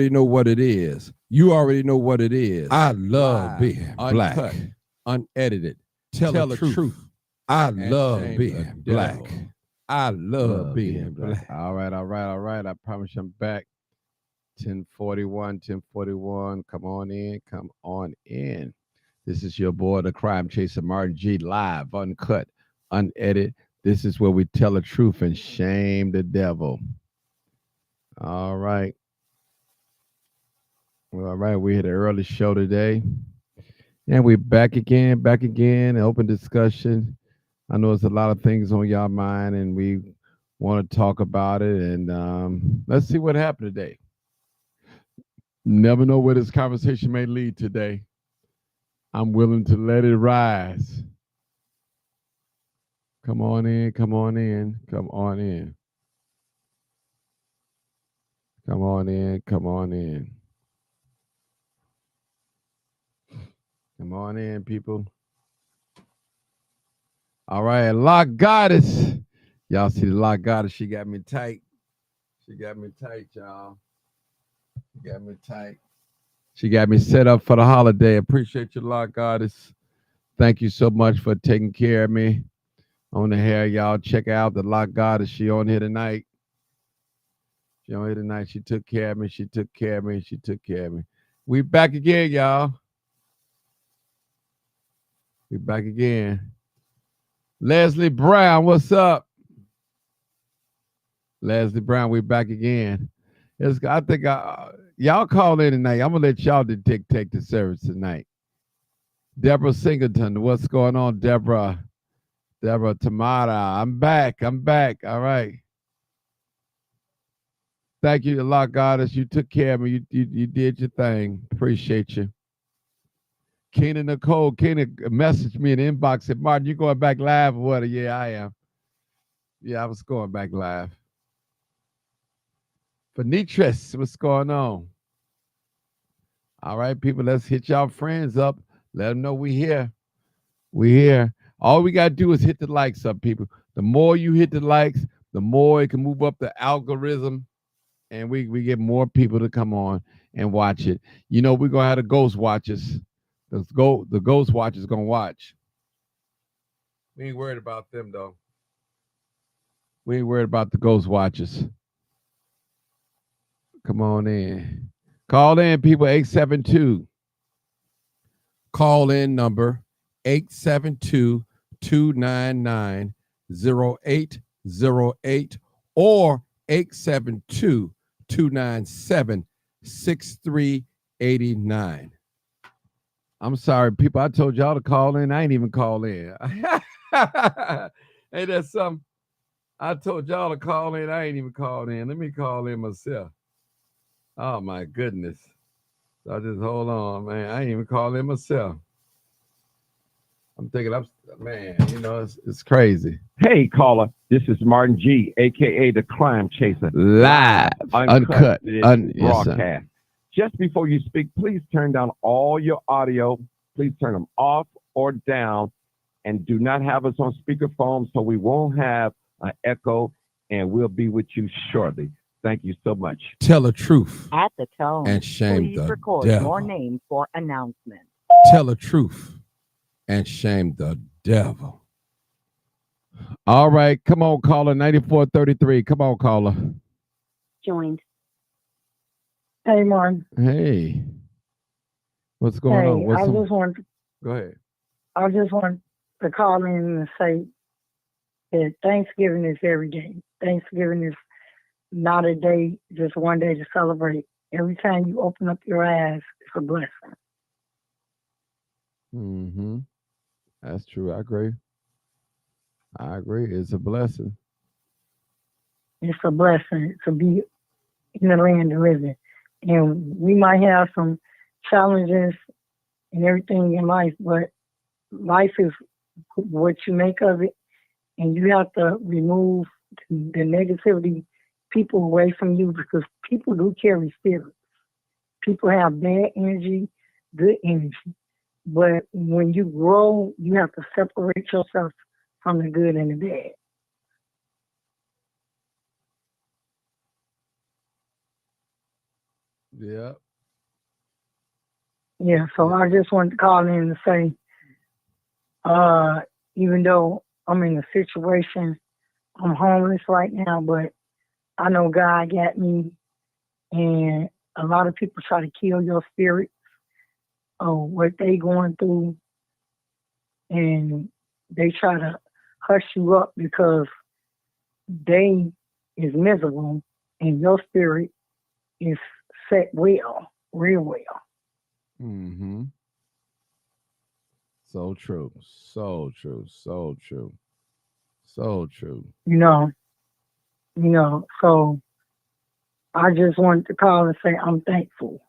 know what it is. You already know what it is. I love Live, being black, uncut, unedited. tell the Tell the truth, truth. I and love shame the being black. devil. I love Love being being black. black. All right, all right, all right. I promise you I'm back. 1041, 1041. Come on in, come on in. This is your boy, the crime chaser, Martin G, live, uncut, unedited. This is where we tell the truth and shame the devil. All right. Well, all right. We had an early show today. And we're back again, open discussion. I know it's a lot of things on y'all mind, and we want to talk about it. And let's see what happened today. Never know where this conversation may lead today. I'm willing to let it rise. Come on in, come on in, come on in, come on in, come on in, come on in, people. All right, Lock Goddess. Y'all see the Lock Goddess? She got me tight. She got me tight, y'all. She got me tight. She got me set up for the holiday. Appreciate you, Lock Goddess. Thank you so much for taking care of me on the hair, y'all. Check out the Lock Goddess. She on here tonight. She on here tonight. She took care of me. She took care of me. She took care of me. We back again, y'all. We back again. Leslie Brown, what's up? Leslie Brown, we back again. I think y'all call in tonight. I'm gonna let y'all dictate the service tonight. Deborah Singleton, what's going on, Deborah? Deborah Tamara, I'm back. I'm back. All right. Thank you, Lock Goddess. You took care of me. You did your thing. Appreciate you. Keena Nicole, Keena messaged me in the inbox, said, Martin, you going back live or what? Yeah, I am. Yeah, I was going back live. Venitris, what's going on? All right, people, let's hit y'all friends up. Let them know we here. We here. All we got to do is hit the likes up, people. The more you hit the likes, the more it can move up the algorithm, and we get more people to come on and watch it. You know, we're going to have the ghost watchers. The ghost watchers going to watch. We ain't worried about them, though. We ain't worried about the ghost watchers. Come on in. Call in, people, 872. Call in number 872-299-0808 or 872-297-6389. I'm sorry, people. I told y'all to call in. I ain't even call in. Hey, that's something. I told y'all to call in. I ain't even called in. Let me call in myself. Oh my goodness. So I just hold on, man. I ain't even call in myself. I'm thinking, man, you know, it's crazy. Hey, caller, this is Martin G, aka the Crime Chaser, Live, uncut, broadcast. Just before you speak, please turn down all your audio. Please turn them off or down, and do not have us on speakerphone so we won't have an echo. And we'll be with you shortly. Thank you so much. Tell the truth. At the tone, and shame please the record devil. your name for announcement. Tell the truth and shame the devil. All right, come on, caller 9433. Come on, caller. Joined. Hey, Martin. Hey, what's going on? Go ahead. I just want to call in and say that Thanksgiving is every day. Thanksgiving is not a day, just one day to celebrate. Every time you open up your eyes, it's a blessing. Mm-hmm. That's true. I agree. It's a blessing. It's a blessing to be in the land of living. And we might have some challenges and everything in life, but life is what you make of it. And you have to remove the negativity, people away from you, because people do carry spirits. People have bad energy, good energy. But when you grow, you have to separate yourself from the good and the bad. Yeah. Yeah, so Yeah. I just wanted to call in to say, even though I'm in a situation, I'm homeless right now, but I know God got me, and a lot of people try to kill your spirit or what they going through, and they try to hush you up because they is miserable, and your spirit is set well, real well. Mm-hmm. So true. So true. So true. So true. You know, So I just wanted to call and say I'm thankful.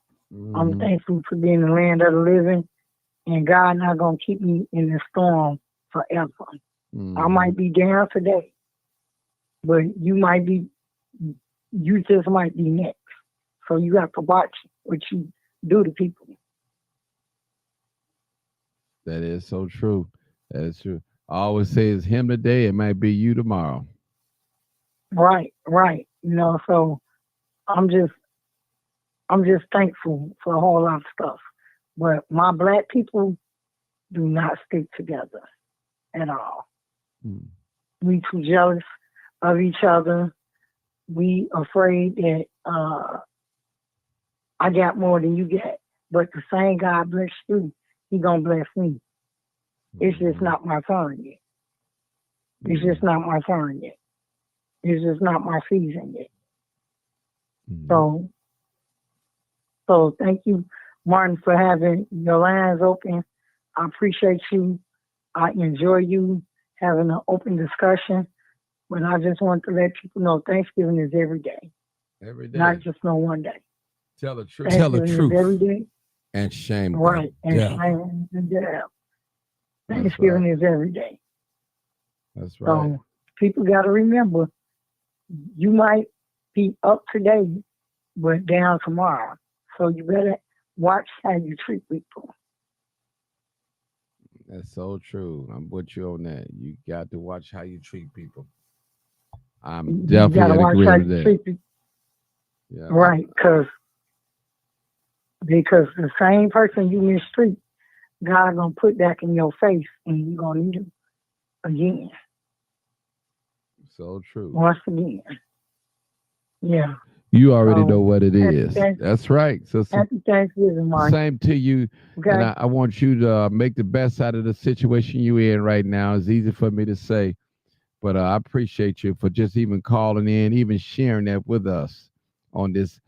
I'm Mm-hmm. thankful to be in the land of the living, and God not gonna keep me in this storm forever. I Mm-hmm. might be down today, but you just might be next. So you have to watch what you do to people. That is so true. That is true. I always say it's him today, it might be you tomorrow. Right, right. So I'm just I'm just thankful for a whole lot of stuff. But my black people do not stick together at all. Mm. We too jealous of each other. We afraid that I got more than you get. But the same God bless you, He gonna bless me. It's just Mm-hmm. not my turn yet. It's just Mm-hmm. not my turn yet. It's just not my season yet. Mm-hmm. So so thank you, Martin, for having your lines open. I appreciate you. I enjoy you having an open discussion. But I just want to let people know Thanksgiving is every day, Every not day. just no one day. Tell the truth. Tell the Thanksgiving is every truth day, and shame the right? And devil. shame the devil. That's right. Thanksgiving is every day. That's right. So people got to remember, you might be up today, but down tomorrow. So you better watch how you treat people. That's so true. I'm with you on that. You got to watch how you treat people. I'm You got definitely to in watch how agreement you with that. treat people, Yeah. right? Because the same person you mistreat, God gonna put back in your face, and you gonna need him again, So true. once again. Yeah. You already know So what it happy, is. That's right, sister. happy Thanksgiving, Martin. Same to you. And Okay. I want you to make the best out of the situation you in right now. It's easy for me to say, but I appreciate you for just even calling in, even sharing that with us on this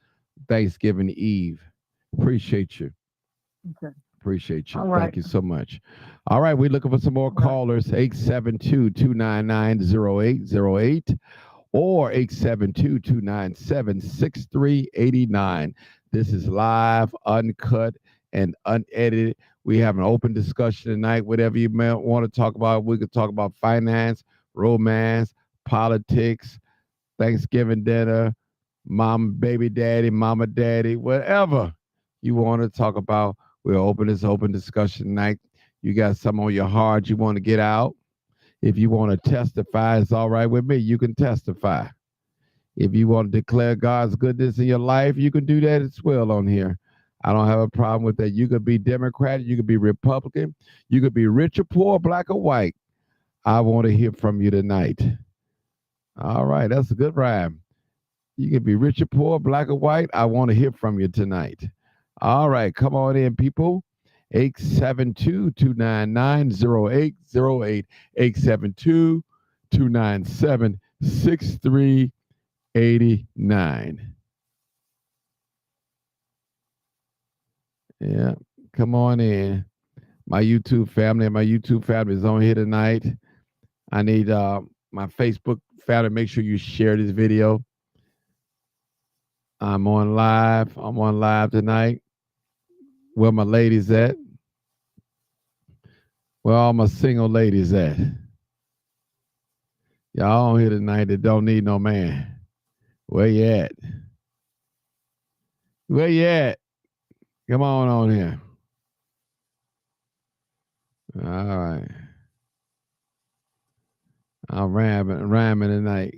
Thanksgiving Eve. Appreciate you. Okay. Appreciate you. All right. Thank you so much. All right, we're looking for some more Okay. callers. 872-299-0808 or 872-297-6389. This is live, uncut, and unedited. We have an open discussion tonight. Whatever you may want to talk about, we could talk about finance, romance, politics, Thanksgiving dinner, mom, baby daddy, mama, daddy, whatever you want to talk about. We'll open this open discussion tonight. You got something on your heart you want to get out. If you want to testify, it's all right with me. You can testify. If you want to declare God's goodness in your life, you can do that as well on here. I don't have a problem with that. You could be Democrat, you could be Republican, you could be rich or poor, black or white. I want to hear from you tonight. All right, that's a good rhyme. You can be rich or poor, black or white. I want to hear from you tonight. All right, come on in, people. 872-299-0808. 872-297-6389. Yeah, come on in. My YouTube family is on here tonight. I need my Facebook family. Make sure you share this video. I'm on live. I'm on live tonight. Where my ladies at? Where all my single ladies at? Y'all on here tonight that don't need no man. Where you at? Where you at? Come on here. All right. I'm rhyming tonight.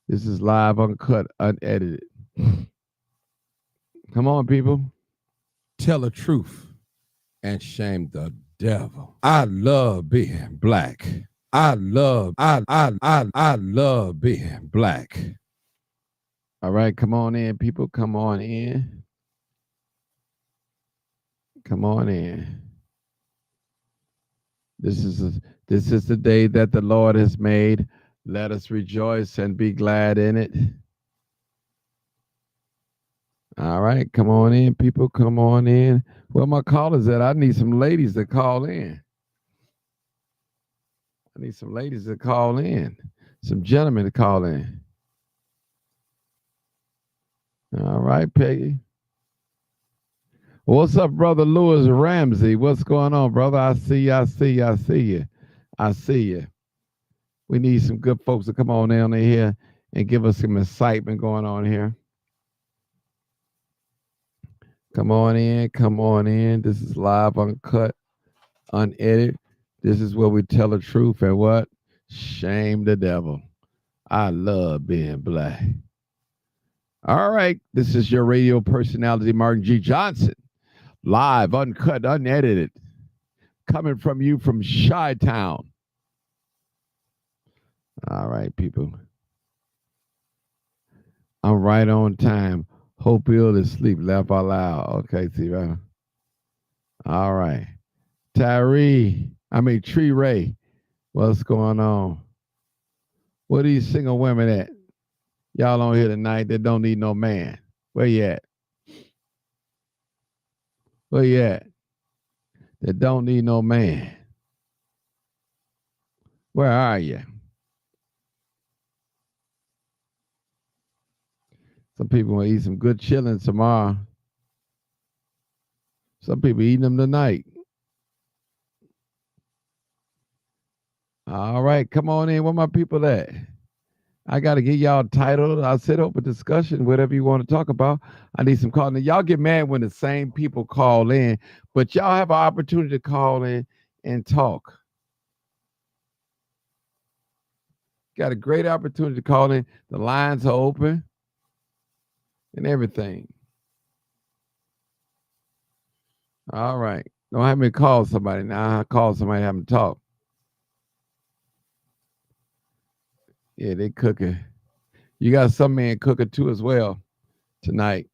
This is live, uncut, unedited. Come on, people. Tell the truth and shame the devil. I love being black. I love being black. All right, come on in, people. Come on in. Come on in. This is the day that the Lord has made. Let us rejoice and be glad in it. All right, come on in, people. Come on in. Where my callers at? I need some ladies to call in. I need some ladies to call in. Some gentlemen to call in. All right, Peggy. What's up, brother Lewis Ramsey? What's going on, brother? I see you. I see you. I see you. I see you. We need some good folks to come on down here and give us some excitement going on here. Come on in. Come on in. This is live, uncut, unedited. This is where we tell the truth and what? Shame the devil. I love being black. All right. This is your radio personality, Martin G. Johnson. Live, uncut, unedited. Coming from you from Chi-Town. All right, people. I'm right on time. Hope you'll sleep. Laugh out loud. Okay, see, right? All right. Tree Ray. What's going on? Where these single women at? Y'all on here tonight that don't need no man. Where you at? Where you at? That don't need no man. Where are you? Some people want to eat some good chillin' tomorrow. Some people eating them tonight. All right, come on in. Where my people at? I got to get y'all titled. I'll set up a discussion, whatever you want to talk about. I need some calling. Y'all get mad when the same people call in, but y'all have an opportunity to call in and talk. Got a great opportunity to call in. The lines are open and everything. All right. Don't have me call somebody now. I call somebody, have them talk. Yeah, they cooking. You got some man cooking too as well tonight.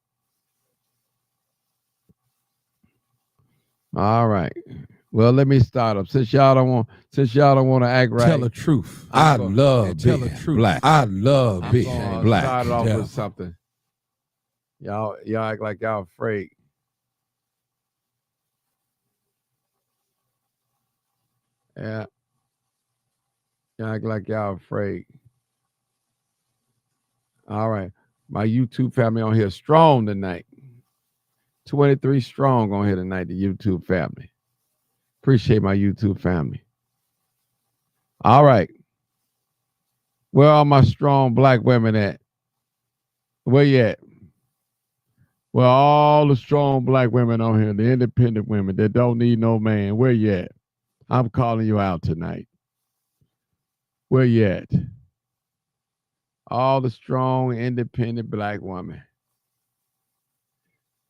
All right. Well, let me start up. Since y'all don't want to act right. Tell the truth. I love being black. I love being black. Start off with something. Y'all act like y'all afraid. Yeah. Y'all act like y'all afraid. All right. My YouTube family on here strong tonight. 23 strong on here tonight, the YouTube family. Appreciate my YouTube family. All right. Where are my strong black women at? Where you at? Well, all the strong black women on here, the independent women that don't need no man, where you at? I'm calling you out tonight. Where you at? All the strong, independent black women.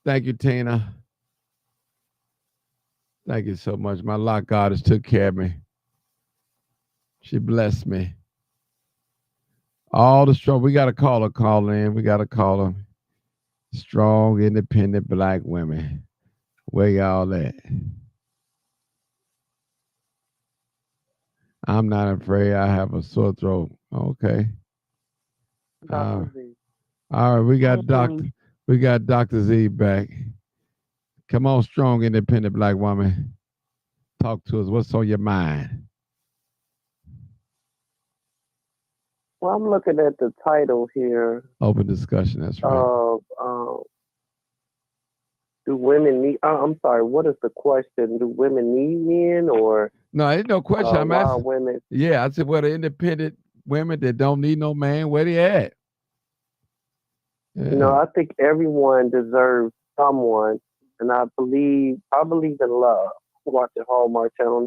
Thank you, Tina. Thank you so much. My Lord Goddess took care of me. She blessed me. All the strong, we got to call in. We got to call them. Strong, independent black women. Where y'all at? I'm not afraid. I have a sore throat. Okay. All right, we got Dr. Z back. Come on, strong, independent black woman. Talk to us. What's on your mind? Well, I'm looking at the title here. Open discussion, that's right. Do women need, I'm sorry, what is the question? Do women need men or? No, ain't no question. I'm asking. Women? Yeah, I said, what are independent women that don't need no man, where they at? Yeah. You know, I think everyone deserves someone, and I believe in love. Watching Hallmark Channel.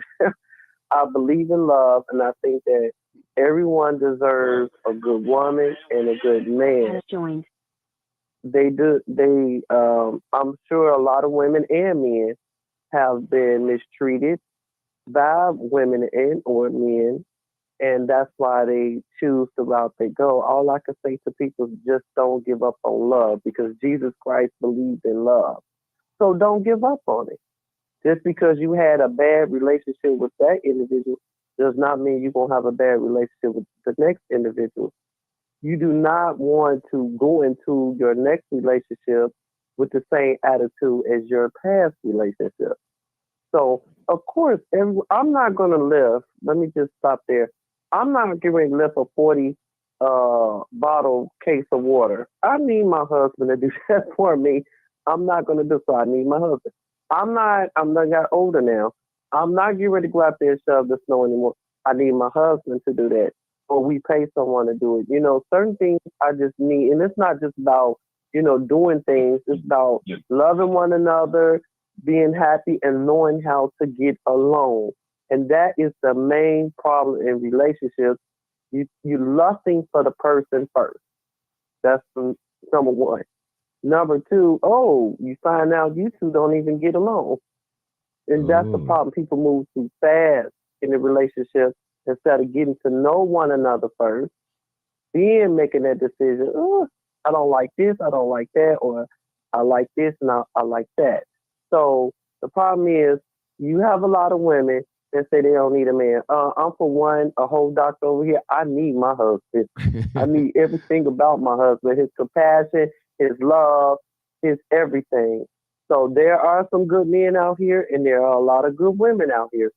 I believe in love, and I think that everyone deserves a good woman and a good man. they do. I'm sure a lot of women and men have been mistreated by women and or men, and that's why they choose the route they go. All I can say to people is just don't give up on love, because Jesus Christ believed in love. So don't give up on it. Just because you had a bad relationship with that individual does not mean you're going to have a bad relationship with the next individual. You do not want to go into your next relationship with the same attitude as your past relationship. So, of course, I'm not going to lift. Let me just stop there. I'm not going to lift a 40 bottle case of water. I need my husband to do that for me. I'm not going to do so. I need my husband. I'm not got older now. I'm not getting ready to go out there and shove the snow anymore. I need my husband to do that. Or we pay someone to do it. You know, certain things I just need. And it's not just about, doing things. It's about loving one another, being happy, and knowing how to get along. And that is the main problem in relationships. You lusting for the person first. That's number one. Number two, you find out you two don't even get along. And that's the problem. People move too fast in a relationship instead of getting to know one another first, then making that decision, I don't like this, I don't like that, or I like this and I like that. So the problem is you have a lot of women that say they don't need a man. I'm for one, a whole doctor over here. I need my husband. I need everything about my husband, his compassion, his love, his everything. So there are some good men out here and there are a lot of good women out here.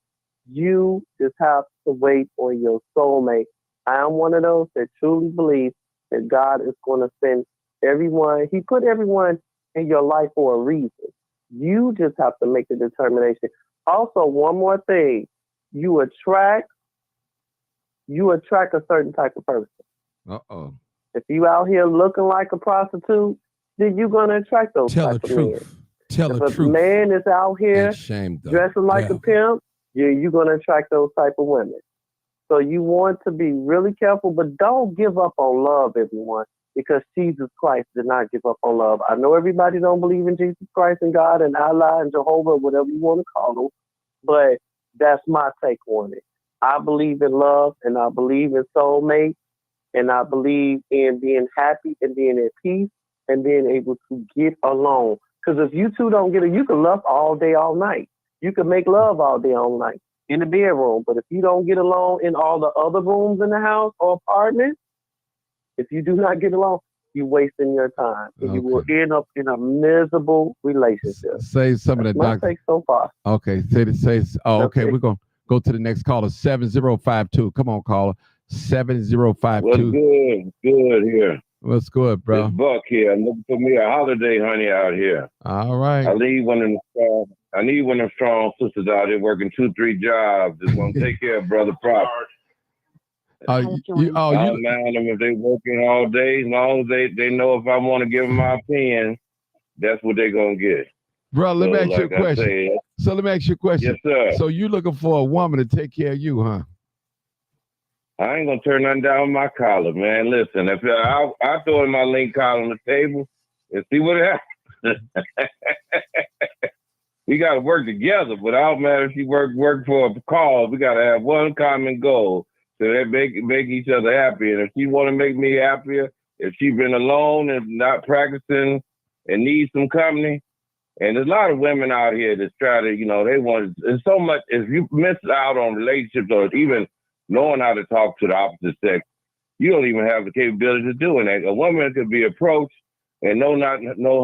You just have to wait on your soulmate. I am one of those that truly believe that God is going to send everyone. He put everyone in your life for a reason. You just have to make the determination. Also, one more thing. You attract a certain type of person. Uh-oh. If you out here looking like a prostitute, then you're going to attract those type of men. Tell the truth. If a truth. man is out here dressing like a pimp, you're going to attract those type of women. So you want to be really careful, but don't give up on love, everyone, because Jesus Christ did not give up on love. I know everybody don't believe in Jesus Christ and God and Allah and Jehovah, whatever you want to call them, but that's my take on it. I believe in love, and I believe in soulmate, and I believe in being happy and being at peace and being able to get along. Because if you two don't get it, you can love all day, all night. You can make love all day, all night in the bedroom. But if you don't get along in all the other rooms in the house or apartment, if you do not get along, you're wasting your time. And you will end up in a miserable relationship. Say some of that, my doctor. take so far. Okay, okay, we're going to go to the next caller, 7052. Come on, caller, 7052. What's good? Good here. What's good, bro? It's Buck here. I'm looking for me a holiday honey out here. All right. I need one of them strong sisters out there working 2-3 jobs. Just want to take care of brother proper. I don't mind them if they working all day, as long as they know if I want to give them my opinion, that's what they're gonna get. Bro, let me ask you a question. Let me ask you a question. Yes, sir. So you looking for a woman to take care of you, huh? I ain't gonna turn nothing down with my collar, man. Listen, if I throw in my link collar on the table and see what happens. We gotta work together, but I don't matter if you work for a cause. We gotta have one common goal. So they make each other happy. And if she want to make me happier, if she been alone and not practicing and needs some company, and there's a lot of women out here that try to, they want, there's so much, if you miss out on relationships or even knowing how to talk to the opposite sex, you don't even have the capability of doing that. A woman could be approached and know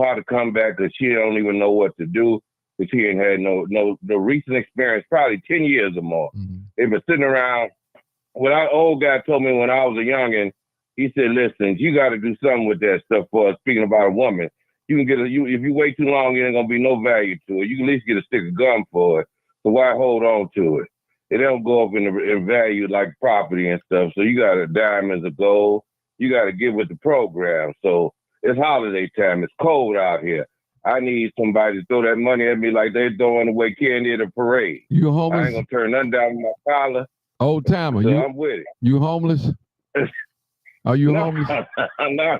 how to come back because she don't even know what to do because she ain't had no recent experience, probably 10 years or more. Mm-hmm. They've been sitting around. What our old guy told me when I was a youngin', he said, listen, you got to do something with that stuff for us. Speaking about a woman, you can if you wait too long, it ain't going to be no value to it. You can at least get a stick of gum for it. So why hold on to it? It don't go up in value like property and stuff. So you got diamonds of gold. You got to get with the program. So it's holiday time. It's cold out here. I need somebody to throw that money at me like they're throwing away candy at a parade. You homeless? I ain't going to turn nothing down with my collar. Old timer, so I'm with it. You homeless? Are you No, homeless? no.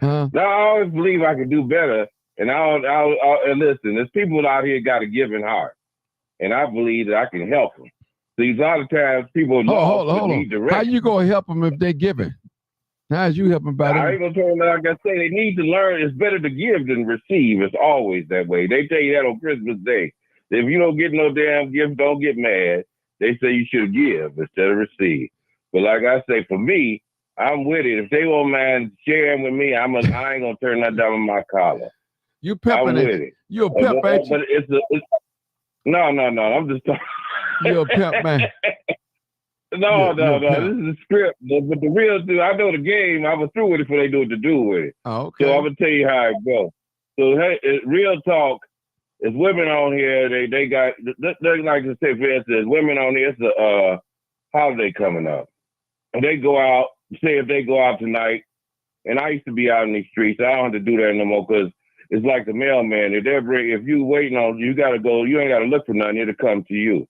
Huh? No, I always believe I can do better. And and listen, there's people out here got a giving heart. And I believe that I can help them. See, a lot of times people Hold lost and on. need How direction. you gonna help them if they giving? How's you helping by I them? ain't gonna tell them, like I say, they need to learn. It's better to give than receive. It's always that way. They tell you that on Christmas Day. If you don't get no damn gift, don't get mad. They say you should give instead of receive. But like I say, for me, I'm with it. If they won't mind sharing with me, I ain't gonna turn that down on my collar. You pepping I'm it. with it. You a pep, ain't you? But no. I'm just talking. You a pep, man. No. You're a pep. This is a script. But the real thing, I know the game. I was through with it before they do what to do with it. Oh, okay. So I'm gonna tell you how it goes. So hey, real talk. It's women on here. They got. They like to say, for instance, women on here. It's a holiday coming up, and they go out. Say if they go out tonight, and I used to be out in these streets. I don't have to do that no more because it's like the mailman. If you waiting on, you gotta go. You ain't gotta look for nothing. It'll come to you.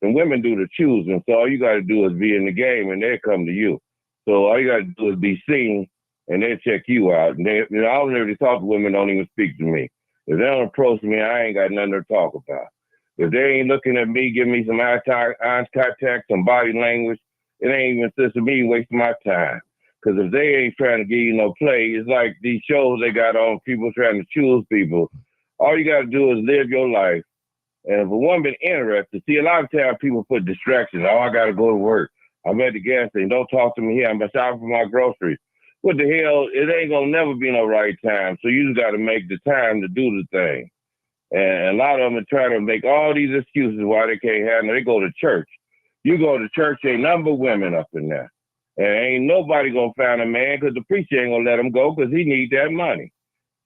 And women do the choosing. So all you gotta do is be in the game, and they'll come to you. So all you gotta do is be seen, and they'll check you out. And I don't really talk to women. Don't even speak to me. If they don't approach me, I ain't got nothing to talk about. If they ain't looking at me, give me some eye contact, some body language, it ain't even sense of me wasting my time. Because if they ain't trying to give you no play, it's like these shows they got on, people trying to choose people. All you got to do is live your life. And if a woman interested, see, a lot of times people put distractions. Oh, I got to go to work. I'm at the gas station. Don't talk to me here. I'm shopping for my groceries. What the hell? It ain't going to never be no right time. So you just got to make the time to do the thing. And a lot of them are trying to make all these excuses why they can't have them. They go to church. You go to church, ain't none but women up in there. And ain't nobody going to find a man because the preacher ain't going to let him go because he need that money.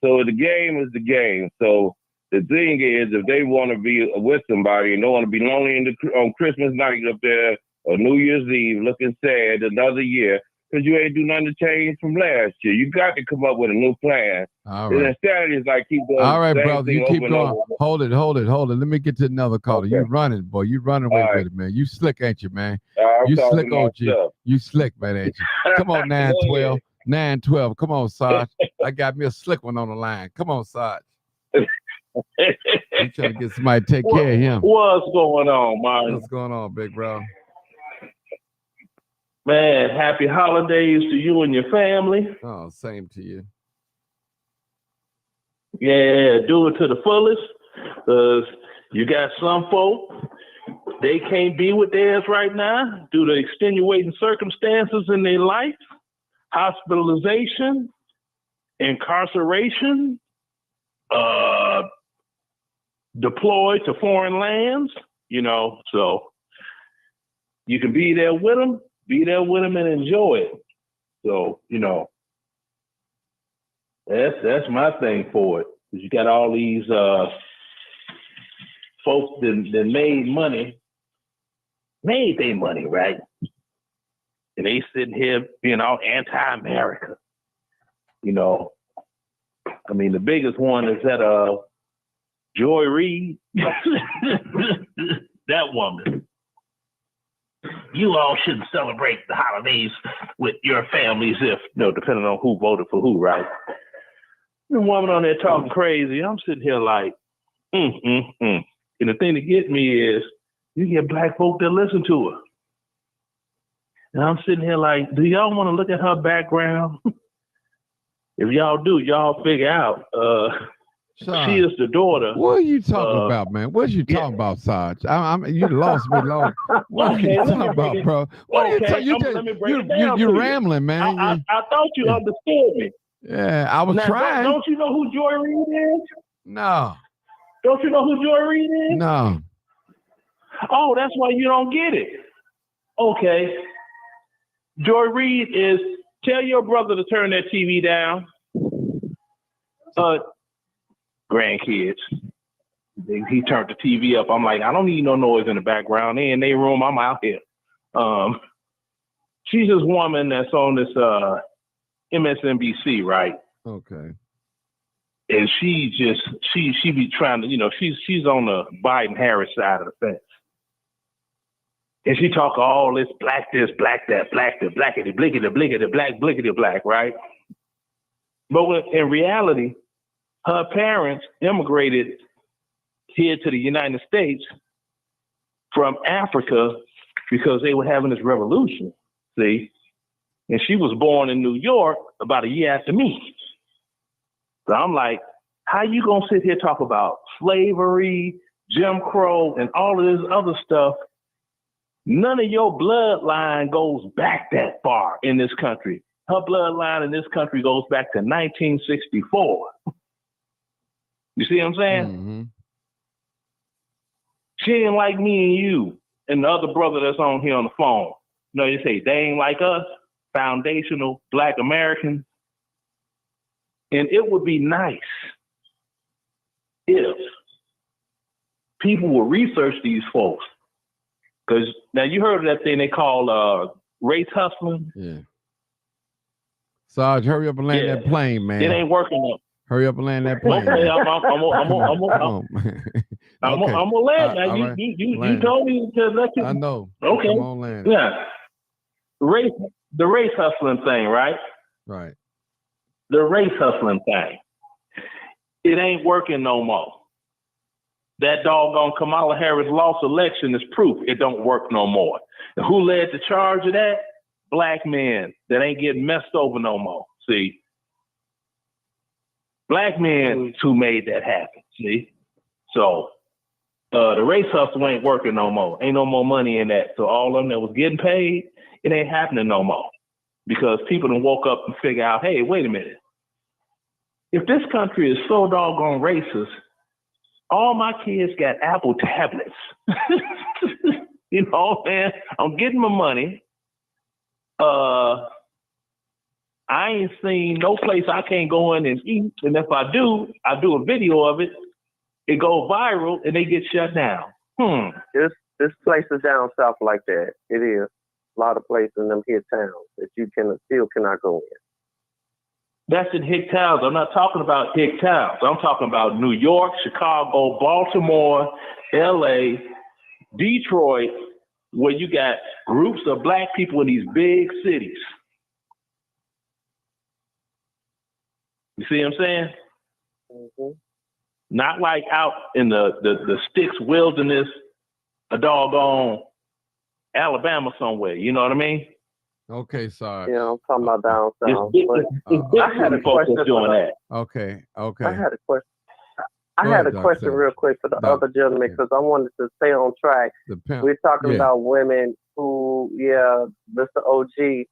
So the game is the game. So the thing is, if they want to be with somebody and don't want to be lonely on Christmas night up there or New Year's Eve looking sad another year, because you ain't do nothing to change from last year. You got to come up with a new plan. All And right. instead, it's like keep going. All right, brother. You keep going. Hold it. Let me get to another caller. Okay. You running, boy. You running away All with it, man. You slick, ain't you, man? I'm You talking slick, OG. myself. You slick, man, ain't you? Come on, 912. 912. Come on, Sarge. I got me a slick one on the line. Come on, Sarge. You trying to get somebody to take care of him. What's going on, Martin? What's going on, big bro? Man, happy holidays to you and your family. Oh, same to you. Yeah, do it to the fullest. Because you got some folk, they can't be with theirs right now due to extenuating circumstances in their life, hospitalization, incarceration, deployed to foreign lands, so you can be there with them and enjoy it. So, that's my thing for it. You got all these folks that made their money, right? And they sitting here being all anti-America. I mean, the biggest one is that Joy Reid, that woman. You all shouldn't celebrate the holidays with your families depending on who voted for who, right? The woman on there talking crazy. I'm sitting here like, And the thing to get me is you get black folk that listen to her. And I'm sitting here like, do y'all want to look at her background? If y'all do, y'all figure out she is the daughter. What are you talking about, man? What are you talking about, Sarge? You lost me long. What are you talking about, bro? What are you talking? You're rambling, man. I thought you understood me. Yeah, I was trying. Don't you know who Joy Reid is? No. Don't you know who Joy Reid is? No. Oh, that's why you don't get it. Okay. Joy Reid is, tell your brother to turn that TV down. Grandkids. He turned the TV up. I'm like, I don't need no noise in the background. They in their room. I'm out here. She's this woman that's on this MSNBC, right? Okay. And she be trying to, she's on the Biden-Harris side of the fence. And she talk all this black this, black that, black the, blackity, blickety, blickety, black, blickety, black, right? But in reality, her parents immigrated here to the United States from Africa because they were having this revolution, see? And she was born in New York about a year after me. So I'm like, how you gonna sit here talk about slavery, Jim Crow, and all of this other stuff? None of your bloodline goes back that far in this country. Her bloodline in this country goes back to 1964. You see what I'm saying? Mm-hmm. She ain't like me and you and the other brother that's on here on the phone. You know, you say they ain't like us, foundational Black Americans. And it would be nice if people would research these folks. Because now you heard of that thing they call race hustling? Yeah. Sarge, hurry up and land that plane, man. It ain't working though. Hurry up and land that plane. Okay, I'm gonna land now. Right. You told me to let you. I know. Okay. Come on, land. Yeah. The race hustling thing, right? Right. The race hustling thing. It ain't working no more. That doggone Kamala Harris lost election is proof it don't work no more. And who led the charge of that? Black men that ain't getting messed over no more. See? Black men who made that happen. See? So the race hustle ain't working no more. Ain't no more money in that. So all of them that was getting paid, it ain't happening no more. Because people done woke up and figure out, hey, wait a minute. If this country is so doggone racist, all my kids got Apple tablets. You know, man, I'm getting my money. I ain't seen no place I can't go in and eat. And if I do a video of it. It goes viral and they get shut down. There's places down south like that. It is. A lot of places in them here towns that you still cannot go in. That's in hick towns. I'm not talking about hick towns. I'm talking about New York, Chicago, Baltimore, LA, Detroit, where you got groups of Black people in these big cities. You see what I'm saying? Mm-hmm. Not like out in the sticks wilderness, a doggone Alabama somewhere. You know what I mean? Okay, sorry. Yeah, I'm talking about down south. I had a question doing that. Okay. I had a question. I had a question real quick for the other gentleman because I wanted to stay on track. The Pimp. We're talking about women who, Mr. OG.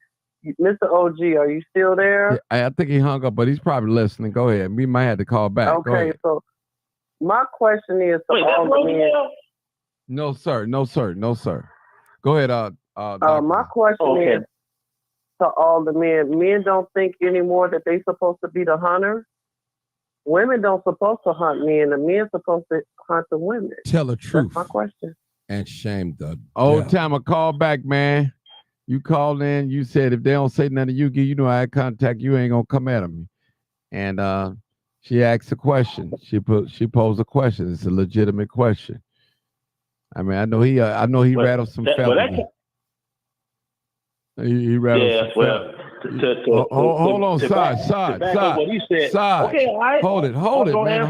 Mr. OG, are you still there? Yeah, I think he hung up, but he's probably listening. Go ahead. We might have to call back. Okay, so my question is to all the men. No, sir. Go ahead, my question is to all the men. Men don't think anymore that they supposed to be the hunter. Women don't supposed to hunt men. The men supposed to hunt the women. Tell the truth. That's my question. And shame the old timer, call back, man. You called in. You said if they don't say nothing to you, I had contact. You ain't gonna come at me. And she asked a question. She posed a question. It's a legitimate question. I mean, I know he rattled some fellas. He rattled some fellas. Hold on, Side. Okay, all right. Hold it, man.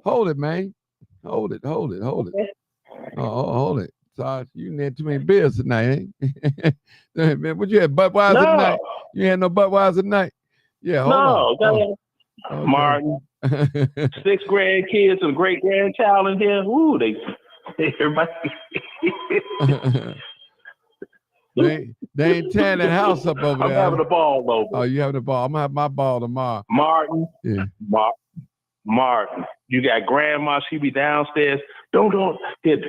Hold it, man. Hold it. Hold it. Side, you had too many beers tonight, ain't man, what you had, Budweiser tonight? You had no Budweiser tonight? Yeah, hold on. Okay. Martin, 6 grandkids and a great grandchild in here. Ooh, everybody. They ain't tearing that house up over there. I'm having a ball over. Oh, you having a ball? I'm gonna have my ball tomorrow. Martin. Yeah. Martin. You got grandma. She be downstairs. Don't up here.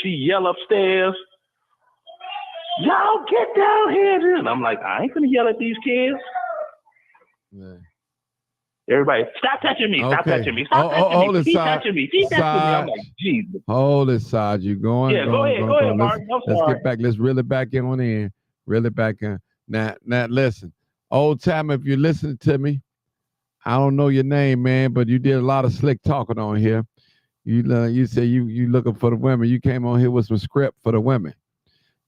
She yell upstairs. Y'all get down here. And I'm like, I ain't gonna yell at these kids. Yeah. Everybody, stop touching me. Stop touching me. Stop touching me. Keep touching me. Keep touching me. I'm like, Jesus. Hold it, Saj. You going? Yeah, go ahead, Martin. Let's get back. Let's reel it back in. Reel it back in. Now, listen. Old time, if you're listening to me, I don't know your name, man, but you did a lot of slick talking on here. You say you looking for the women. You came on here with some script for the women.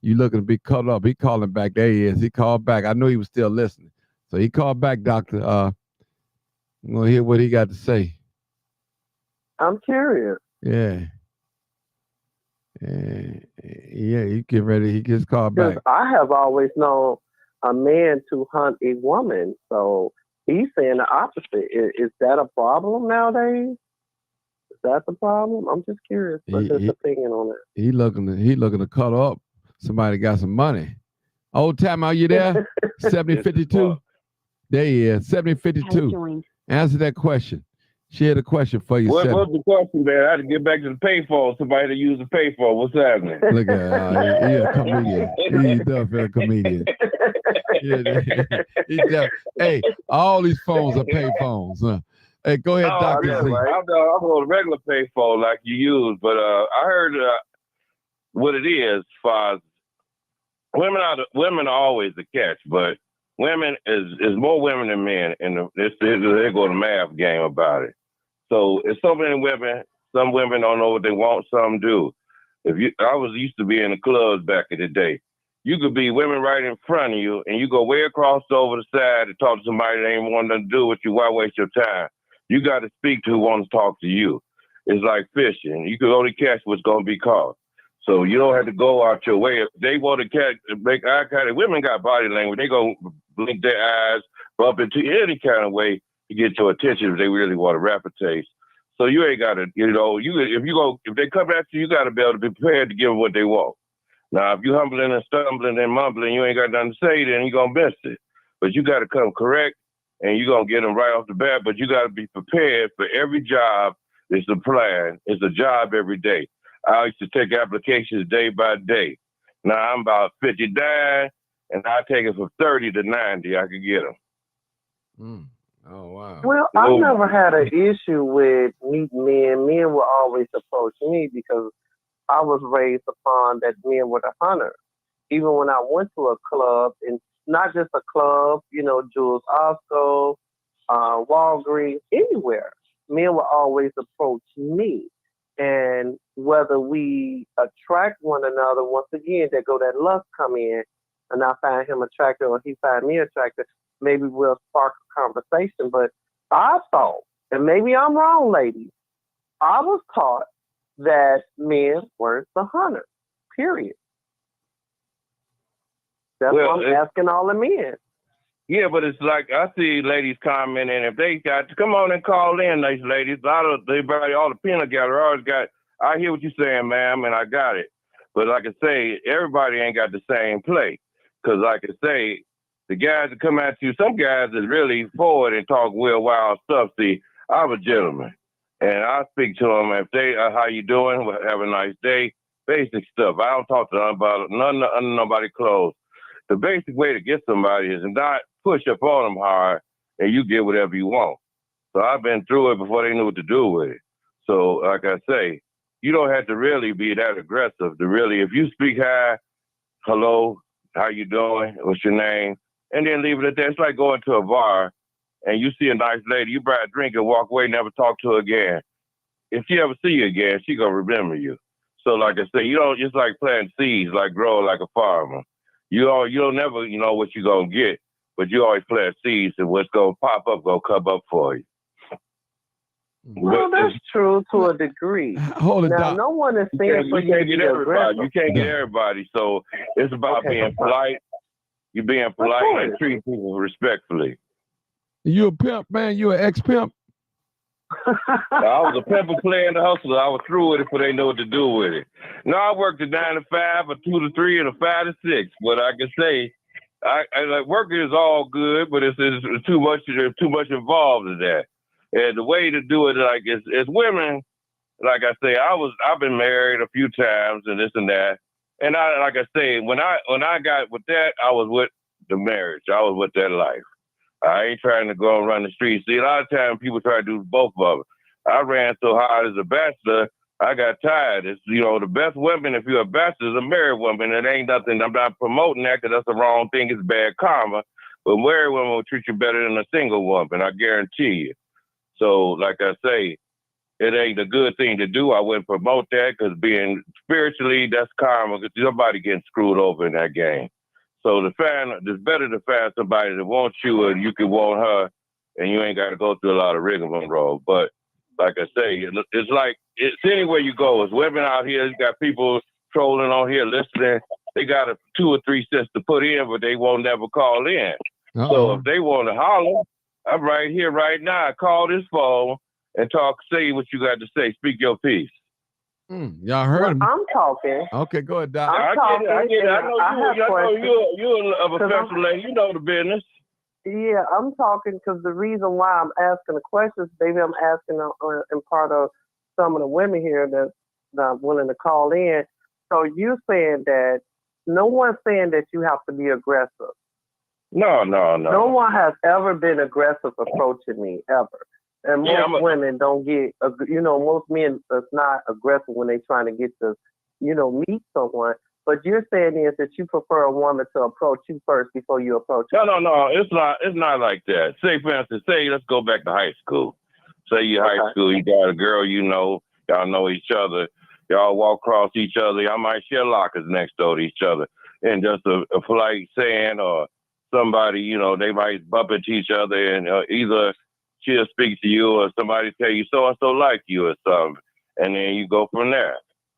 You looking to be cut up. He calling back. There he is. He called back. I knew he was still listening. So he called back, Doctor. I'm gonna hear what he got to say. I'm curious. Yeah. Yeah, he get ready. He just called Because back. I have always known a man to hunt a woman. So he's saying the opposite. Is that a problem nowadays? Is that the problem? I'm just curious what's his opinion on it. He looking to cut up. Somebody got some money. Old time, are you there? 7052. There he is. 7052. Answer that question. She had a question for you. What's the question, man? I had to get back to the payphone. Somebody to use the payphone. What's happening? Look at he a comedian. He's definitely a comedian. Hey, all these phones are payphones. Huh? Hey, go ahead, Dr. Z. I'm on a regular payphone like you use, but I heard what it is as far as women are always the catch, but women is more women than men, and they go to math game about it. So it's so many women. Some women don't know what they want. Some do. I used to be in the clubs back in the day. You could be women right in front of you, and you go way across over the side to talk to somebody that ain't want nothing to do with you. Why waste your time? You got to speak to who wants to talk to you. It's like fishing. You can only catch what's going to be caught. So you don't have to go out your way. If they want to make eye contact, women got body language. They go blink their eyes, bump into any kind of way to get your attention if they really want to reputate. So you ain't got to, if they come at you, you got to be able to be prepared to give them what they want. Now, if you humbling and stumbling and mumbling, you ain't got nothing to say, then you going to miss it. But you got to come correct, and you're going to get them right off the bat, but you got to be prepared for every job. It's a plan. It's a job every day. I used to take applications day by day. Now I'm about 59, and I take it from 30 to 90. I could get them. Oh, wow. Well, I never had an issue with meeting men. Men will always approach me because I was raised upon that men were the hunters. Even when I went to a club, and not just a club, Jules Osco, Walgreens, anywhere, men will always approach me. And whether we attract one another, once again, there go that lust come in, and I find him attractive or he find me attractive, maybe we'll spark a conversation. But I thought, and maybe I'm wrong, ladies, I was taught that men weren't the hunters, period. That's what I'm asking all the men. Yeah, but it's like I see ladies commenting, if they got to come on and call in, nice ladies. All the peanut gallery always got, I hear what you're saying, ma'am, and I got it. But like I say, everybody ain't got the same play. Because like I say, the guys that come at you, some guys is really forward and talk real wild stuff. See, I'm a gentleman. And I speak to them if they, how you doing? Have a nice day. Basic stuff. I don't talk to them about none under nobody's clothes. The basic way to get somebody is not push up on them hard and you get whatever you want. So I've been through it before they knew what to do with it. So like I say, you don't have to really be that aggressive to really, if you speak high, hello, how you doing? What's your name? And then leave it at that. It's like going to a bar and you see a nice lady, you buy a drink and walk away, never talk to her again. If she ever see you again, she gonna remember you. So like I say, you don't just like planting seeds, like growing like a farmer. You don't never know what you're gonna get, but you always plant seeds and what's gonna pop up gonna come up for you. Well, that's true to a degree. Hold it now, down. No one is saying for you to get everybody. You can't get everybody. So it's about being polite. You're being polite and treating people respectfully. You a pimp, man? You an ex-pimp? I was a pimp playing the hustler. I was through with it before they know what to do with it. No, I worked a 9 to 5, a 2 to 3, and a 5 to 6. But I can say, I like working is all good, but it's too much. There's too much involved in that. And the way to do it, like it's women. Like I say, I've been married a few times and this and that. And like I say, when I got with that, I was with the marriage. I was with that life. I ain't trying to go and run the streets. See, a lot of times people try to do both of them. I ran so hard as a bachelor, I got tired. It's, the best women, if you're a bachelor, is a married woman. It ain't nothing. I'm not promoting that because that's the wrong thing. It's bad karma. But married women will treat you better than a single woman, I guarantee you. So, like I say, it ain't a good thing to do. I wouldn't promote that because being spiritually, that's karma. Because somebody getting screwed over in that game. So it's better to find somebody that wants you and you can want her, and you ain't got to go through a lot of rigmarole. But like I say, it's like it's anywhere you go. It's women out here. You got people trolling on here, listening. They got 2 or 3 cents to put in, but they won't never call in. So if they want to holler, I'm right here, right now. Call this phone and talk. Say what you got to say. Speak your piece. Y'all heard him. I'm talking. Okay, go ahead, Doc. I get it. I know you're a professional lady. You know the business. Yeah, I'm talking because the reason why I'm asking the questions, baby, I'm asking in part of some of the women here that's willing to call in. So you saying that no one's saying that you have to be aggressive. No. No one has ever been aggressive approaching me, ever. And most women don't get, most men is not aggressive when they're trying to get to, meet someone. But you're saying is that you prefer a woman to approach you first before you approach her. No. It's not like that. Say, for instance, let's go back to high school. Say you're high school, you got a girl, y'all know each other. Y'all walk across each other. Y'all might share lockers next door to each other. And just a polite saying or somebody, they might bump into each other and either she'll speak to you or somebody tell you so-and-so like you or something. And then you go from there.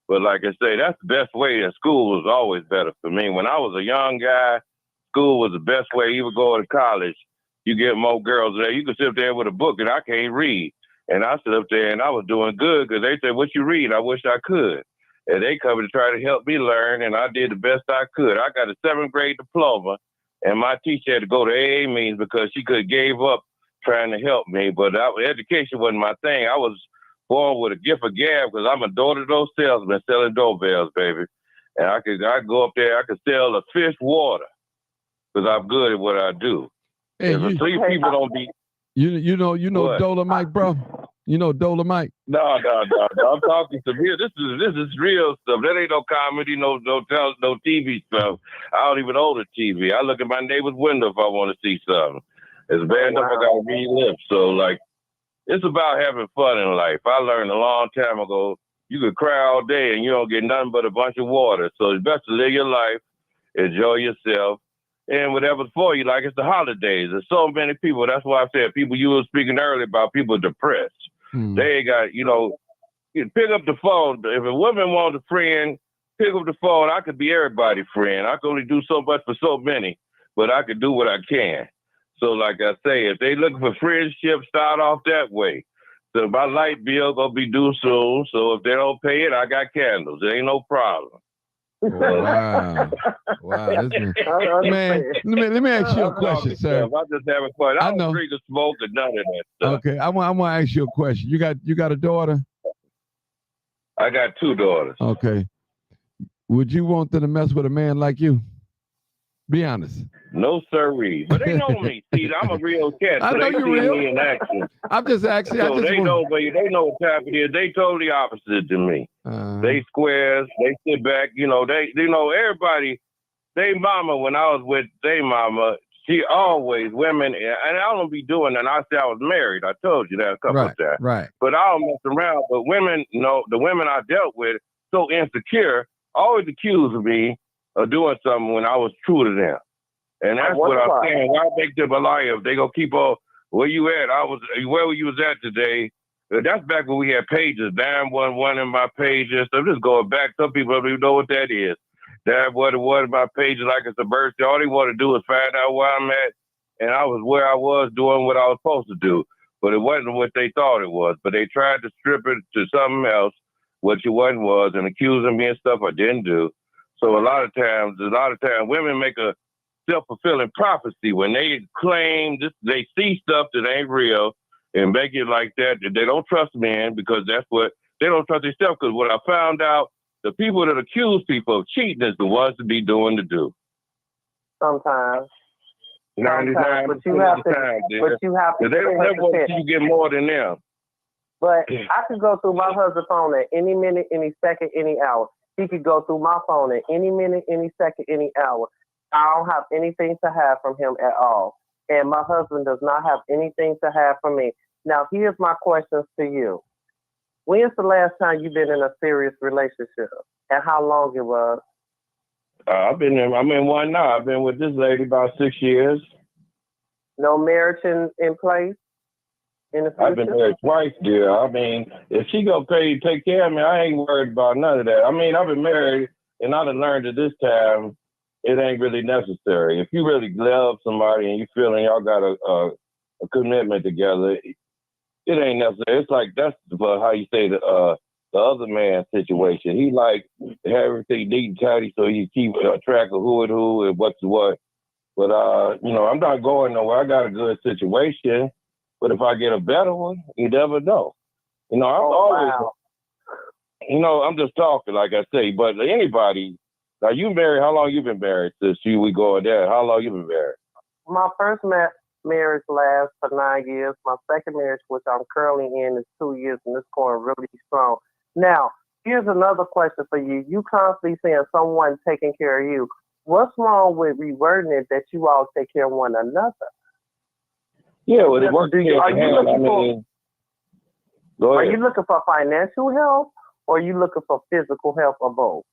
But like I say, that's the best way. And school was always better for me. When I was a young guy, school was the best way. Even going to college, you get more girls there. You could sit there with a book and I can't read. And I sit up there and I was doing good because they said, what you read? I wish I could. And they come to try to help me learn. And I did the best I could. I got a 7th grade diploma. And my teacher had to go to AA meetings because she could have gave up trying to help me. But education wasn't my thing. I was born with a gift of gab because I'm a door-to-door salesman selling doorbells, baby. And I could go up there. I could sell a fish water because I'm good at what I do. Hey, people don't be. You know what? Dolomite, bro. You know Dolomite. No. I'm talking severe. This is real stuff. That ain't no comedy, no TV stuff. I don't even own a TV. I look at my neighbor's window if I want to see something. It's bad enough I gotta relive. So like, it's about having fun in life. I learned a long time ago. You could cry all day and you don't get nothing but a bunch of water. So it's best to live your life, enjoy yourself, and whatever's for you. Like it's the holidays. There's so many people. That's why I said people. You were speaking earlier about people depressed. They ain't got, you pick up the phone. If a woman wants a friend, pick up the phone. I could be everybody's friend. I can only do so much for so many, but I can do what I can. So like I say, if they looking for friendship, start off that way. So my light bill gonna be due soon. So if they don't pay it, I got candles. There ain't no problem. Wow. Man, let me ask you a question, sir. I just have a question. I don't drink or smoke or none of that stuff. Okay, I want to ask you a question. You got a daughter? I got 2 daughters. Okay. Would you want them to mess with a man like you? Be honest. No, sirree. But they know me. See, I'm a real cat. So I know they you're see real. me in action. I'm just asking. So they know what type it is. They totally opposite to me. They squares. They sit back. Everybody. They mama. When I was with they mama, she always women. And I don't be doing that. I say I was married. I told you that a couple of times. Right. But I don't mess around. But women, the women I dealt with, so insecure, always accused me of doing something when I was true to them. And that's what I'm saying. Why make them a liar? If they gonna keep on where you at? Where you was at today. That's back when we had pages. 911 in my pages. So just going back. Some people don't even know what that is. That what it was in my pages like it's a birthday. All they want to do is find out where I'm at. And I was where I was doing what I was supposed to do. But it wasn't what they thought it was. But they tried to strip it to something else, what you wasn't was, and accusing me of stuff I didn't do. So a lot of times, women make a self-fulfilling prophecy when they claim this, they see stuff that ain't real and make it like that. They don't trust men because that's what they don't trust themselves. Because what I found out, the people that accuse people of cheating is the ones to be doing the do. Sometimes. 99% but you have to. They don't ever want you get more than them. But I could go through my husband's phone at any minute, any second, any hour. He could go through my phone at any minute, any second, any hour. I don't have anything to hide from him at all. And my husband does not have anything to hide from me. Now, here's my questions to you. When's the last time you've been in a serious relationship, and how long it was? I'm in one now. I've been with this lady about 6 years. No marriage in place in the future? I've been married twice, dear. I mean, if she gonna take care of me, I ain't worried about none of that. I mean, I've been married, and I've learned at this time, it ain't really necessary. If you really love somebody and you feeling y'all got a commitment together, it ain't necessary. It's like that's how you say the other man's situation. He like to have everything neat and tidy so he keep track of who and what's what. But I'm not going nowhere. I got a good situation. But if I get a better one, you never know. I'm always, I'm just talking, like I say. But anybody, now you married? How long you been married? Since we going there, how long you been married? My first marriage lasts for 9 years. My second marriage, which I'm currently in, is 2 years, and it's going really strong. Now, here's another question for you. You constantly saying someone taking care of you. What's wrong with rewording it that you all take care of one another? Yeah, well, it works. Are you looking for financial help, or are you looking for physical help, or both?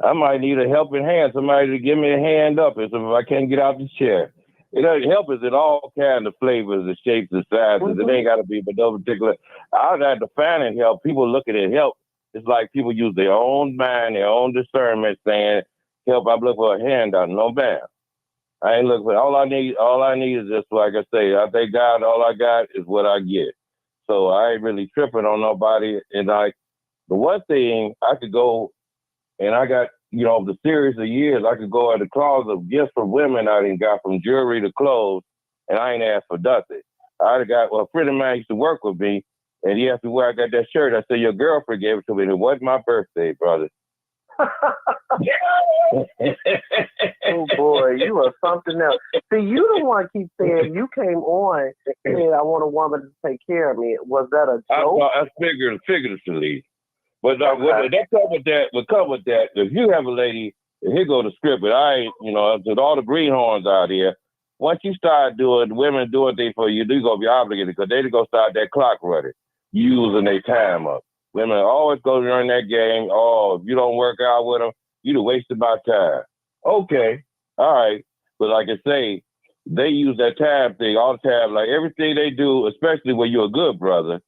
I might need a helping hand, somebody to give me a hand up if I can't get out the chair. Help is in all kinds of flavors, and shapes, and sizes. Mm-hmm. It ain't got to be but no particular. I've had defining help. People looking at help. It's like people use their own mind, their own discernment, saying, help, I'm looking for a handout. No, bam. I ain't looking for all I need is just, like I say, I thank God all I got is what I get. So I ain't really tripping on nobody. And the one thing I could go, and I got, the series of years, I could go at the closet of gifts from women I done got, from jewelry to clothes, and I ain't asked for nothing. A friend of mine used to work with me, and he asked me where I got that shirt. I said, your girlfriend gave it to me. It wasn't my birthday, brother. Oh boy, you are something else. See, you the one keep saying you came on and I want a woman to take care of me. Was that a joke? That's figuratively. But that come with that. If you have a lady, and here go the script, but I ain't, with all the greenhorns out here, once you start doing, women doing things for you, you're going to be obligated, because they're going to start that clock running, using their time up. Women always go during that game. Oh, if you don't work out with them, you'd wasted my time. Okay, all right. But like I say, they use that time thing all the time. Like everything they do, especially when you're a good brother.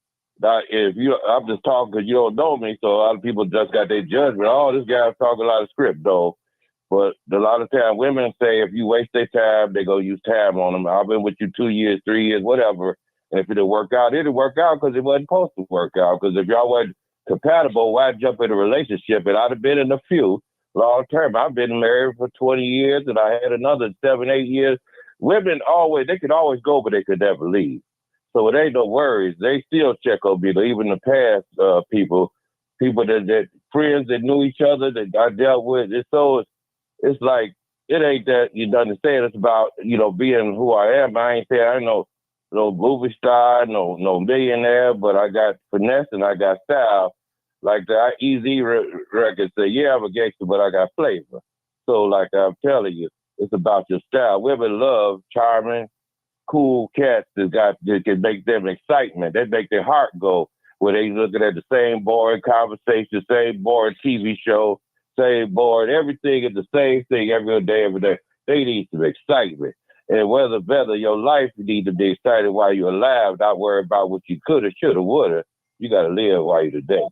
I'm just talking because you don't know me, so a lot of people just got their judgment. Oh, this guy's talking a lot of script, though. But a lot of time, women say if you waste their time, they go use time on them. I've been with you 2 years, 3 years, whatever. And if it didn't work out, it didn't work out because it wasn't supposed to work out. Because if y'all weren't compatible, why jump in a relationship? And I'd have been in a few long term. I've been married for 20 years, and I had another 7, 8 years. Women they could always go, but they could never leave. So it ain't no worries. They still check on people, even the past people that friends that knew each other that I dealt with. It's like, it ain't that you understand. It's about, being who I am. I ain't saying I ain't no movie star, no millionaire, but I got finesse and I got style. Like the Easy record say, yeah, I'm a gangster, but I got flavor. So like I'm telling you, it's about your style. Women love charming, cool cats that can make them excitement. They make their heart go, where they looking at the same boring conversation, same boring TV show, same boring, everything is the same thing every day. They need some excitement. And whether your life, you need to be excited while you're alive, not worry about what you coulda, shoulda, woulda. You got to live while you're today.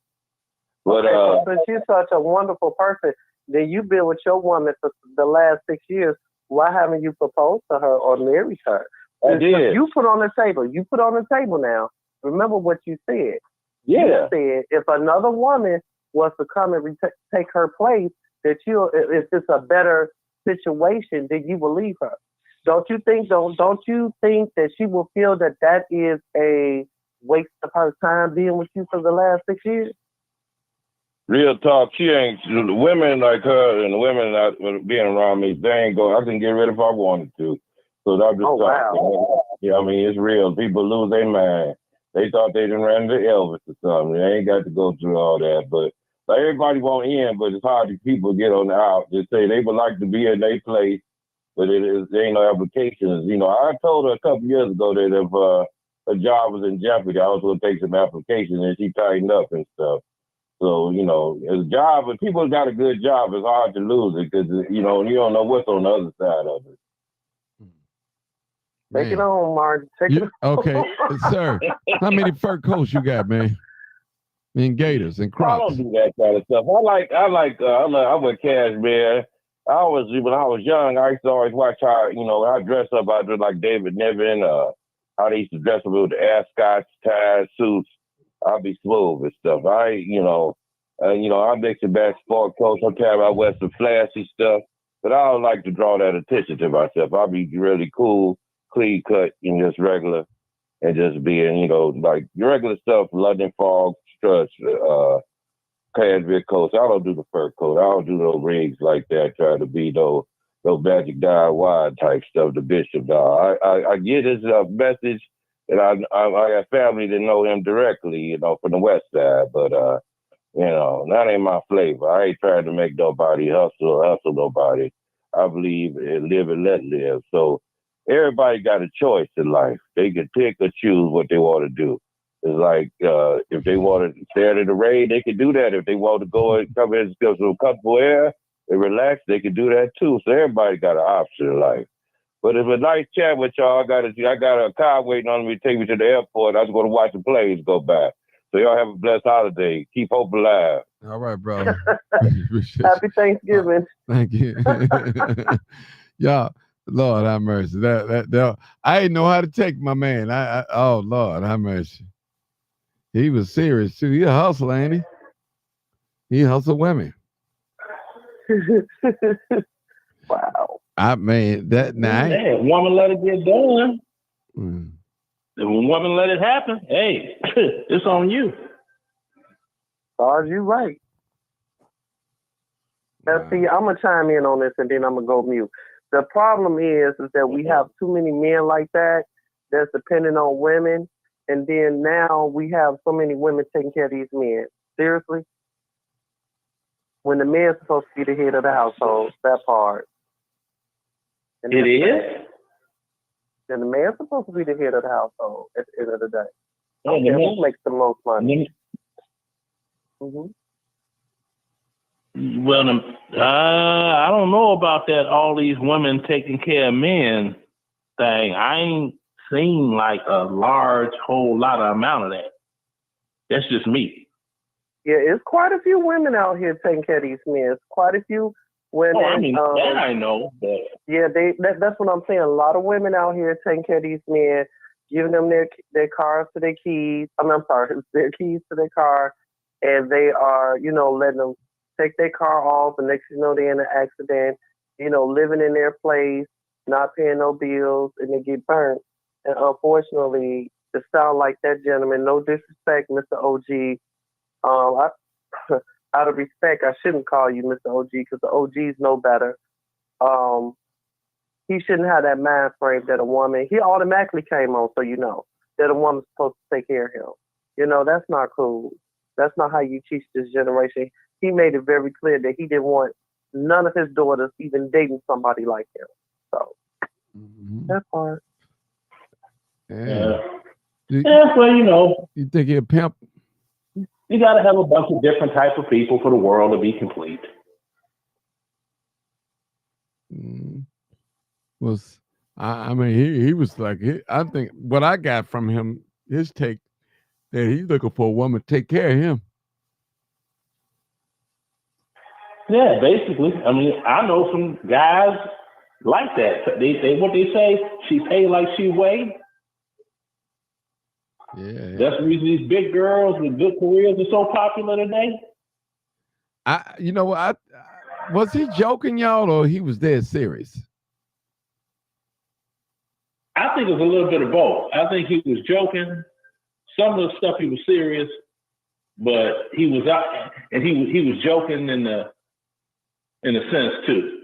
But since you're such a wonderful person, then you've been with your woman for the last 6 years. Why haven't you proposed to her or married her? I did. You put on the table. You put on the table now. Remember what you said. Yeah. You said if another woman was to come and take her place, that if it's a better situation, then you will leave her. Don't you think that she will feel that is a waste of her time being with you for the last 6 years? Real talk, she ain't. The women like her and the women not being around me, they ain't go. I can get rid if I wanted to. So I'm just talking. Wow. Yeah, I mean, it's real. People lose their mind. They thought they done ran into Elvis or something. They ain't got to go through all that. But like, everybody won't end, but it's hard to people get on the out. They say they would like to be in their place, but there ain't no applications. I told her a couple years ago that her job was in jeopardy. I was going to take some applications, and she tightened up and stuff. So, you know, his job, if people got a good job, it's hard to lose it because, you know, you don't know what's on the other side of it. Take it on, Martin. Take it on. Okay, sir. How many fur coats you got, man? And gators and I Crocs. don't do that kind of stuff. I'm a cashmere. When I was young, I used to always watch how, you know, I dress up. I do like David Niven, how they used to dress up with the ascots, ties, suits. I'll be smooth and stuff. I mix and match sport clothes. Sometimes I wear some flashy stuff, but I don't like to draw that attention to myself. I'll be really cool, clean cut, and just regular, and just being, you know, like regular stuff, London fog, struts, cashmere coats. I don't do the fur coat. I don't do those rings like that, trying to be those Magic Dial Wide type stuff, the Bishop dog. I get his message, and I got family that know him directly, you know, from the West Side, but you know, that ain't my flavor. I ain't trying to make nobody hustle nobody. I believe in live and let live. So everybody got a choice in life. They can pick or choose what they want to do. It's like if they want to stand in the rain, they can do that. If they want to go and come in and get some comfortable air and relax, they can do that too. So everybody got an option in life. But it's a nice chat with y'all. I got a car waiting on me to take me to the airport. I was going to watch the planes go by. So y'all have a blessed holiday. Keep hope alive. All right, brother. Happy Thanksgiving. Thank you. Y'all, Lord have mercy. That I didn't know how to take my man. Oh Lord have mercy. He was serious too. He a hustler, ain't he? He hustle women. Wow. I mean that now. Hey, if woman let it get done. Mm. If a woman let it happen, hey, it's on you. Are you right? Now, see, I'm gonna chime in on this, and then I'm gonna go mute. The problem is that we have too many men like that that's dependent on women, and then now we have so many women taking care of these men. Seriously, when the man's supposed to be the head of the household, that part. And It is. Then the man's supposed to be the head of the household at the end of the day. Yeah, Okay, who makes the most money? Well, I don't know about that. All these women taking care of men thing. I ain't seen like a whole lot of amount of that. That's just me. Yeah, it's quite a few women out here taking care of these men. It's quite a few women. Oh, I mean, that I know. But yeah, that's what I'm saying. A lot of women out here taking care of these men, giving them their cars to their keys. I'm sorry, their keys to their car, and they are, you know, letting them take their car off, and next thing you know, they're in an accident, you know, living in their place, not paying no bills, and they get burnt. And unfortunately, to sound like that gentleman, no disrespect, Mr. OG, out of respect, I shouldn't call you Mr. OG because the OGs know better. He shouldn't have that mind frame that a woman, he automatically came on, so you know, that a woman's supposed to take care of him. You know, that's not cool. That's not how you teach this generation. He made it very clear that he didn't want none of his daughters even dating somebody like him. So, that part. Yeah. well, you know. You think he a pimp? You got to have a bunch of different type of people for the world to be complete. I mean, he was like, I think what I got from him, his take, that he's looking for a woman to take care of him. Yeah, basically. I mean, I know some guys like that. They what they say, she paid like she weighed. Yeah. That's the reason these big girls with good careers are so popular today. You know what? Was he joking, y'all, or he was dead serious? I think it was a little bit of both. I think he was joking. Some of the stuff he was serious, but he was out, and he was joking in a sense too.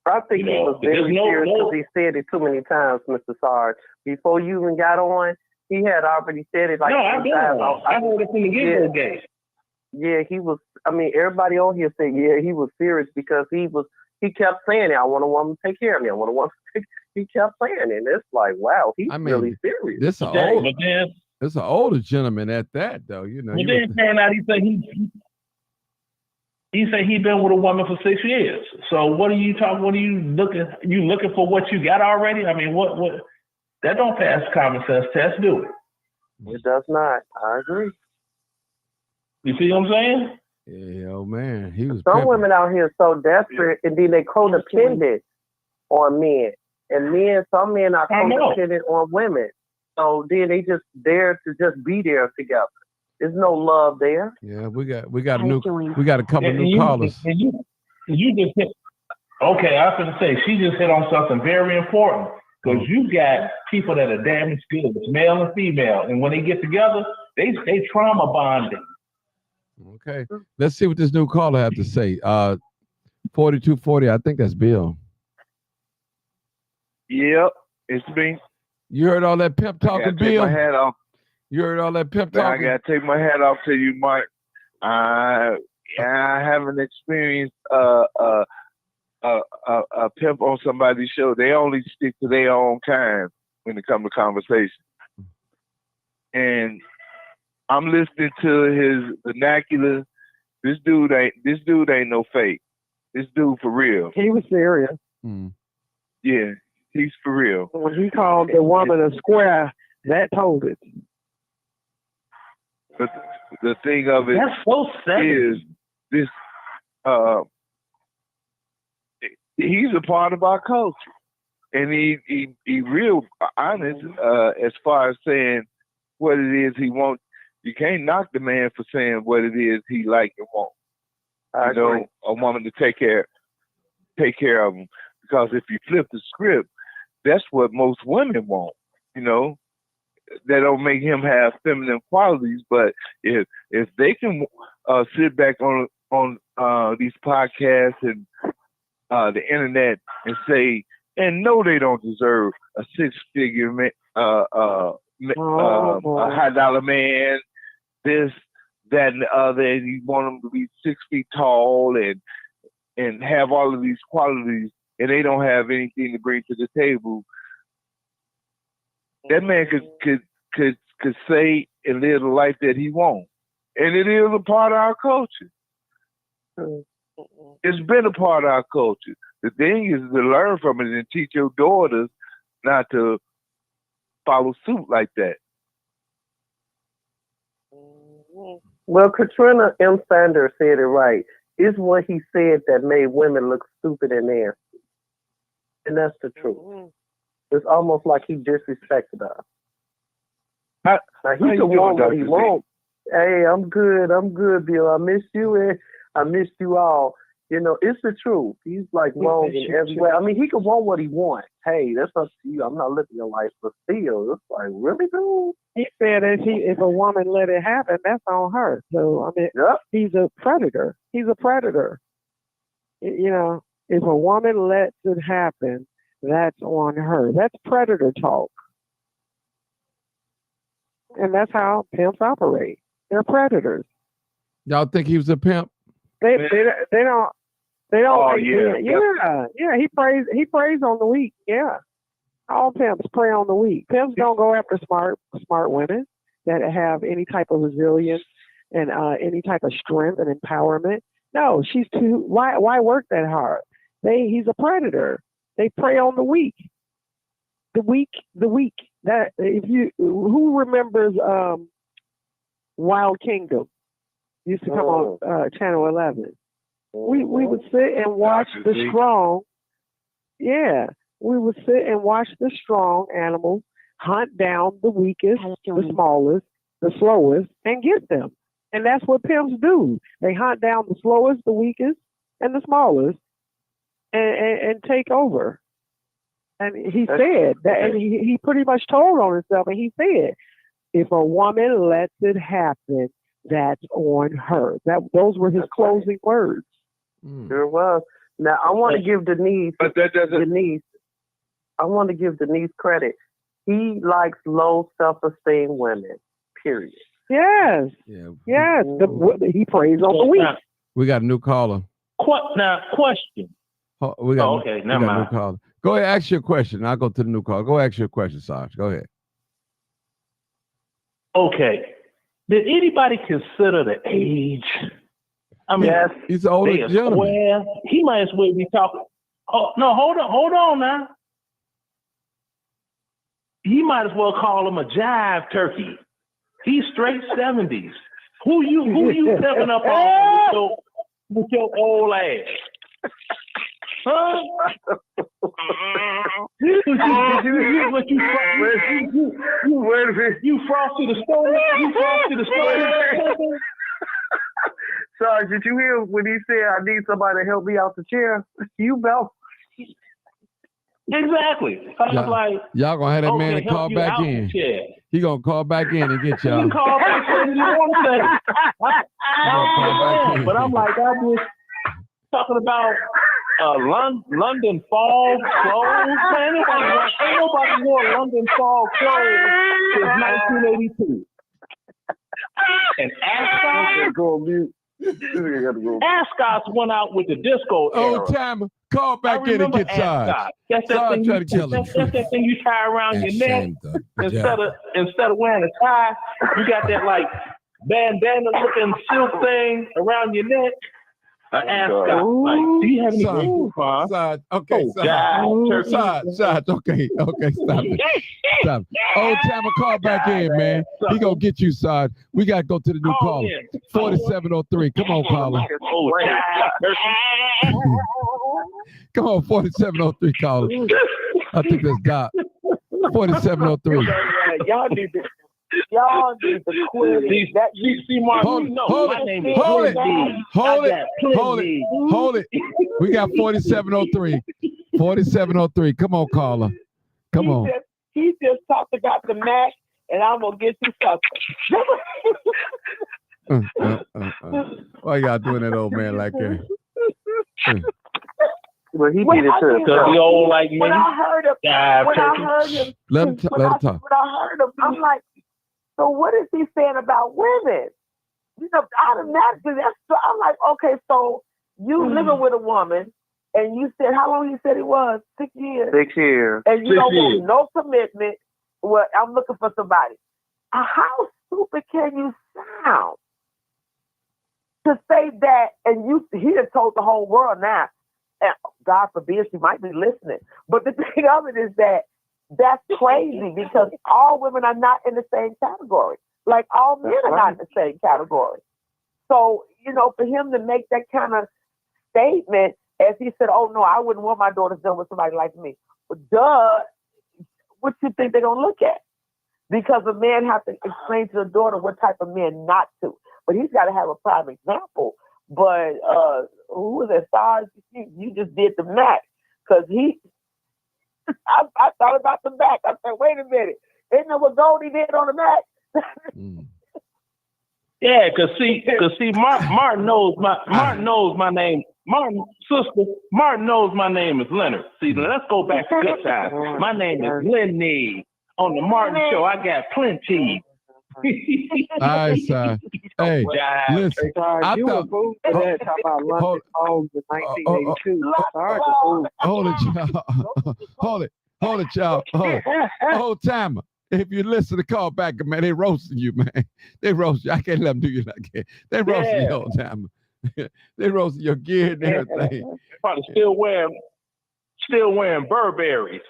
I think he was very serious because he said it too many times, Mr. Sarge. Before you even got on, he had already said it like I heard it from the get-go game. Yeah, he was. I mean, everybody on here said, yeah, he was serious because he kept saying it. I want a woman to take care of me. I want a woman to take. he kept saying it. And it's like, wow, he's I mean, really serious. This But then, it's an older gentleman at that, though. You know. but then turned out he said he been with a woman for 6 years. So what are you talking? What are you looking? You looking for what you got already? I mean, what? That don't pass common sense test, do it? It does not. I agree. You see what I'm saying? Yeah, oh man, he was. Some pimping. women out here so desperate, and then they codependent on men, and some men are I know. codependent on women. So then they just dare to just be there together. There's no love there. Yeah, we got a couple And new you, callers. and you just hit. Okay, I was going to say she just hit on something very important because you got people that are damaged goods, male and female, and when they get together, they trauma bonding. Okay, let's see what this new caller have to say. 4240, I think that's Bill. Yep, it's me. You heard all that pimp talking, Bill? Take my hat off. You heard all that pimp I talking? gotta take my hat off to you, Mike. I haven't experienced a pimp on somebody's show. They only stick to their own kind when it comes to conversation. And I'm listening to his vernacular. This dude ain't no fake. This dude for real. He was serious. Yeah, he's for real. When he called the woman a square, that told it. But the thing of it That's so sad. is this. He's a part of our culture, and he real honest as far as saying what it is he wants. You can't knock the man for saying what it is he like and want. You know, a woman to take care of him. Because if you flip the script, that's what most women want. You know, that don't make him have feminine qualities. But if they can sit back on these podcasts and the internet and say, and no, they don't deserve a six-figure man, a high-dollar man, this, that, and the other, and you want them to be 6 feet tall and have all of these qualities, and they don't have anything to bring to the table. That man could say and live the life that he wants, and it is a part of our culture. It's been a part of our culture. The thing is to learn from it and teach your daughters not to follow suit like that. Well, Katrina M. Sanders said it right. It's what he said that made women look stupid and nasty. And that's the truth. It's almost like he disrespected us. Now, he can want what he wants. Hey, I'm good, Bill. I miss you, and I missed you all. You know, it's the truth. He's like wrong in every way. I mean, he can want what he wants. Hey, that's up to you. I'm not living your life, but still, it's like, really, dude? He said if a woman let it happen, that's on her. So, I mean, He's a predator. He's a predator. You know, if a woman lets it happen, that's on her. That's predator talk. And that's how pimps operate. They're predators. Y'all think he was a pimp? They don't. Oh, yeah. He preys on the weak. Yeah, all pimps prey on the weak. Pimps don't go after smart women that have any type of resilience and any type of strength and empowerment. No, she's too. Why work that hard? He's a predator. They prey on the weak. The weak. That who remembers Wild Kingdom? Used to come on Channel 11. We would sit and watch the strong. Yeah, we would sit and watch the strong animals hunt down the weakest, the smallest, the slowest, and get them. And that's what pimps do. They hunt down the slowest, the weakest, and the smallest, and take over. And he said that, and he pretty much told on himself, and he said, if a woman lets it happen, that's on her. Those were his closing words. Sure was. Now I want to give Denise. But that doesn't. Denise, I want to give Denise credit. He likes low self-esteem women. Period. Yes. Yeah. Yes. He preys on the weak. We got a new caller. Now, question. We got okay, never mind. New caller. Go ahead, ask your question. I'll go to the new call. Go ask your question, Sarge. Go ahead. Okay. Did anybody consider the age? I mean, Yes. He's an older gentleman. Square. He might as well be talking. Oh no, hold on now. He might as well call him a jive turkey. He's straight 70s. Who you stepping up on with your old ass? Huh? You frosty the stone. You frosty the stone. Sorry, did you hear when he said, I need somebody to help me out the chair? You know. Exactly. I was like, y'all gonna have that man to call back in. He gonna call back in and get y'all. You can call back in you want to say. But I'm like, I was talking about London fall clothes. Man, ain't nobody wore London fall clothes since 1982. And Ascot's went out with the disco era. Old timer, call back in and get Sarge. That's that thing you tie around your neck. Instead of wearing a tie, you got that like bandana looking silk thing around your neck. Ascot. Like, do you have any Sarge, okay, Sarge, okay, stop it. Stop. Old timer, call back in, man. He gonna get you, Sarge. We gotta go to the new caller. 4703. Come on, caller. Come on, 4703 caller. I think that's Doc. 4703. Y'all need to quit that. Hold it. We got 4703. 4703. Come on, caller. Come on. He just talked about the match, and I'm gonna get you something. Why y'all doing that, old man, like that? Well, he did it too. Because he old like me. When I heard him, let him talk. When I heard him, I'm like, so what is he saying about women? You know, automatically, I'm like, okay, so you living with a woman, and you said, how long you said it was? 6 years? 6 years. And you don't want no commitment. Well, I'm looking for somebody. How stupid can you sound to say that? And he done told the whole world now. And God forbid she might be listening. But the thing of it is that that's crazy because all women are not in the same category. Like all men are not in the same category. So, you know, for him to make that kind of statement, as he said, oh no, I wouldn't want my daughters done with somebody like me. But what you think they're going to look at? Because a man has to explain to the daughter what type of man not to. But he's got to have a prime example. But who was that? Sarge, you just did the math. Because I thought about the back. I said, wait a minute. Ain't know what Goldie did on the back? Yeah, cause see, Martin knows my name. Martin knows my name is Leonard. See, let's go back to good times. My name is Lenny. On the Martin Show, I got plenty. All right, sir. Hey, listen. I thought. Hold it, y'all. Hold timer. If you listen to call back, man, they roasting you, man. They roast you. I can't let them do you like that. They roasting you all the time. They roasting your gear and everything. Probably still wearing Burberrys.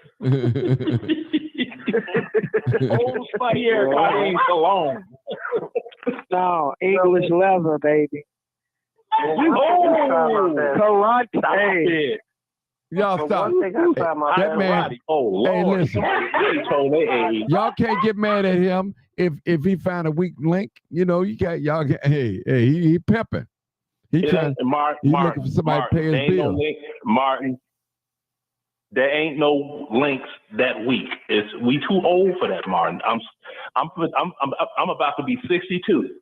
Old Spuddy Eric ain't so long. No, English leather, baby. Hey. Y'all stop. That man. Hey, listen. Y'all can't get mad at him if he found a weak link. You know, y'all get. Hey, he pimping. He trying. He's looking for somebody to pay his bill. Martin. There ain't no links that weak. We too old for that, Martin. I'm about to be 62.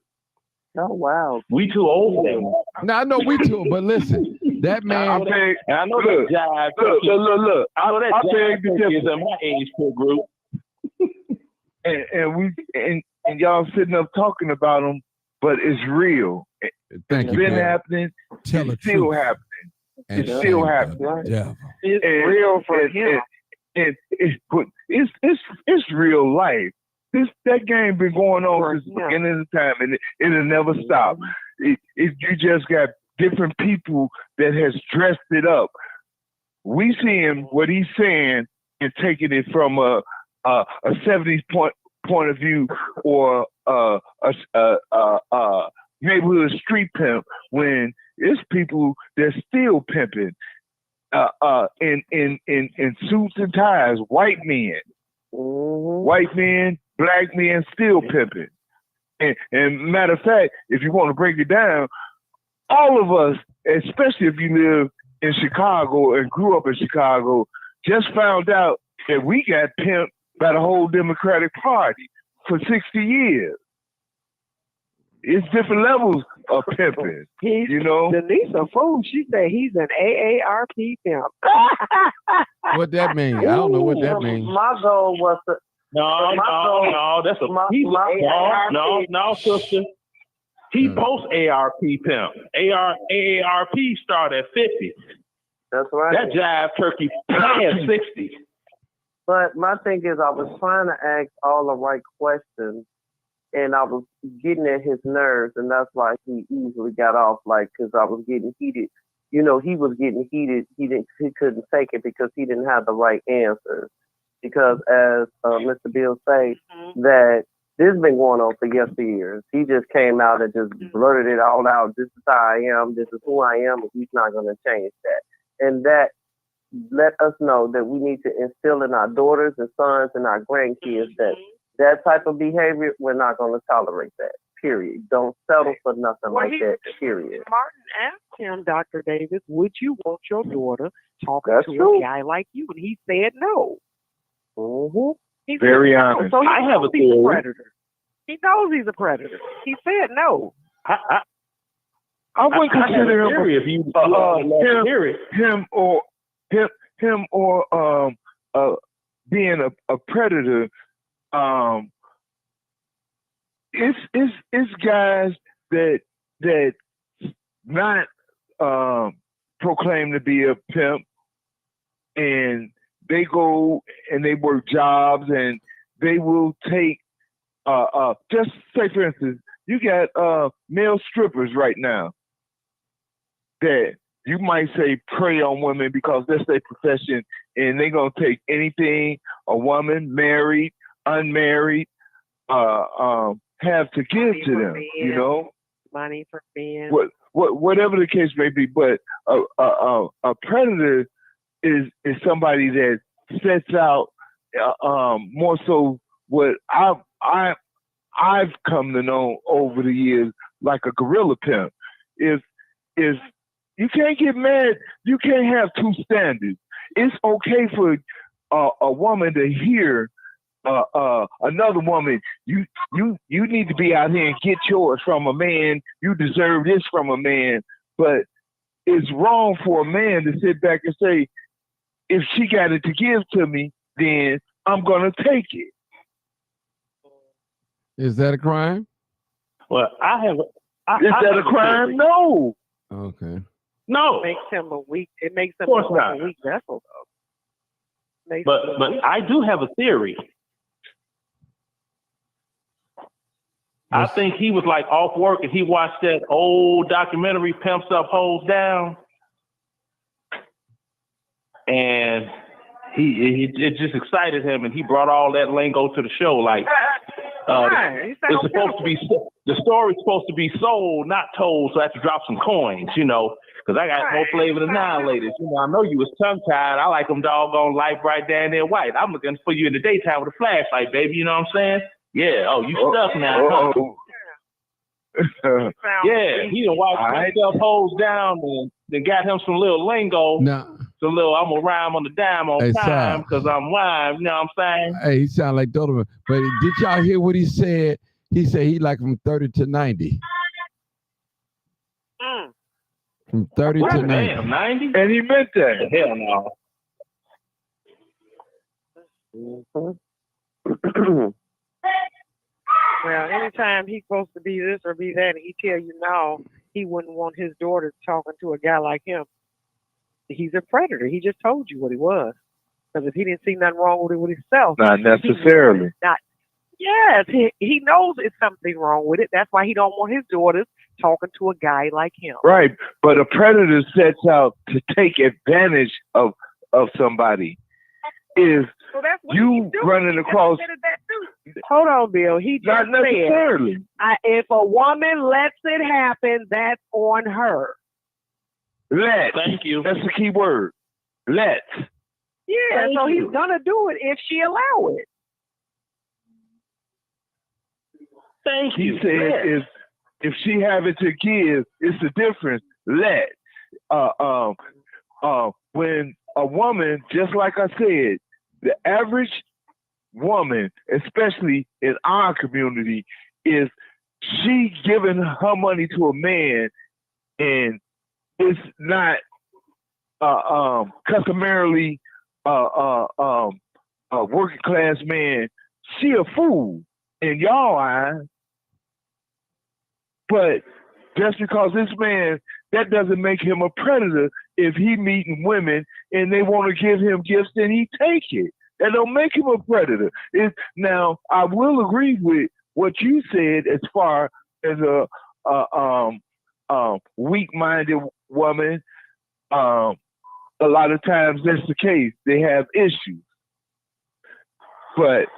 Oh wow. We too old for that. Now I know we too, but listen, that man. I know that jive. Look. I know that jive is in my age group. and y'all sitting up talking about them, but it's real. Thank it's you, been man. happening. Tell it's still happening. and It's still shame happening. the devil. It's And- real for and- him. but it's real life. That game been going on For since the him. beginning of the time, and it'll never stop. You just got different people that has dressed it up. We seeing what he's saying and taking it from a 70s point of view, or a neighborhood street pimp, when it's people that's still pimping in suits and ties, white men. White men, black men still pimping. And matter of fact, if you want to break it down, all of us, especially if you live in Chicago and grew up in Chicago, just found out that we got pimped by the whole Democratic Party for 60 years. It's different levels of pimping, you know? Denise a fool. She said he's an AARP pimp. What that mean? I don't know what that means. My goal was to. No, that's no, sister. He post ARP pimp. AARP start at 50. That's right. That jive turkey past 60. But my thing is, I was trying to ask all the right questions, and I was getting at his nerves, and that's why he easily got off, like, because I was getting heated. You know, he was getting heated. He couldn't take it because he didn't have the right answers. Because as Mr. Bill say, that this has been going on for years. He just came out and just blurted it all out. This is how I am. This is who I am, and he's not going to change that. And that let us know that we need to instill in our daughters and sons and our grandkids that type of behavior, we're not going to tolerate that, period. Don't settle for nothing like that, period. Martin asked him, Dr. Davis, would you want your daughter talking That's to true. a guy like you? And he said no. He Very said honest. No. So I have a he's theory. a predator. He knows he's a predator. He said no. I wouldn't consider him him or being a predator. It's guys that not proclaim to be a pimp, and they go and they work jobs, and they will take just say, for instance, you got male strippers right now that you might say prey on women because that's their profession, and they're gonna take anything a woman, married, unmarried, have to give to them. You know, money for men. Whatever the case may be, but a predator is somebody that sets out more so what I've come to know over the years, like a gorilla pimp. If you can't get mad, you can't have two standards. It's okay for a woman to hear another woman. You need to be out here and get yours from a man. You deserve this from a man. But it's wrong for a man to sit back and say, if she got it to give to me, then I'm gonna take it. Is that a crime? Well, Is that a crime? No. Okay. No. It makes him a weak. It makes him Of course a not. weak vessel, though. But I do have a theory. I think he was like off work and he watched that old documentary, Pimps Up, Hoes Down. And it just excited him, and he brought all that lingo to the show. Like, it's supposed to be, the story's supposed to be sold, not told, so I have to drop some coins, you know, because I got more flavor than annihilators. You know, I know you was tongue-tied. I like them doggone light, bright, down there white. I'm looking for you in the daytime with a flashlight, baby. You know what I'm saying? Yeah. Oh, you stuck now. Yeah, he done watched himself Hoes Down and then got him some little lingo. No. Some little, I'm going to rhyme on the dime on Hey, time Si. because I'm rhyme. You know what I'm saying? Hey, he sound like Donovan. But did y'all hear what he said? He said he like from 30 to 90. From 30 to 90. Damn, 90? And he meant that. Hell no. Well, anytime he's supposed to be this or be that, and he tell you no, he wouldn't want his daughter talking to a guy like him. he's a predator. He just told you what he was. Because if he didn't see nothing wrong with it with himself, Not necessarily. Yes, he knows it's something wrong with it. That's why he don't want his daughters talking to a guy like him. Right, but a predator sets out to take advantage of somebody. If So that's what you running across, hold on, Bill. He just not necessarily. said, if a woman lets it happen, that's on her. Let. Thank you. That's the key word. Let. Yeah, so he's gonna do it if she allow it. Thank He you. said if she have it to give, it's the difference. Let. When a woman, just like I said, the average woman, especially in our community, is she giving her money to a man, and it's not customarily a working class man. She a fool in y'all eyes. But just because this man, that doesn't make him a predator. If he meeting women and they want to give him gifts, then he take it. That don't make him a predator. Now, I will agree with what you said as far as a weak-minded woman. A lot of times that's the case. They have issues. But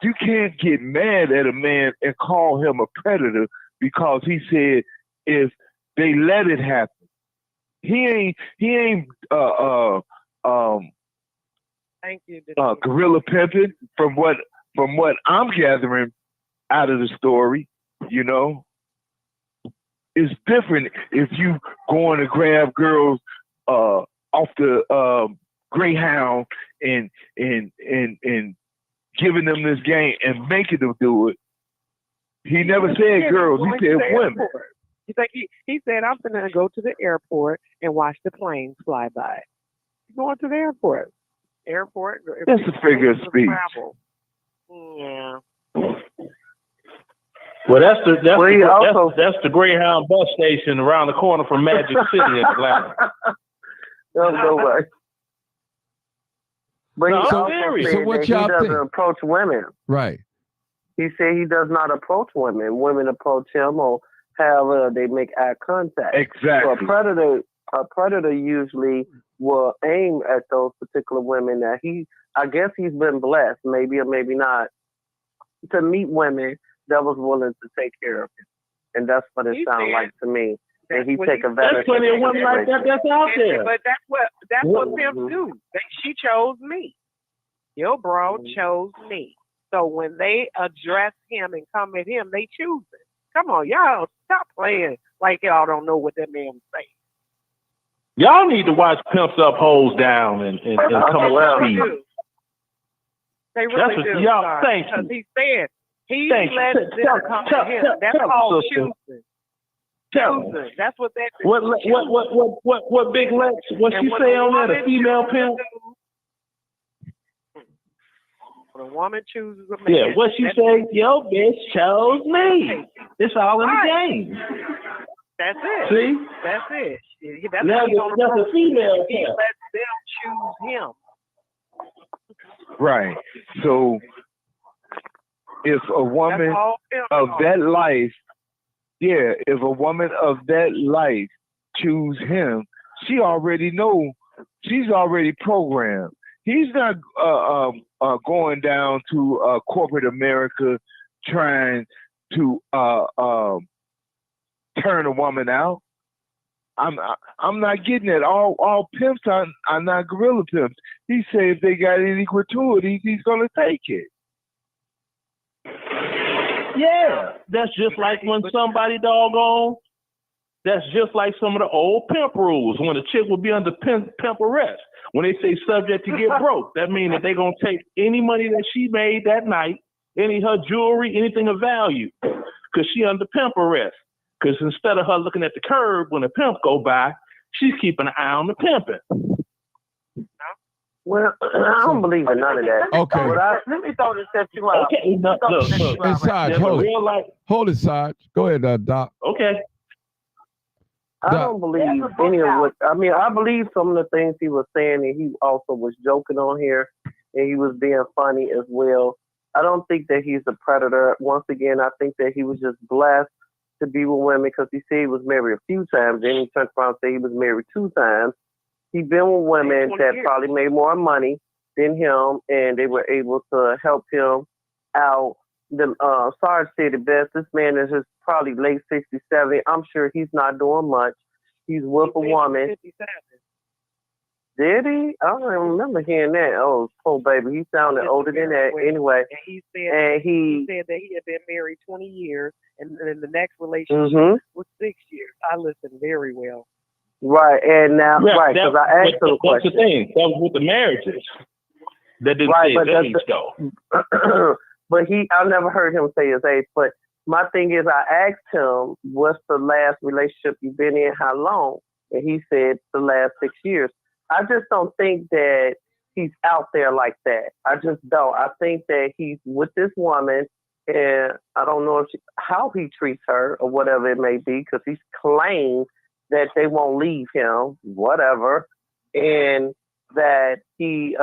you can't get mad at a man and call him a predator because he said if they let it happen. He ain't Thank you. gorilla pimping from what I'm gathering out of the story, you know. It's different if you going to grab girls off the Greyhound and giving them this game and making them do it. He never said girls, he said women. He said, I'm going to go to the airport and watch the planes fly by. He's going to the airport. That's a figure of speech. Travel. Yeah. Well, that's the Greyhound bus station around the corner from Magic City in Atlanta. No way. But he also serious. said that he doesn't approach women. Right. He said he does not approach women. Women approach him or however they make eye contact. Exactly. So a predator usually will aim at those particular women that I guess he's been blessed, maybe or maybe not, to meet women that was willing to take care of him. And that's what it sounds like to me. And he take advantage. There's plenty of women like that that's out there. But that's what pimps do. She chose me. Your bro chose me. So when they address him and come at him, they choose it. Come on, y'all, stop playing like y'all don't know what that man saying. Y'all need to watch Pimps Up, Hoes Down and come up to speed. They really do. Y'all, thank you. Because he said he let them come to him. That's called choosing. Choosing. That's what that is. What Big Lex? What she say on there? The female pimp. When a woman chooses a man. Yeah, what she say? Yo, bitch chose me. It's all in the game. That's it. See? That's it. That's a female He pimp. lets them choose him. Right. So if a woman of that life, if a woman of that life choose him, she already know, she's already programmed. He's not going down to corporate America trying to turn a woman out. I'm not getting it. All pimps are not gorilla pimps. He said if they got any gratuities, he's gonna take it. Yeah, that's just like when somebody doggone. That's just like some of the old pimp rules when a chick would be under pimp arrest. When they say subject to get broke, that means that they're gonna take any money that she made that night, any her jewelry, anything of value, because she under pimp arrest. Because instead of her looking at the curb when the pimp go by, she's keeping an eye on the pimping. Well, I don't believe in none of that. Okay. Let me throw this at you out. Okay, look. Hey, Sarge, hold it, Sarge. Go ahead, Doc. Okay. I don't believe any of what. I mean, I believe some of the things he was saying, and he also was joking on here, and he was being funny as well. I don't think that he's a predator. Once again, I think that he was just blessed to be with women because he said he was married a few times. Then he turned around and said he was married 2 times. He's been with women that probably made more money than him, and they were able to help him out. Sarge said it best. This man is just probably late 60s, 70s. I'm sure he's not doing much. He's with a woman. Did he? I don't even remember hearing that. Oh, poor baby. He sounded older than that. Anyway. And he said that he had been married 20 years, and then the next relationship was 6 years. I listened very well. Right, and now, because I asked him a question. That's the thing. That was with the marriages. That didn't say his age, though. But I never heard him say his age. But my thing is, I asked him, what's the last relationship you've been in, how long? And he said the last 6 years. I just don't think that he's out there like that. I just don't. I think that he's with this woman, and I don't know how he treats her or whatever it may be, because he's claimed that they won't leave him, whatever, and that he,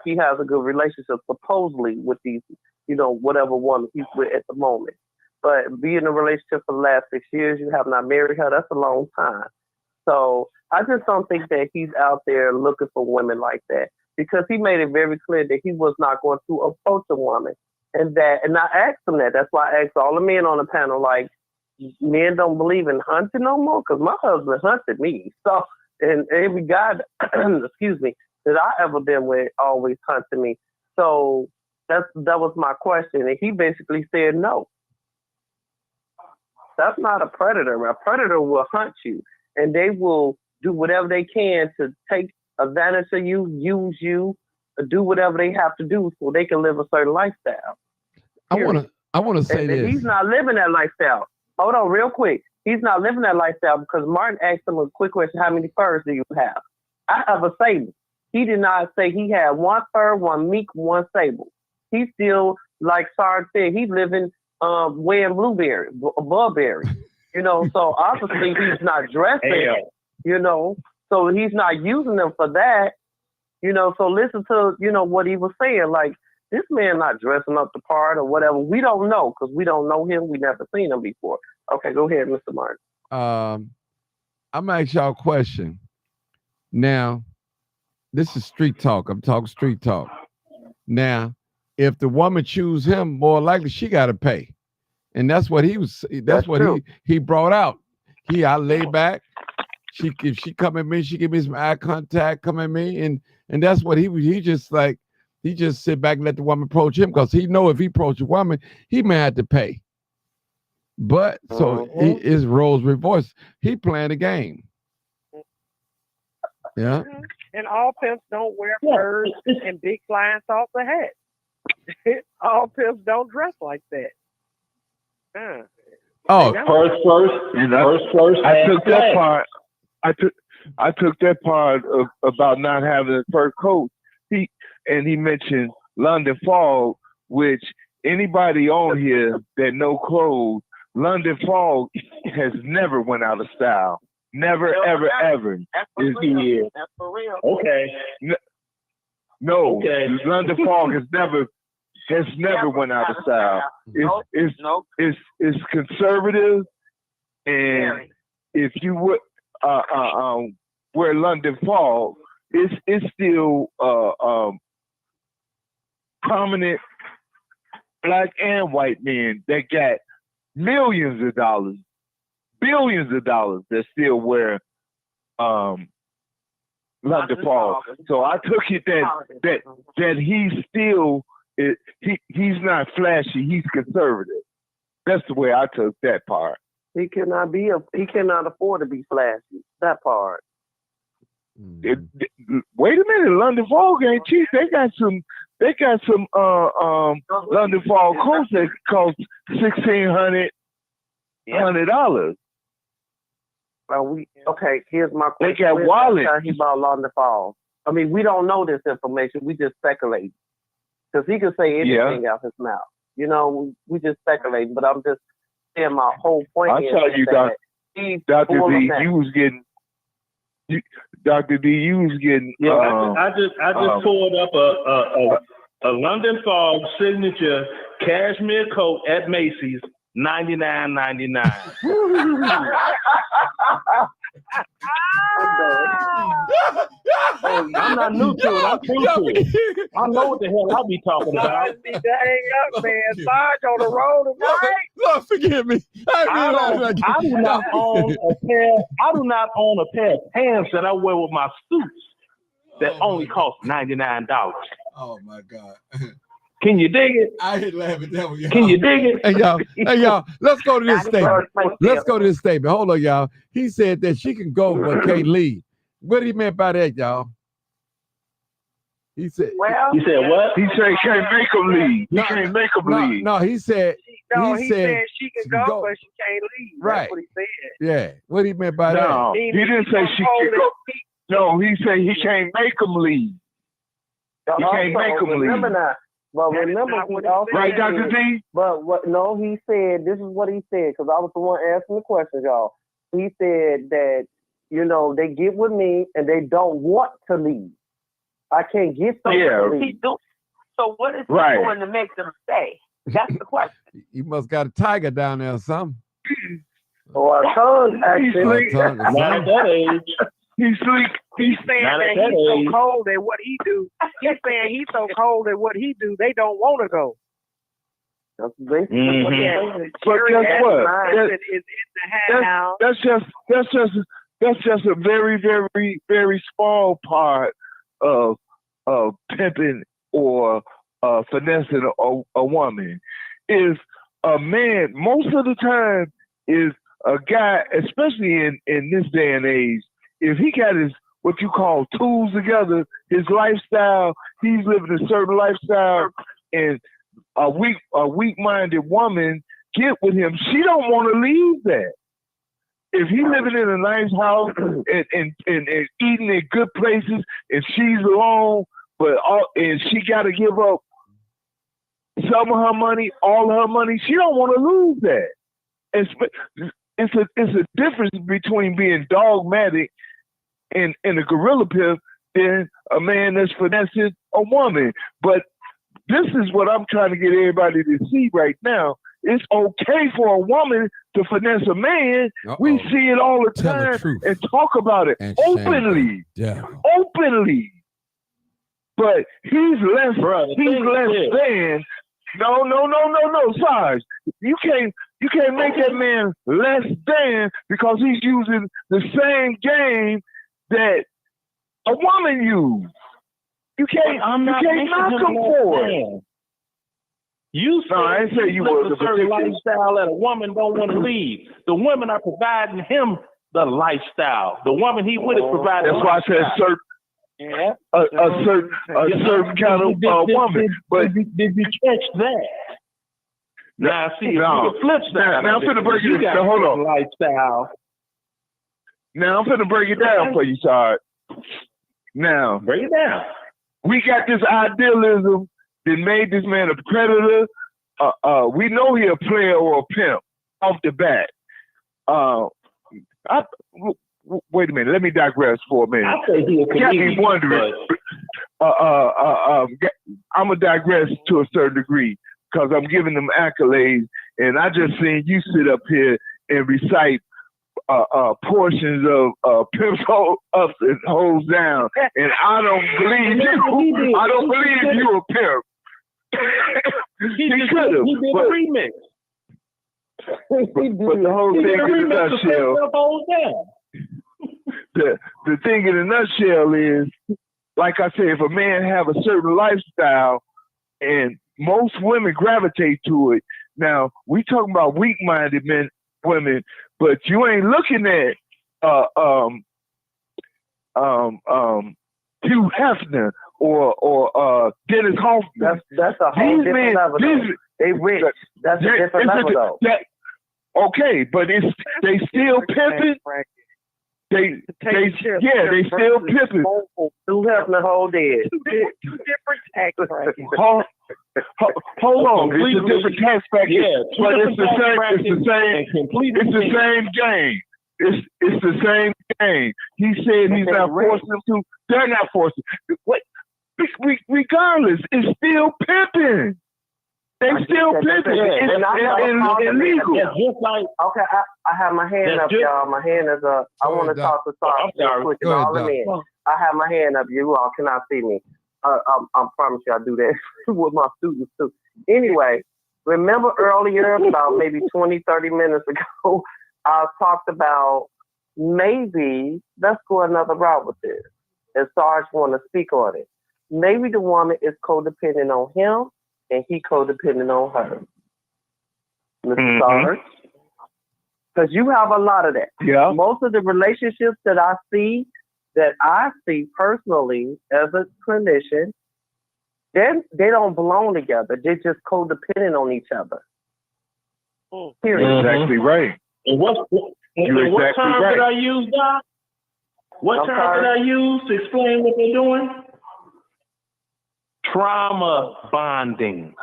he has a good relationship supposedly with these, whatever woman he's with at the moment. But being in a relationship for the last 6 years, you have not married her, that's a long time. So I just don't think that he's out there looking for women like that, because he made it very clear that he was not going to approach a woman. And I asked him that. That's why I asked all the men on the panel, like, men don't believe in hunting no more? Because my husband hunted me. So, and every guy, excuse me, that I ever been with always hunted me. So that was my question. And he basically said no. That's not a predator. A predator will hunt you, and they will do whatever they can to take advantage of you, use you, or do whatever they have to do so they can live a certain lifestyle. I want to say this. He's not living that lifestyle. Hold on, real quick. He's not living that lifestyle because Martin asked him a quick question: how many furs do you have? I have a sable. He did not say he had 1 fur, 1 mink, 1 sable. He still, like Sarge said, he's living wearing blueberry, so obviously he's not dressing, so he's not using them for that, so listen to, what he was saying, like, this man not dressing up the part or whatever. We don't know because we don't know him. We never seen him before. Okay, go ahead, Mr. Martin. I'm going to ask y'all a question. Now, this is street talk. I'm talking street talk. Now, if the woman choose him, more likely she got to pay. And that's what he was. That's what he brought out. I lay back. If she come at me, she give me some eye contact, come at me. And that's what he just like. He just sit back and let the woman approach him because he know if he approach a woman, he may have to pay. But so his roles reversed. He playing the game. Yeah. And all pimps don't wear furs and big flying saucer hats. All pimps don't dress like that. First. I took that part. I took that part about not having a fur coat. He mentioned London Fog, which anybody on here that know clothes, London Fog has never went out of style. Never, ever. That's for real. Okay. No. Okay. London Fog has never went out of style. It's conservative, and if you would wear London Fog, it's still prominent black and white men that got millions of dollars, billions of dollars that still wear London Fog. So I took it that he's still he's not flashy, he's conservative. That's the way I took that part. He cannot afford to be flashy. That part. Wait a minute, London Fog ain't cheap. They got some London Fog coats that cost $1,600. Okay, here's my question. They got wallets. He bought London Fog. I mean, we don't know this information. We just speculate. Because he could say anything out his mouth. We just speculating. But I'm just saying my whole point I'll tell you that Dr. full D, of that. you was getting. Dr. D, you was getting. Yeah, I just pulled up a London Fog signature cashmere coat at Macy's, $99.99. I'm not new to it. I'm true to it. I know what the hell I'll be talking about. Dang up, man. Sarge on the road tonight. Lord, forgive me. I do not own a pair of pants that I wear with my suits that only cost $99. Oh my God. Can you dig it? I hit laugh at that one, y'all. Can you dig it? Hey y'all, let's go to this statement. Let's go to this statement. Hold on, y'all. He said that she can go but can't leave. What he meant by that, y'all? He said. Well, he said what? He said he can't make them leave. He can't make them leave. No, he said. He said she can go, but she can't leave. Right. That's what he said. Yeah. What he meant by No, that? he didn't say she can go. No, he said he can't make them leave. He can't make them leave. Remember now. But remember, he also right, Dr. D? But what? No, he said, this is what he said, because I was the one asking the questions, y'all. He said that, they get with me and they don't want to leave. I can't get them to leave. So what is he doing to make them stay? That's the question. You must got a tiger down there or something. Or a tongue, actually. Not at that age. He's sleep. He's saying that he's so cold at what he do. He's saying he's so cold at what he do. They don't want to go. That's basically what he's But guess what? That's just a very, very, very small part of pimping or finessing a woman. Is a man most of the time is a guy, especially in this day and age. If he got his what you call tools together, his lifestyle, he's living a certain lifestyle, and a weak-minded woman get with him, she don't want to leave that. If he living in a nice house and eating in good places, and she's alone, and she got to give up some of her money, all of her money, she don't want to lose that. It's a difference between being dogmatic and a gorilla pimp than a man that's finessing a woman. But this is what I'm trying to get everybody to see right now. It's okay for a woman to finesse a man. We see it all the time and talk about it openly. Openly. But he's less than. No, Sarge. You can't make that man less than because he's using the same game that a woman used. You can't knock him for it. You said I ain't say you was a certain lifestyle that a woman don't want to leave. The women are providing him the lifestyle. The woman he with is providing. That's why I said certain. Yeah. A certain kind of woman. But did you catch that? Now see, the flip side. Now I'm finna break it down. Hold on. Lifestyle. Now I'm finna break it down for you, Sarge. Now break it down. We got this idealism that made this man a predator. We know he a player or a pimp off the bat. Wait a minute. Let me digress for a minute. I say he a comedian. Got me wondering. I'm gonna digress to a certain degree because I'm giving them accolades, and I just seen you sit up here and recite portions of Pimp's ups and holds down, and I don't believe you. I don't believe you a pimp. He could have. He did a remix. But the whole thing in a nutshell. The thing in a nutshell is, like I said, if a man have a certain lifestyle, and most women gravitate to it. Now we talking about weak-minded women, but you ain't looking at Hugh Hefner or Dennis Hoffman. That's a whole different level. They rich. That's a different level, though. Okay, but they still pimping. They still pimping. Who helping the whole dead? Two different tax brackets. Hold on, it's a different tax bracket, but it's the same game. It's the same thing. He said he's not forcing them to. They're not forcing. What? Regardless, it's still pimping. They still pimping. It's illegal. It's just like Okay, I have my hand up, y'all. My hand is up. I want to talk to Sarge. All in in. I have my hand up. You all cannot see me. I promise you I do that with my students too. Anyway, remember earlier, about maybe 20, 30 minutes ago, I talked about maybe, let's go another route with this. And Sarge want to speak on it. Maybe the woman is codependent on him and he codependent on her. Mr. Sarge? Because you have a lot of that. Yeah. Most of the relationships that I see personally as a clinician, they don't belong together. They're just codependent on each other. Period. Exactly right. And what term did I use, Doc? What term did I use to explain what they're doing? Trauma bonding.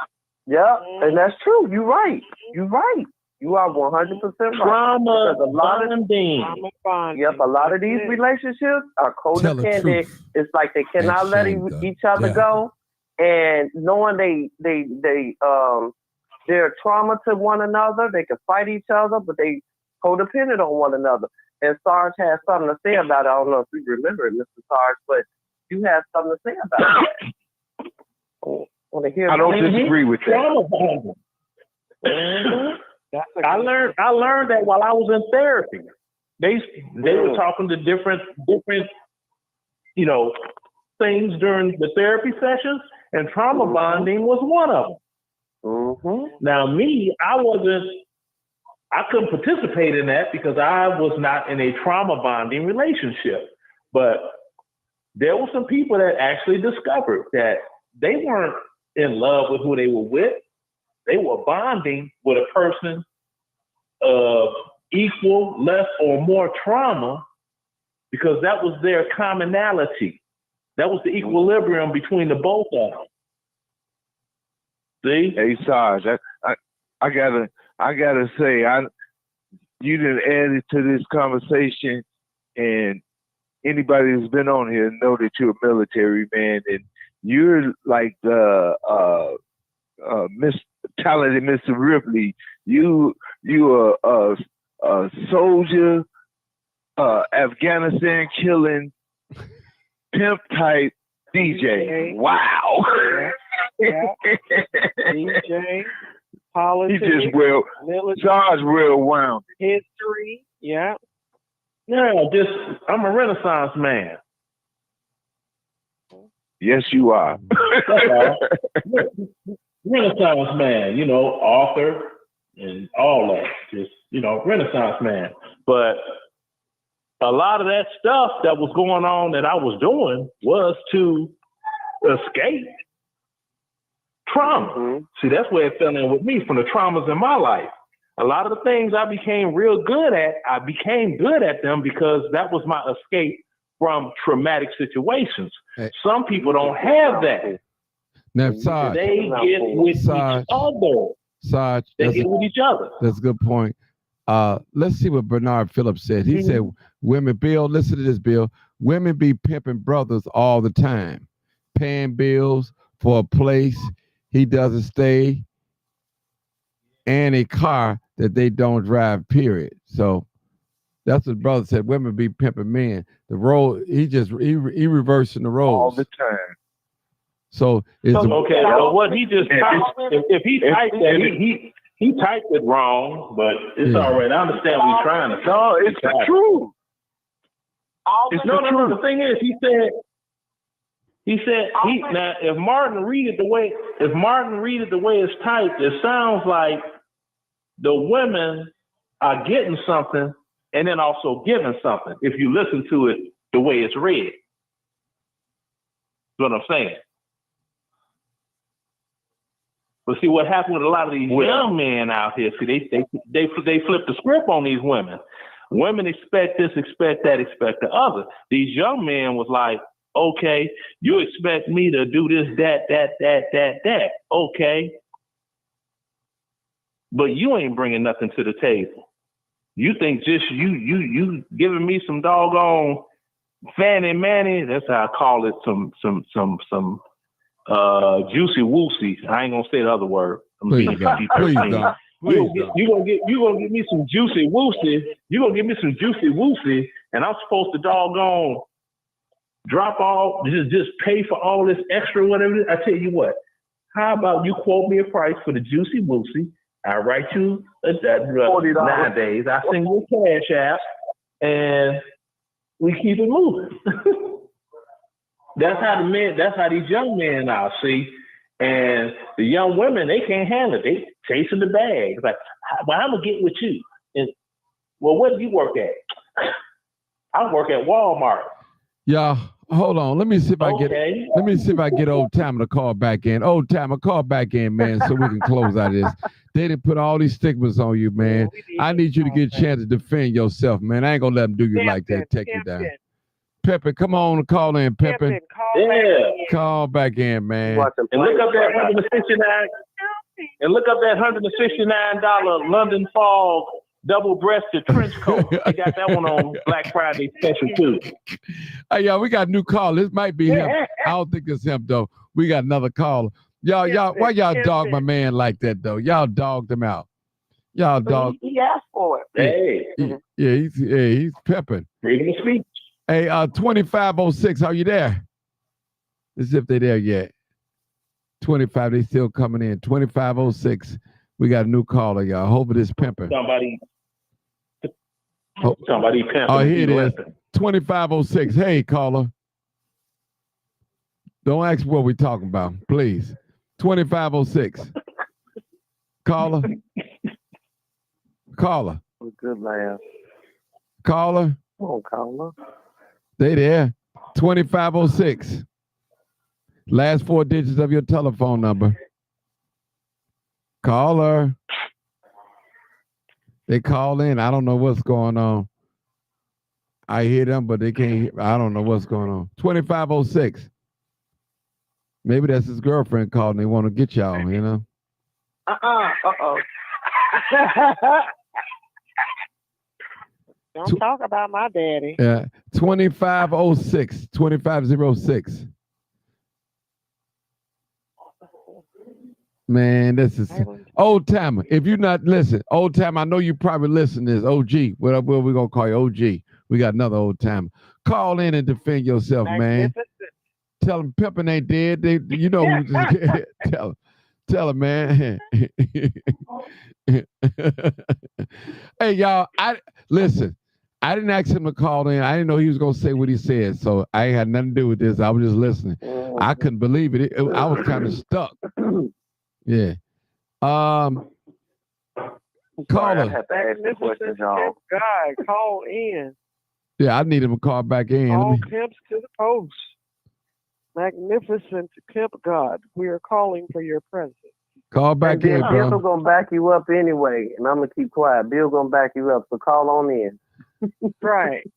Yeah, and that's true. You're right. You are 100% right. Trauma bonding. Yep, a lot of these relationships are codependent. It's like they cannot let each other go, and knowing they're trauma to one another, they can fight each other, but they codependent on one another. And Sarge has something to say about it. I don't know if you remember it, Mr. Sarge, but you have something to say about it. I don't disagree with that. Trauma bonding. I learned that while I was in therapy. They were talking to different things during the therapy sessions, and trauma bonding was one of them. Now me, I couldn't participate in that because I was not in a trauma bonding relationship. But there were some people that actually discovered that they weren't in love with who they were with. They were bonding with a person of equal, less, or more trauma because that was their commonality. That was the equilibrium between the both of them. See? Hey, Sarge, I gotta say, you done added to this conversation, and anybody who's been on here know that you're a military man, and you're like the talented Mr. Ripley. You are a soldier, Afghanistan killing, pimp type DJ. Wow. DJ, politics, he just Sarge real wound. History, yeah. Yeah, I'm a Renaissance man. Yes, you are. Renaissance man, author and all that. Just, Renaissance man. But a lot of that stuff that was going on that I was doing was to escape trauma. See, that's where it fell in with me from the traumas in my life. A lot of the things I became real good at, I became good at them because that was my escape from traumatic situations. Some people don't have that. Now, Sarge, they get with each other. Sarge, they get with each other. That's a good point. Let's see what Bernard Phillips said. He said, women, Bill, listen to this, Bill. Women be pimping brothers all the time, paying bills for a place he doesn't stay and a car that they don't drive, period. So that's what brother said. Women be pimping men. The role, he reversing the roles all the time. So okay. So what he just typed, if he typed that, he typed it wrong, but it's all right. I understand what he's trying to say. No, it's the truth. No. The thing is, he said now if Martin read it the way it's typed, it sounds like the women are getting something and then also giving something. If you listen to it the way it's read, that's what I'm saying. But see what happened with a lot of these young men out here. See, they flip the script on these women. Women expect this, expect that, expect the other. These young men was like, okay, you expect me to do this, that. Okay. But you ain't bringing nothing to the table. You think just you giving me some doggone fanny manny? That's how I call it. Some juicy woosy. I ain't gonna say the other word. Please don't. Please don't. You gonna give me some juicy woosy. You gonna give me some juicy woosy, and I'm supposed to doggone drop all, just pay for all this extra whatever. I tell you what. How about you quote me a price for the juicy woosy? I write you $40 nowadays. I send you a cash app, and we keep it moving. That's how these young men are. See, and the young women, they can't handle it. They chasing the bag. It's like, well, I'm gonna get with you. And well, where do you work at? I work at Walmart. Yeah, hold on. Let me see if I get Old Timer to call back in. Old Timer, call back in, man, so we can close out of this. They didn't put all these stigmas on you, man. I need you to get a chance to defend yourself, man. I ain't gonna let them do you like that, take you down. Pepe, come on and call in, Pepe. Call back in, man. And look up that $169 London Fog double-breasted trench coat. They got that one on Black Friday special too. Hey, y'all, we got a new call. This might be him. I don't think it's him though. We got another caller. Y'all, why y'all dog my man like that though? Y'all dogged him out. Y'all dog. He asked for it. He's pepping. Freedom of speech. Hey, 2506, are you there? As if they're there yet. 25, they still coming in. 2506. We got a new caller, y'all. Hopefully this pimping. Somebody pimping. Oh, here it is. 2506. Hey, caller. Don't ask what we talking about, please. 2506. Caller. Good man. Caller. Oh, caller. They there. 2506. Last 4 digits of your telephone number. Caller. They call in. I don't know what's going on. I hear them, but they can't. I don't know what's going on. 2506. Maybe that's his girlfriend calling. They want to get y'all, you know? Don't talk about my daddy. Yeah. 2506. 2506. Man, this is Old Timer. If you're not listen, Old Timer, I know you probably listen to this. OG. What we gonna call you? OG. We got another Old Timer. Call in and defend yourself, man. Tell them Pimpin' ain't dead. You know who just tell them, man. Hey, y'all, I didn't ask him to call in. I didn't know he was gonna say what he said, so I ain't had nothing to do with this. I was just listening. I couldn't believe it. I was kind of stuck. Yeah. Caller. Magnificent guy, call in. Yeah, I need him to call back in. All pimps to the post. Magnificent pimp God, we are calling for your presence. Call back in, bro. Bill gonna back you up anyway, and I'm gonna keep quiet. Bill gonna back you up, so call on in. Right.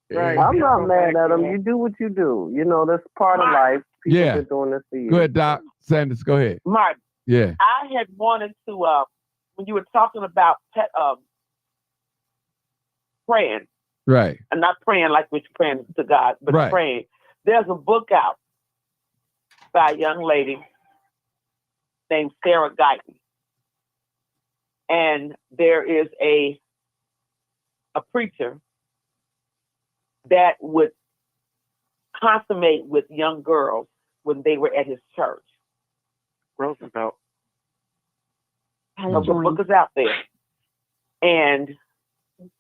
I'm not mad at him. You do what you do. You know, that's part of life. People been doing this for years. Go ahead, Doc. Sanders, go ahead. Mark. Yeah. I had wanted to, when you were talking about praying. Right. And not praying like we're praying to God, but praying. There's a book out by a young lady named Sarah Guyton. And there is a preacher that would consummate with young girls when they were at his church. Roosevelt. The book is out there. And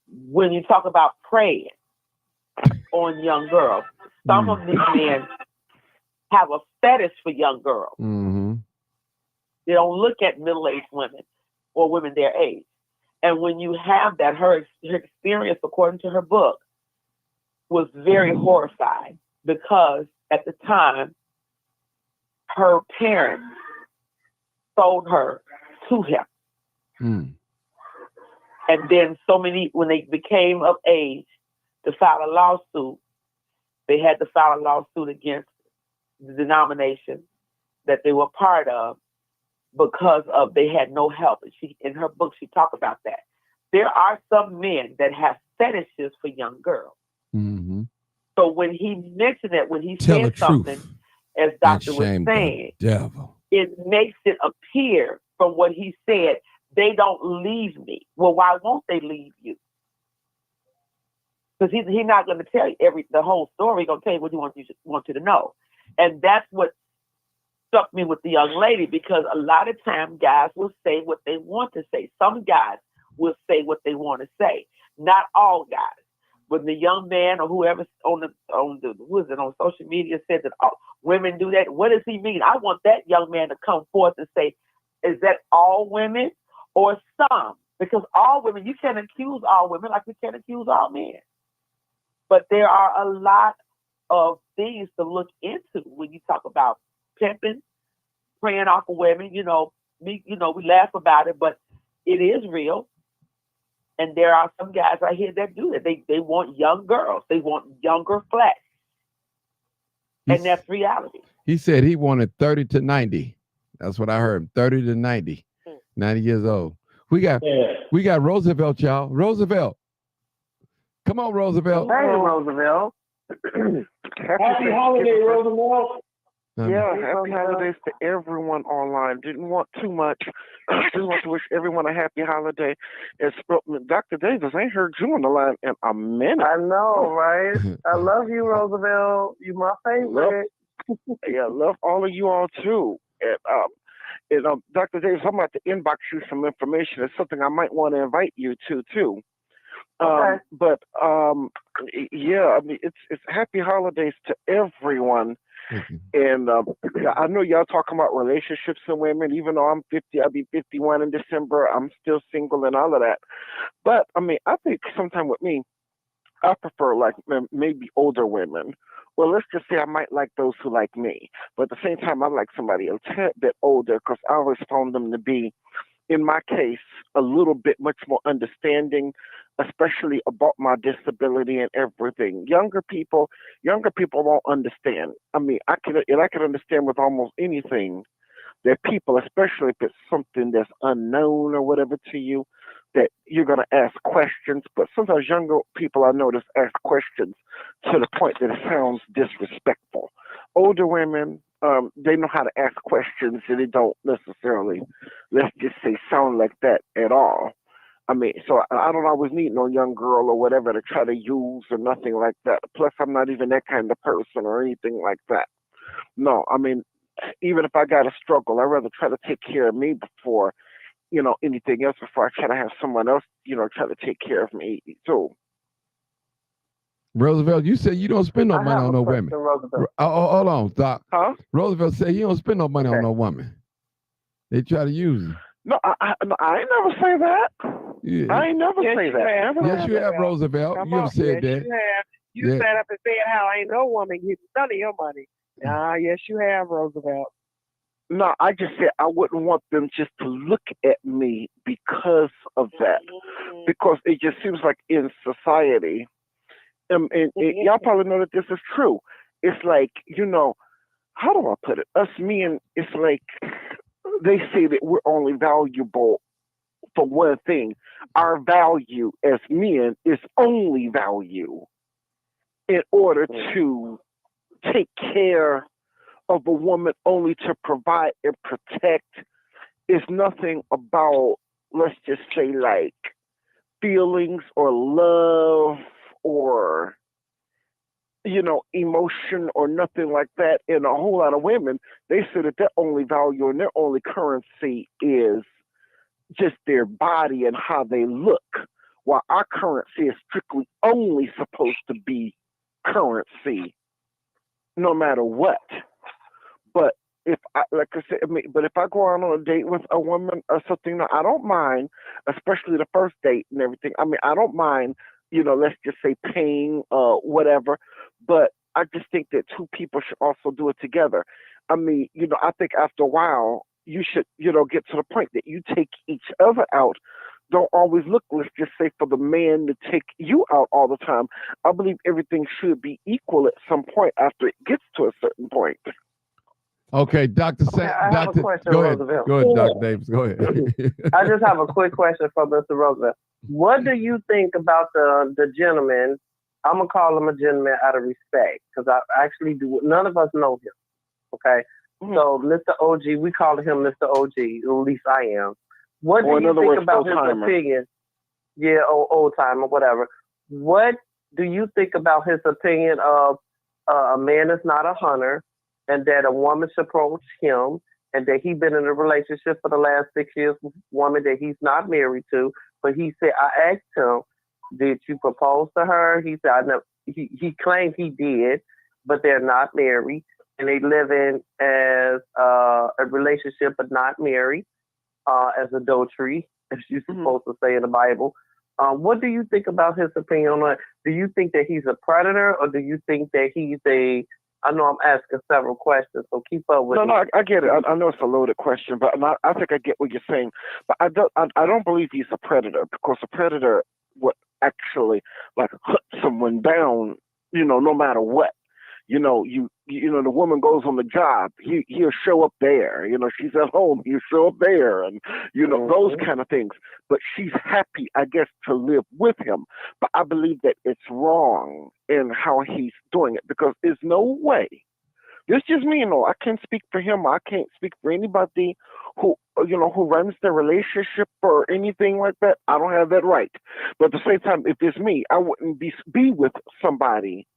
when you talk about praying on young girls, some of these men have a fetish for young girls. Mm-hmm. They don't look at middle-aged women or women their age. And when you have that, her experience, according to her book, was very horrifying because at the time, her parents sold her to him. Mm. And then when they became of age to file a lawsuit, they had to file a lawsuit against the denomination that they were part of because of they had no help. And in her book, she talked about that. there are some men that have fetishes for young girls. Mm-hmm. So when he mentioned it, when he Tell said the something, truth. as Doctor was Shame saying, the devil. it makes it appear from what he said, they don't leave me. Well, why won't they leave you? Because he's not going to tell you the whole story. He's going to tell you what he wants you to know. And that's what struck me with the young lady, because a lot of times guys will say what they want to say. Some guys will say what they want to say. Not all guys. When the young man or whoever on social media said that women do that, what does he mean? I want that young man to come forth and say, is that all women or some? Because all women, you can't accuse all women like we can't accuse all men. But there are a lot of things to look into when you talk about pimping, preying off of women. We laugh about it, but it is real. And there are some guys right here that do it. They want young girls. They want younger flesh. And that's reality. He said he wanted 30 to 90. That's what I heard. 30 to 90. 90 years old. We got Roosevelt, y'all. Roosevelt. Come on, Roosevelt. Hey, Roosevelt. Happy holiday, Roosevelt. Yeah, happy holidays to everyone online. Didn't want too much. Just want to wish everyone a happy holiday. Dr. Davis, I ain't heard you on the line in a minute. I know, right? I love you, Roosevelt. You my favorite. I love all of you all too. And Dr. Davis, I'm about to inbox you some information. It's something I might want to invite you to too. Okay. But it's happy holidays to everyone. And I know y'all talking about relationships and women. Even though I'm 50, I'll be 51 in December. I'm still single and all of that. But I think sometimes with me, I prefer like maybe older women. Well, let's just say I might like those who like me. But at the same time, I like somebody a tad bit older because I always found them to be, in my case, a little bit much more understanding, especially about my disability and everything. Younger people won't understand. I can understand with almost anything that people, especially if it's something that's unknown or whatever to you, that you're going to ask questions. But sometimes younger people, I notice, ask questions to the point that it sounds disrespectful. Older women, they know how to ask questions and they don't necessarily, let's just say, sound like that at all. So I don't always need no young girl or whatever to try to use or nothing like that. Plus, I'm not even that kind of person or anything like that. No, even if I got to struggle, I'd rather try to take care of me before, anything else, before I try to have someone else, try to take care of me too. Roosevelt, you said you don't spend no money on no women. Hold on, Doc. Huh? Roosevelt said you don't spend no money on no woman. They try to use you. No, I ain't never say that. Yeah. I ain't never say that. Yes, you have, Roosevelt. You have said that. You have. You sat up and said how ain't no woman getting none of your money. Yes, you have, Roosevelt. No, I just said I wouldn't want them just to look at me because of that. Because it just seems like in society, and y'all probably know that this is true. It's like, how do I put it? Us men, it's like they say that we're only valuable for one thing. Our value as men is only value in order to take care of a woman, only to provide and protect. Is nothing about, let's just say, like feelings or love or emotion or nothing like that. And a whole lot of women, they say that their only value and their only currency is just their body and how they look, while our currency is strictly only supposed to be currency no matter what. But if I go on a date with a woman or something, I don't mind, especially the first date and everything. I don't mind, let's just say paying whatever, but I just think that two people should also do it together. I think after a while, you should, get to the point that you take each other out. Don't always look, let's just say, for the man to take you out all the time. I believe everything should be equal at some point after it gets to a certain point. Okay, Dr. I have a question, go ahead. Roosevelt. Go ahead, Dr. Davis. Go ahead. I just have a quick question for Mr. Roosevelt. What do you think about the gentleman? I'm gonna call him a gentleman out of respect because I actually do. None of us know him. Okay, so Mr. OG, we call him Mr. OG. At least I am. What do you think about his opinion? Yeah, old timer, whatever. What do you think about his opinion of a man is not a hunter, and that a woman should approach him, and that he been in a relationship for the last 6 years with a woman that he's not married to? But he said, I asked him, did you propose to her? He said, I never. He claimed he did, but they're not married, and they live in as a relationship but not married, as adultery, as you're supposed to say in the Bible. What do you think about his opinion on that? Do you think that he's a predator, or do you think that he's a? I know I'm asking several questions, so keep up with me. No, I get it. I know it's a loaded question, but I think I get what you're saying. But I don't believe he's a predator, because a predator would actually like hunt someone down, no matter what. The woman goes on the job, he'll show up there. She's at home, he'll show up there, and those kind of things. But she's happy, I guess, to live with him. But I believe that it's wrong in how he's doing it, because there's no way. This is just me, I can't speak for him. I can't speak for anybody who runs their relationship or anything like that. I don't have that right. But at the same time, if it's me, I wouldn't be with somebody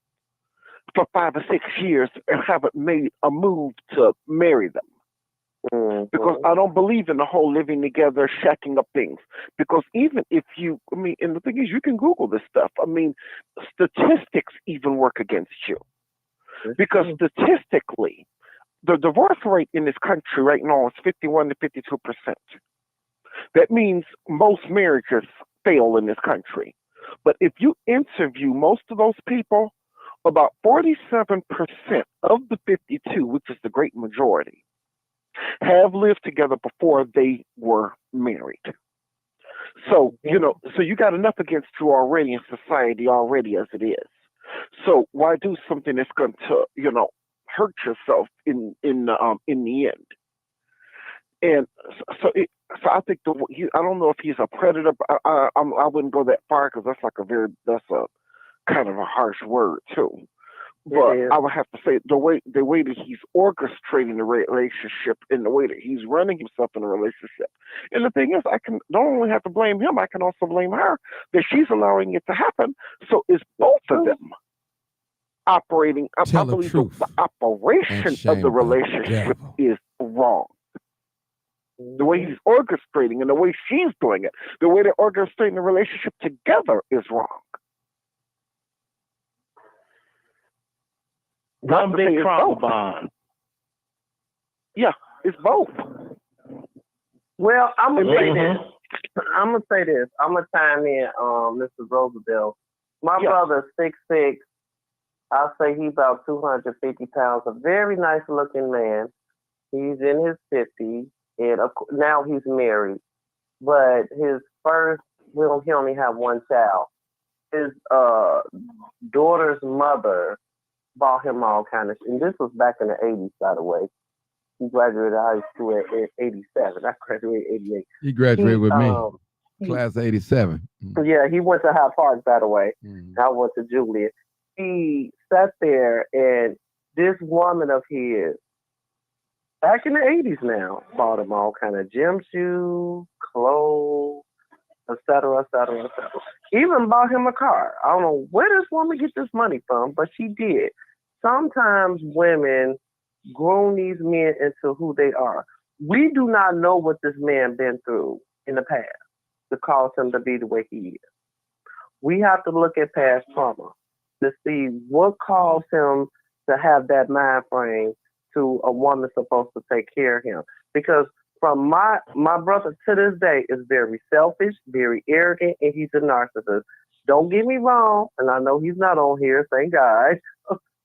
for 5 or 6 years and haven't made a move to marry them. Because I don't believe in the whole living together, shacking up things. Because even if and the thing is, you can Google this stuff. Statistics even work against you. Because statistically, the divorce rate in this country right now is 51 to 52%. That means most marriages fail in this country. But if you interview most of those people, about 47% of the 52, which is the great majority, have lived together before they were married. So, so you got enough against you already in society already as it is. So why do something that's going to, hurt yourself in the end? And so I think I don't know if he's a predator, but I wouldn't go that far, because that's a kind of a harsh word too. But I would have to say the way that he's orchestrating the relationship and the way that he's running himself in a relationship. And the thing is, I don't only have to blame him, I can also blame her that she's allowing it to happen. So it's both of them operating. I believe the operation of the relationship is wrong. The way he's orchestrating and the way she's doing it, the way they're orchestrating the relationship together is wrong. One big trauma bond. Yeah, it's both. Well, I'm gonna say this. I'm gonna chime in, Mr. Roosevelt. My brother's 6'6". I'll say he's about 250 pounds. A very nice looking man. He's in his 50s, and now he's married. But his he only have one child. His daughter's mother bought him all kind of shit. And this was back in the 80s, by the way. He graduated high school at 87. I graduated 88. He graduated with me, class 87. Yeah, he went to Hyde Park, by the way. I went to Julian. He sat there, and this woman of his, back in the 80s now, bought him all kind of gym shoes, clothes, etc., etc., etc. Even bought him a car. I don't know where this woman get this money from, but she did. Sometimes women groom these men into who they are. We do not know what this man been through in the past to cause him to be the way he is. We have to look at past trauma to see what caused him to have that mind frame to a woman supposed to take care of him. Because from my brother to this day is very selfish, very arrogant, and he's a narcissist. Don't get me wrong, and I know he's not on here, thank God.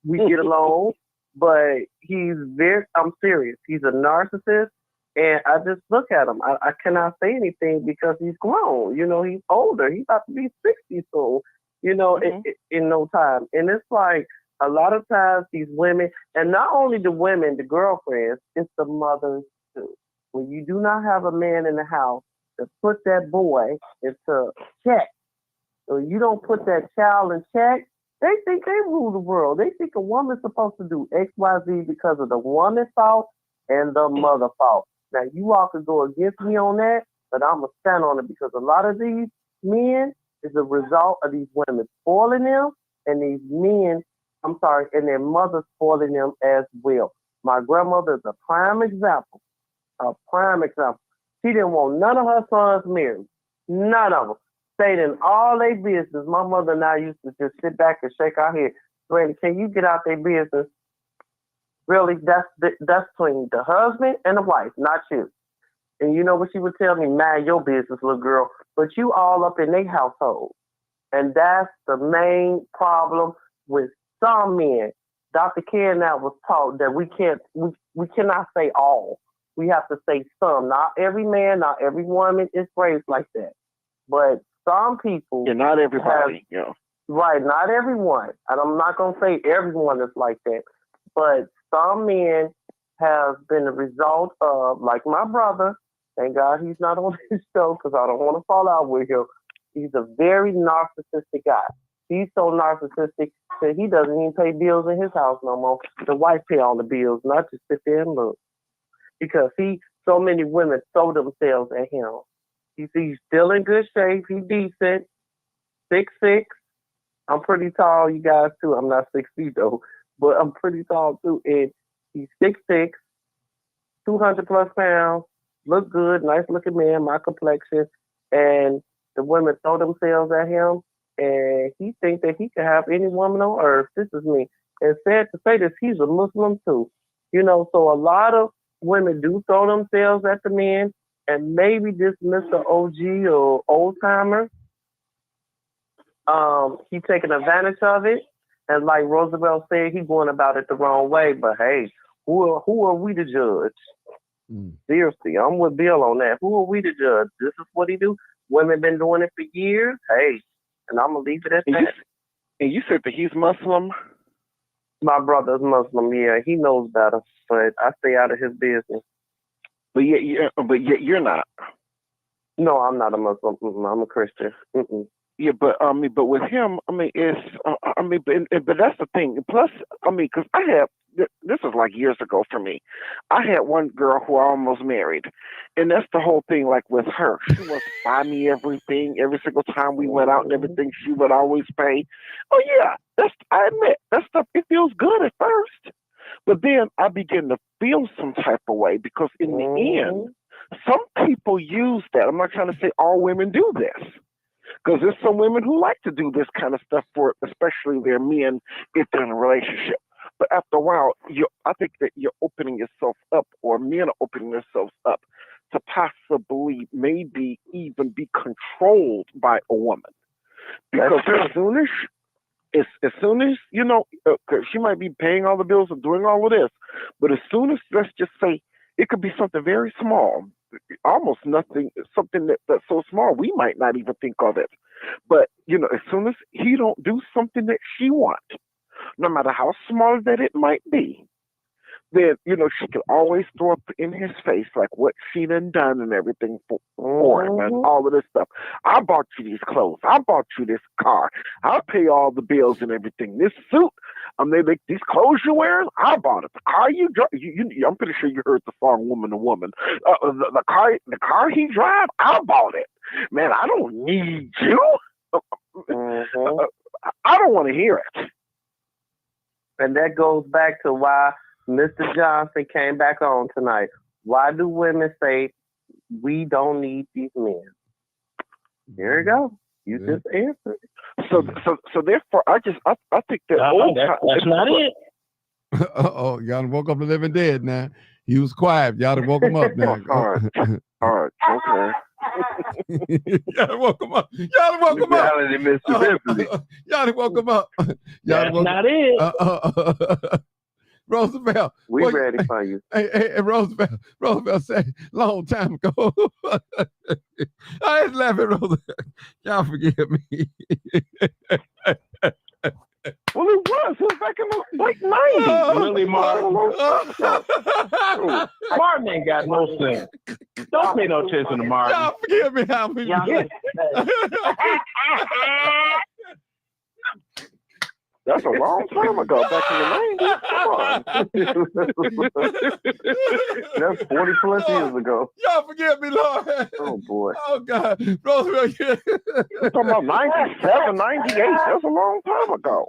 We get along, but I'm serious. He's a narcissist, and I just look at him. I cannot say anything because he's grown. He's older. He's about to be 60 soon, in no time. And it's like a lot of times these women, and not only the women, the girlfriends, it's the mothers too. When you do not have a man in the house to put that boy into check. So you don't put that child in check, they think they rule the world. They think a woman's supposed to do X, Y, Z because of the woman's fault and the mother fault. Now you all could go against me on that, but I'm gonna stand on it because a lot of these men is a result of these women spoiling them, and these men, and their mothers spoiling them as well. My grandmother is a prime example. A prime example. She didn't want none of her sons married. None of them. Stayed in all their business. My mother and I used to just sit back and shake our head. Granny, can you get out their business? Really, that's between the husband and the wife, not you. And you know what she would tell me? Mind your business, little girl. But you all up in their household. And that's the main problem with some men. Dr. Ken now was taught that we cannot say all. We have to say some. Not every man, not every woman is raised like that. But some people. Yeah, not everybody. Right, not everyone. And I'm not going to say everyone is like that. But some men have been the result of, like my brother, thank God he's not on this show because I don't want to fall out with him. He's a very narcissistic guy. He's so narcissistic that he doesn't even pay bills in his house no more. The wife pay all the bills, not just sit there and look. Because so many women throw themselves at him. He's still in good shape. He's decent. 6'6". I'm pretty tall, you guys, too. I'm not 6 feet, though. But I'm pretty tall, too. And he's 6'6", 200 plus pounds, look good, nice looking man, my complexion. And the women throw themselves at him. And he thinks that he can have any woman on earth. This is me. And sad to say this, he's a Muslim, too. So a lot of women do throw themselves at the men. And maybe this Mr. OG or old timer, he taking advantage of it. And like Roosevelt said, he going about it the wrong way. But hey, who are we to judge? Seriously, I'm with Bill on that. Who are we to judge? This is what he do. Women been doing it for years. Hey, and I'm gonna leave it at that. And you said that he's Muslim? My brother's Muslim. Yeah, he knows better, but I stay out of his business. But yet you're not. No, I'm not a Muslim. I'm a Christian. Yeah, but with him, but that's the thing. Plus, because I have this was like years ago for me. I had one girl who I almost married, and that's the whole thing. Like with her, she was buy me everything every single time we went out and everything. She would always pay. Oh yeah, I admit that stuff. It feels good at first, but then I begin to feel some type of way because in the end, some people use that. I'm not trying to say all women do this. Because there's some women who like to do this kind of stuff for especially their men if they're in a relationship. But after a while, I think that you're opening yourself up, or men are opening themselves up to possibly maybe even be controlled by a woman. Because as soon as cause she might be paying all the bills and doing all of this, but as soon as, let's just say, it could be something very small, almost nothing, something that's so small we might not even think of it. But as soon as he don't do something that she wants, no matter how small that it might be, then she can always throw up in his face like what she done and everything for him and all of this stuff. I bought you these clothes. I bought you this car. I pay all the bills and everything. This suit, these clothes you're wearing, I bought it. The car you drive, I'm pretty sure you heard the song "Woman to Woman." The car he drive, I bought it. Man, I don't need you. I don't want to hear it. And that goes back to why Mr. Johnson came back on tonight. Why do women say we don't need these men? There you go. You just answered. So therefore, I think that that's not it. Oh, y'all done woke up the living dead now. He was quiet. Y'all done woke him up now. All right, okay. Y'all done woke him up. Y'all done woke him up. Y'all done woke him up. That's not it. Roosevelt. We ready for you. Hey, Roosevelt said long time ago. I ain't laughing, Roosevelt. Y'all forgive me. Well, it was back in the late 90s. Really, Martin? Martin ain't got no sense. Don't pay no attention to Martin. Y'all forgive me, how many That's a long time ago, back in the 90s. Come on. That's 40 plus years ago. Y'all forgive me, Lord. Oh, boy. Oh, God. Roosevelt, We're talking about 97, 98. That's a long time ago.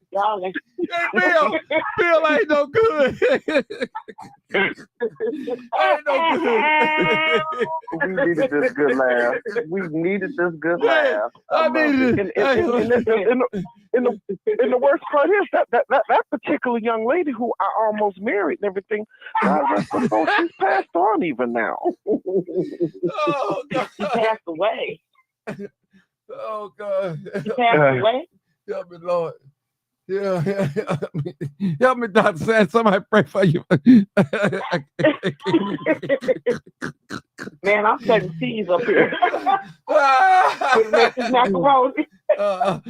Hey, Bill ain't no good. Ain't no good. We needed this good laugh. We needed this good laugh. I needed it. And the worst part is that particular young lady who I almost married and everything, she's passed on even now. Oh, God. She passed away. Oh, God. She passed away. Help me, Lord. Yeah, help me, Dr. Sand. Somebody pray for you. Man, I'm cutting cheese up here. With this macaroni. Oh,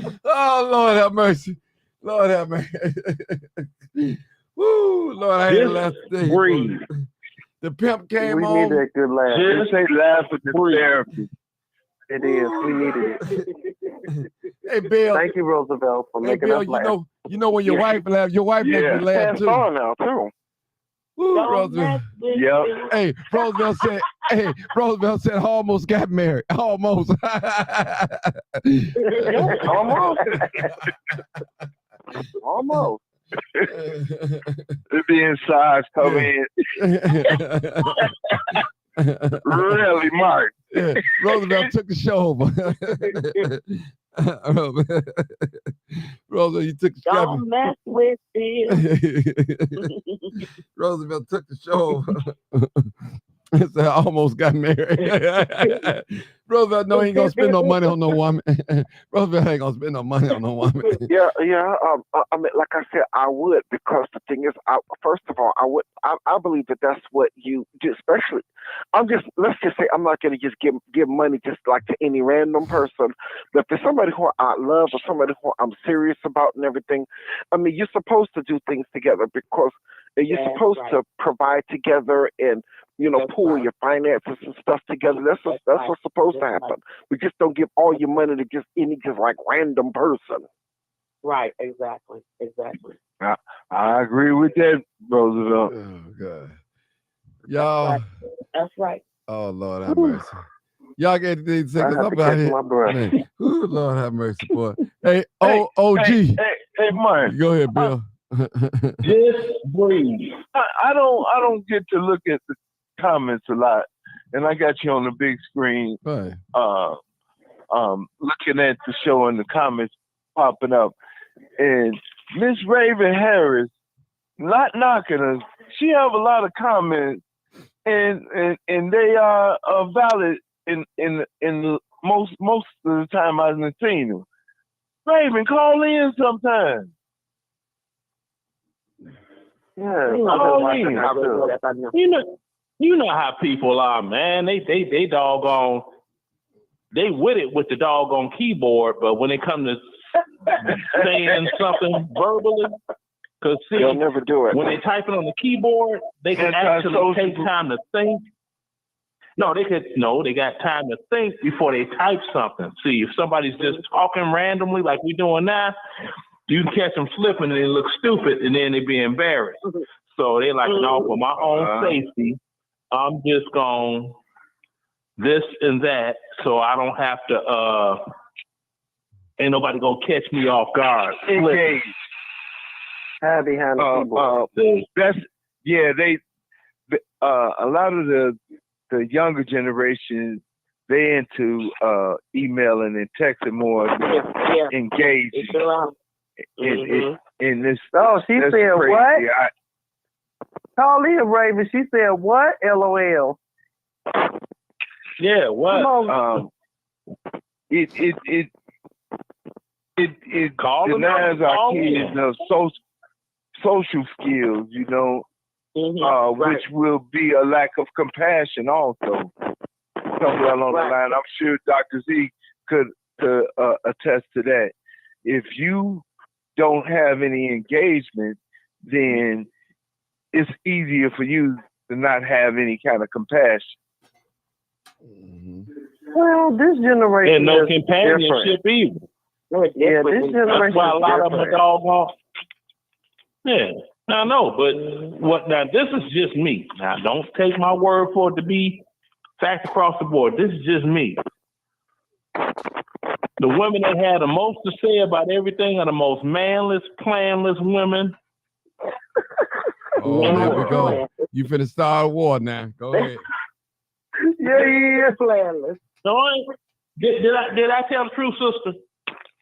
Lord have mercy. Lord have mercy. Woo, Lord, I ain't last day. Breathe. The pimp came We on. need that good laugh. Just say laugh with the therapy. It is. We needed it. Hey, Bill. Thank you, Roosevelt, for making Bill, us laugh. you know when your wife laughs, your wife makes you laugh Passed too. on now, too. Woo, Roosevelt. Yep. Hey, Roosevelt said, I almost got married. Almost. Almost. Almost. It be inside come in. Really, Mark. Yeah, Roosevelt took the show over. Roosevelt, you took the show. Don't mess with Bill. Roosevelt took the show over. He said, I almost got married. Roosevelt, no, he ain't gonna spend no money on no woman. Roosevelt ain't gonna spend no money on no woman. Yeah. I mean, like I said, I would, because the thing is, first of all, I believe that's what you do. Especially, let's just say, I'm not gonna just give money just like to any random person. But if there's somebody who I love or somebody who I'm serious about and everything, I mean, you're supposed to do things together, because you're supposed to provide together and, pool your finances and stuff together. That's what's supposed to happen. We just don't give all your money to just any like random person. Right, exactly. I agree with that, Roosevelt. Oh, God. Y'all. That's right. Oh, Lord have mercy. Y'all get these things I have up to out catch here. my breath. Man. Ooh, Lord have mercy, boy. Hey, OG. Hey, Mark. Go ahead, Bill. Just breathe. I don't get to look at the comments a lot, and I got you on the big screen. Right. Looking at the show and the comments popping up, and Miss Raven Harris, not knocking us, she have a lot of comments, and they are valid in most of the time I've seen them. Raven, call in sometime. Yeah. You know how people are, man. They doggone, they with it with the doggone keyboard, but when it comes to saying something verbally, because see, they'll never do it. When they type it on the keyboard, they can actually take time to think. They got time to think before they type something. See, if somebody's just talking randomly like we're doing now, you can catch them flipping and they look stupid, and then they be embarrassed. So they like, no, for my own safety, I'm just going this and that, so I don't have to, ain't nobody gonna catch me off guard. Engage. Behind the keyboard. A lot of the younger generation, they into emailing and texting more than engaging. In this. Oh, she said crazy. what? Call in, Raven. She said what? LOL. Yeah, what? It denies our kids of social skills, which will be a lack of compassion also. Somewhere along the line, I'm sure Dr. Z could attest to that. if you don't have any engagement, then it's easier for you to not have any kind of compassion. Well, this generation and no is companionship different. either. Yeah, this generation That's why a is lot of them are different. doggone. Yeah, I know, but what now? This is just me. Now, don't take my word for it to be fact across the board. This is just me. The women that had the most to say about everything are the most manless, planless women. Oh, there we go. You finna start a war now. Go ahead. Yeah, planless. No, did I tell the truth, sister?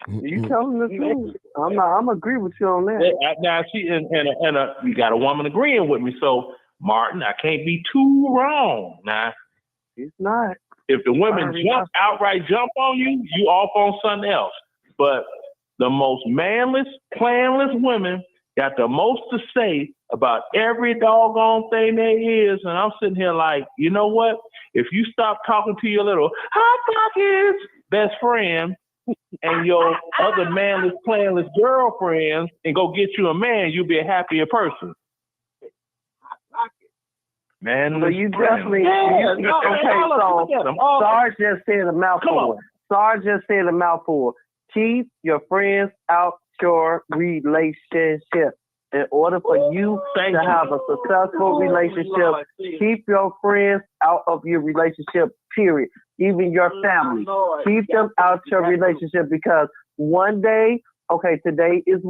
You telling the truth. I'm agree with you on that. Now she and you got a woman agreeing with me. So Martin, I can't be too wrong. Now, it's not. If the women outright jump on you, you off on something else. But the most manless, planless women got the most to say about every doggone thing there is. And I'm sitting here like, you know what? If you stop talking to your little hot pockets best friend and your other manless, planless girlfriends and go get you a man, you'll be a happier person. Man, so you definitely Sarge just said a mouthful. Sarge just said a mouthful. Keep your friends out your relationship. In order for you to have a successful relationship, keep your friends out of your relationship, period. Even your family. Keep them out your relationship because one day, today is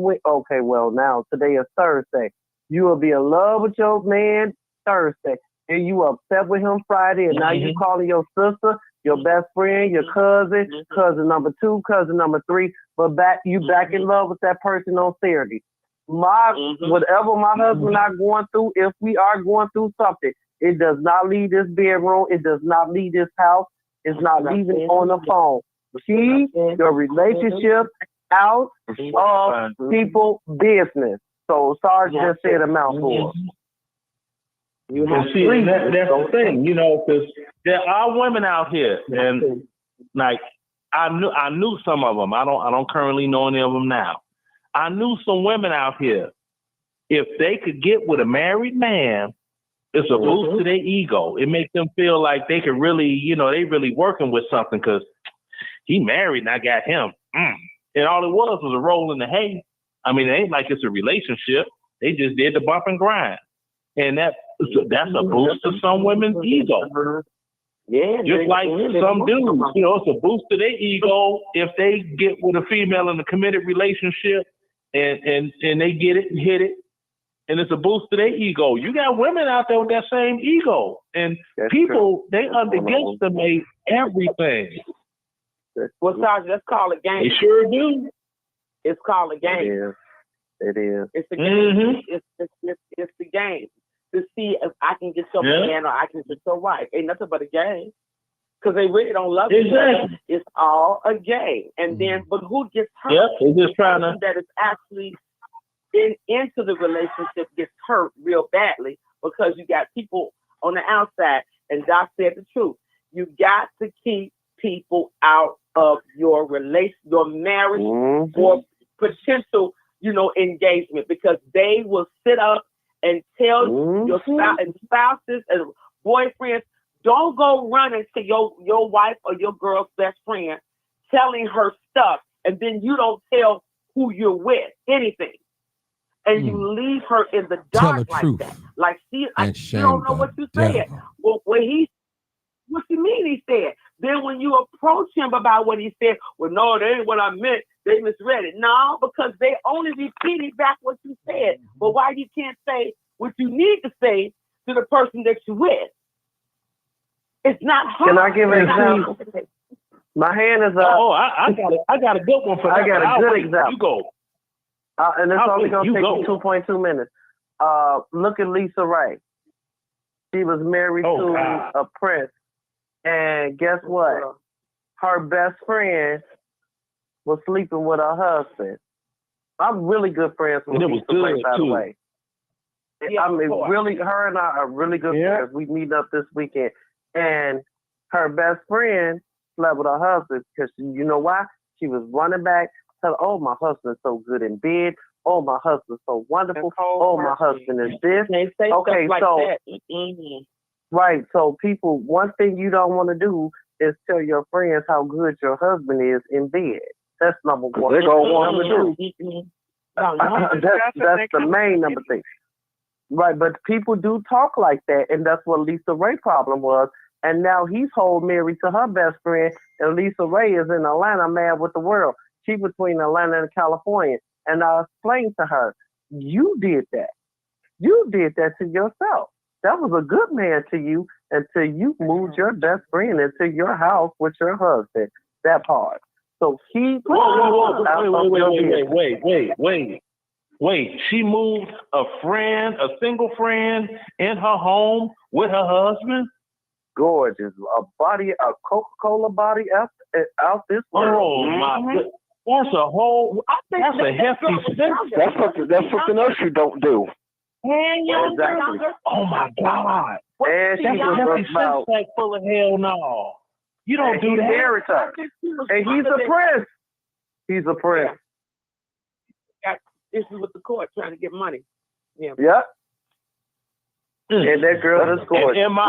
today is Thursday. You will be in love with your man Thursday. And you upset with him Friday, and now you calling your sister, your best friend, your cousin, cousin number 2, cousin number 3, but you back in love with that person on Saturday. Whatever my husband and I going through, if we are going through something, it does not leave this bedroom, it does not leave this house, it's not leaving on the phone. Keep your relationship out of people's business. So Sarge just said a mouthful. You see, that's the thing, because there are women out here, and like I knew some of them. I don't currently know any of them now. I knew some women out here. If they could get with a married man, it's a boost to their ego. It makes them feel like they could really, they really working with something because he married and I got him. And all it was a roll in the hay. I mean, it ain't like it's a relationship. They just did the bump and grind. And that's a boost to some women's ego. Yeah, just like some dudes, it's a boost to their ego if they get with a female in a committed relationship and they get it and hit it, and it's a boost to their ego. You got women out there with that same ego, and people they underestimate everything. Well, Sarge, let's call it game. They sure do. It's called a game. It is. It's a game. It's the game. To see if I can get your man or I can get your wife. Ain't nothing but a game. Because they really don't love each other. It's all a game. And then, but who gets hurt? Yep, they're just trying to. That is actually into the relationship gets hurt real badly because you got people on the outside. And Doc said the truth. You got to keep people out of your your marriage or potential, engagement because they will sit up and tell your spouses and boyfriends, don't go running to your wife or your girl's best friend telling her stuff, and then you don't tell who you're with anything. And you leave her in the dark like that. Like, see, you don't know what you said. Well, what you mean he said? Then when you approach him about what he said, well, no, that ain't what I meant. They misread it. No, because they only repeated back what you said. But why you can't say what you need to say to the person that you're with? It's not hard. Can I give an example? My hand is up. Oh, I got a good one for that. I got a good example. You go. And it's only going to take you 2.2 minutes. Look at Lisa Ray. She was married to a prince. And guess what? Her best friend was sleeping with her husband. I'm really good friends with Lisa Ray, by the way. I mean, really, her and I are really good friends. We meet up this weekend. And her best friend slept with her husband because you know why? She was running back tell, oh, my husband's so good in bed. Oh, my husband's so wonderful. Oh, my husband is this. They say Okay, stuff like so that. Mm-hmm. right. So people, one thing you don't want to do is tell your friends how good your husband is in bed. That's number one. They're gonna want Number to two. Mm-hmm. That's the main number thing. Right, but people do talk like that, and that's what Lisa Ray problem was. And now he's whole married to her best friend, and Lisa Ray is in Atlanta, mad with the world. She between Atlanta and California. And I explained to her, you did that. You did that to yourself. That was a good man to you until you moved your best friend into your house with your husband. That part. So keep Wait. She moved a single friend in her home with her husband? Gorgeous. A Coca-Cola body out this world. Oh my goodness. That's a hefty sentence. That's something else you don't do. And Exactly. Oh my God. And she That's a was hefty about, sentence like full of hell no. You don't do he that. married her. And he's a prince. He's a prince. Got issues with the court trying to get money. Yeah. Yep. And that girl is gorgeous. And in my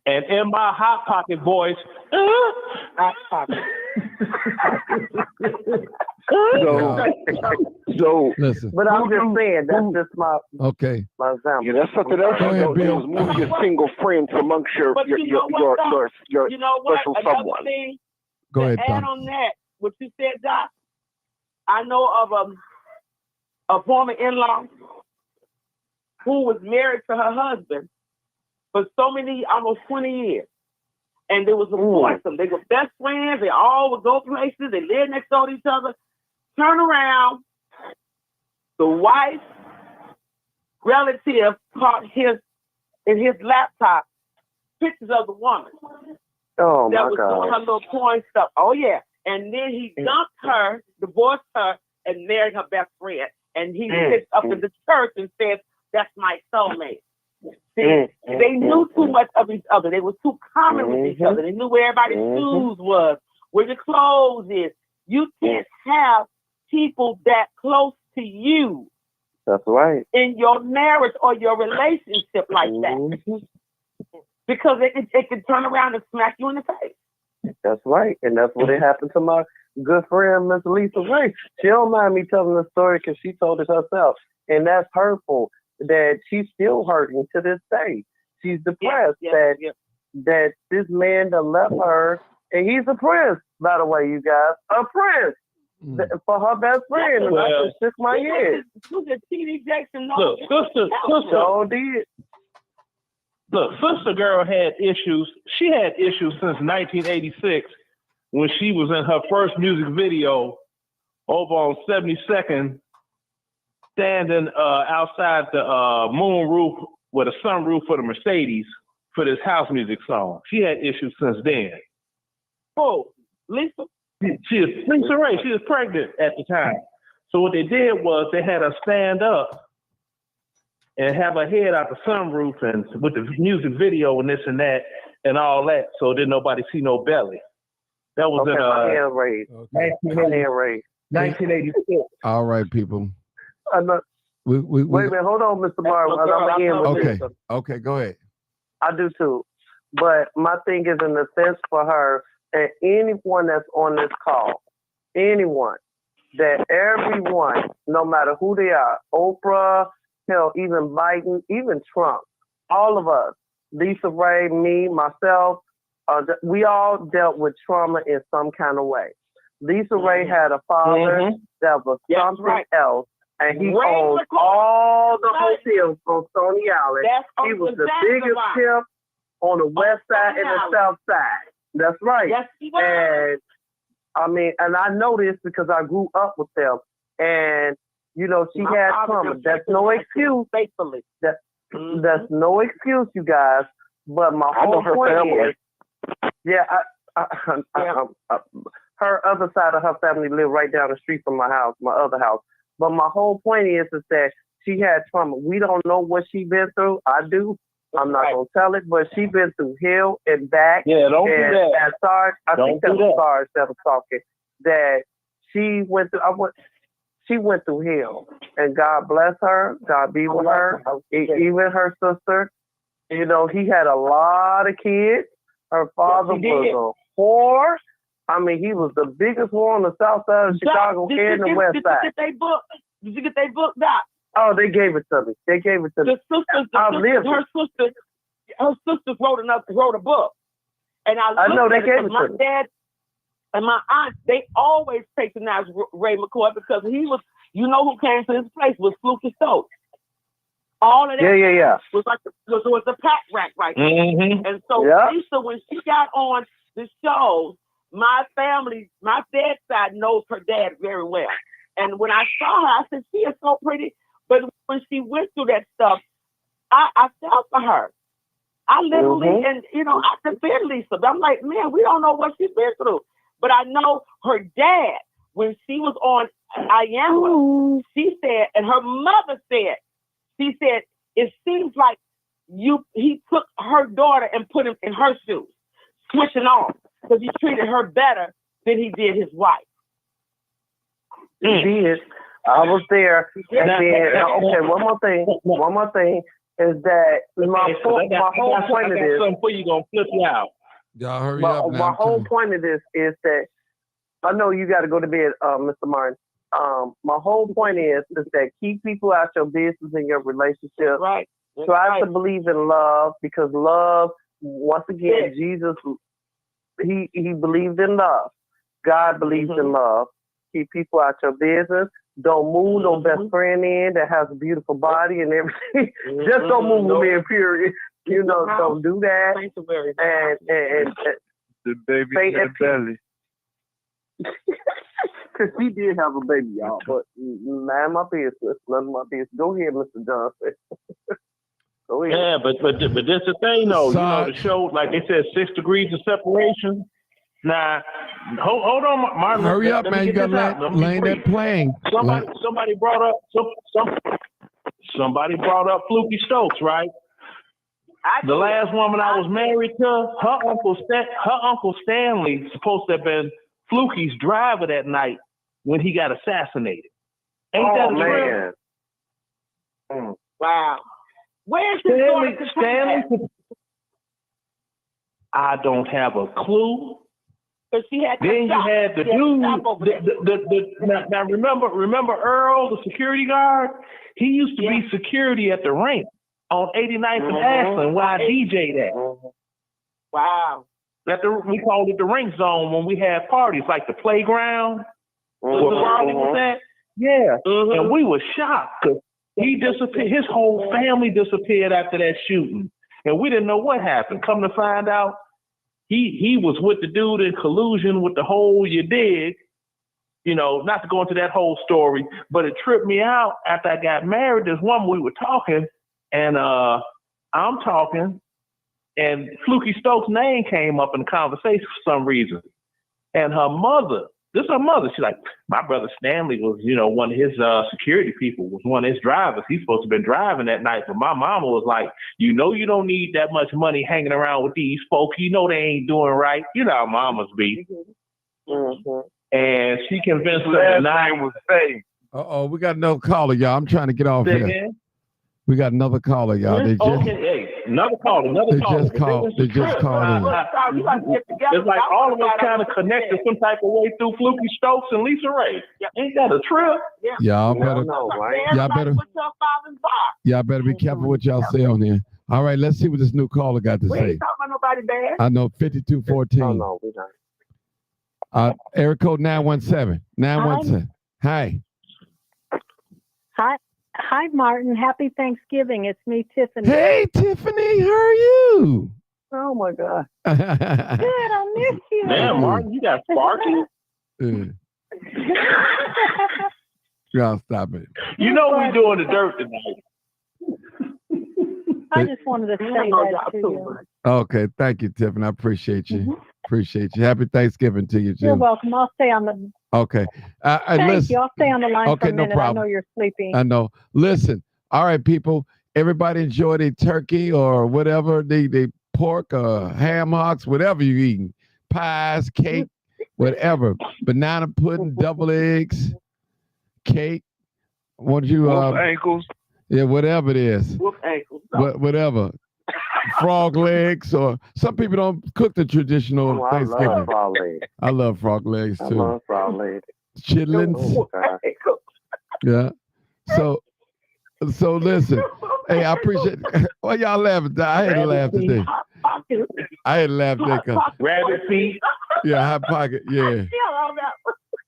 and in my hot pocket voice, Hot pocket. So listen. But I'm just saying, that's just my Okay. example. yeah, that's something else Go you ahead, don't do Bill. is move your single friends amongst your But you know what, Doc? You know what? special Another someone. thing Go to ahead, add Tom. on that, what you said, Doc, I know of a former in-law who was married to her husband for almost 20 years. And there was a foursome. They were best friends. They all would go places. They lived next door to each other. Turn around. The wife relative caught in his laptop pictures of the woman Oh that my was doing her God. little porn stuff. Oh yeah. And then he dumped her, divorced her, and married her best friend. And he sits up in the church and says, "That's my soulmate." See, they knew too much of each other. They were too common with each other. They knew where everybody's shoes was, where your clothes is. You can't have people that close to you That's right. in your marriage or your relationship like that. Because it can turn around and smack you in the face. That's right. And that's what happened to my good friend, Miss Lisa Ray. She don't mind me telling the story because she told it herself. And that's hurtful that she's still hurting to this day. She's depressed that this man done left her. And he's a prince, by the way, you guys. A prince. For her best friend. And I just shook my head. Look, sister, So did. Look, sister girl had issues. She had issues since 1986 when she was in her first music video over on 72nd, standing outside the moon roof with a sunroof for the Mercedes for this house music song. She had issues since then. Oh, Lisa? She is Lisa Ray. She was pregnant at the time. So what they did was they had her stand up and have her head out the sunroof and with the music video and this and that and all that, so didn't nobody see no belly. That was in my hand raised. 1986. All right, people. Wait a minute, hold on, Mr. Marvin. Okay, go ahead. I do too. But my thing is in the sense for her and anyone that's on this call, anyone, that everyone, no matter who they are, Oprah, hell, even Biden, even Trump, all of us, Lisa Ray, me, myself, we all dealt with trauma in some kind of way. Lisa Ray had a father that was something else, and he owned all the hotels on Stony Island. He was the biggest pimp on the west side and the south side. That's right. And I mean, and I know this because I grew up with them. And, you know, she had trauma. That's no excuse. That's no excuse, you guys. But my whole point is, her other side of her family lived right down the street from my house, my other house. But my whole point is that she had trauma. We don't know what she been through. I do. I'm not gonna tell it, but she been through hell and back. Yeah, don't do that. And Sarge, I think that was Sarge that was talking. that she went through hell, and God bless her. God be with her. Even her sister. You know, he had a lot of kids. Her father was a whore. I mean, he was the biggest whore on the south side of Chicago and the west side. Did you get their book, Doc? Oh, they gave it to me. Her sisters wrote a book. And I know they gave it to me. My dad and my aunt, they always patronized Ray McCoy because he was, you know who came to his place was Fluky Stokes. All of that was like was a pack rack right there. Mm-hmm. And so Lisa, when she got on the shows, my family, my dad's side knows her dad very well. And when I saw her, I said, she is so pretty. But when she went through that stuff, I felt for her. I literally, and you know, I defend Lisa. But I'm like, man, we don't know what she's been through. But I know her dad, when she was on I Am, she said, and her mother said, she said, it seems like he took her daughter and put him in her shoes, switching on, because he treated her better than he did his wife. He did. I was there. And then, okay, one more thing is that my whole point of this. Something for you gonna flip you out. Y'all hurry up now. My whole point of this is that I know you got to go to bed, Mr. Martin. My whole point is that keep people out your business and your relationship. Right. Try to believe in love, because love, once again, Jesus, he believed in love. God believes in love. Keep people out your business. Don't move no best friend in that has a beautiful body and everything. Just don't move them in, period. You know, don't do that. And the baby in the belly. Because he did have a baby, y'all, but none of my business. Go ahead, Mr. Johnson. Go ahead. Yeah, but that's the thing, though. You know, the show, like they said, 6 degrees of separation. Now, hold on, Martin. Hurry up, man! You got to land that plane. Somebody brought up Fluky Stokes, right? The last woman I was married to, her uncle Stanley supposed to have been Fluky's driver that night when he got assassinated. Ain't that a trip? Wow. Where's Stanley? I don't have a clue. But she had then you had the dude. Now remember Earl, the security guard? He used to be security at the rink on 89th and Ashland where I DJ'd at. Wow. We called it the rink zone when we had parties, like the playground where Farley was at. Yeah. And we were shocked because he disappeared. His whole family disappeared after that shooting. And we didn't know what happened. Come to find out, he was with the dude in collusion with the whole, you dig, you know, not to go into that whole story, but it tripped me out after I got married. There's one we were talking, and I'm talking, and Fluky Stokes' name came up in the conversation for some reason. And her mother, this is her mother, she's like, my brother Stanley was, you know, one of his security people, was one of his drivers. He's supposed to have been driving that night. But my mama was like, you know, you don't need that much money hanging around with these folks. You know they ain't doing right. You know how mamas be. And she convinced her that I was safe. We got another caller, y'all. I'm trying to get off here. We got another caller, y'all. They another caller. They just called in. It's like all of us kind of connected some type of way through Fluky Stokes and Lisa Ray. Ain't that a trip? Y'all better be careful what y'all say on here. All right, let's see what this new caller got to say. We ain't talking about nobody bad. I know 5214. Oh, no, we don't. Area code 917. 917. Hi. Hi, Martin. Happy Thanksgiving. It's me, Tiffany. Hey, Tiffany. How are you? Oh, my God. Good. I miss you. Man, Martin, you got Sparky? Y'all stop it. You know we're doing the dirt tonight. I just wanted to say that to you. Okay. Thank you, Tiffany. I appreciate you. Appreciate you. Happy Thanksgiving to you, too. You're welcome. I'll stay on the... Okay. Thank you. I'll stay on the line for a minute. No problem. I know you're sleeping. I know. Listen. All right, people. Everybody enjoy their turkey or whatever, the pork or ham hocks, whatever you're eating. Pies, cake, whatever. Banana pudding, double eggs, cake. Want you ankles? Yeah, whatever it is. Wolf ankles. No. Whatever. Frog legs, or some people don't cook the traditional Thanksgiving. I love frog legs. I love frog legs too. I love frog legs. Chitlins. Oh, God. Yeah. So listen. Hey, I appreciate why y'all laughing. I had to laugh today. I had to laugh today. Rabbit feet. Yeah, hot pocket. Yeah.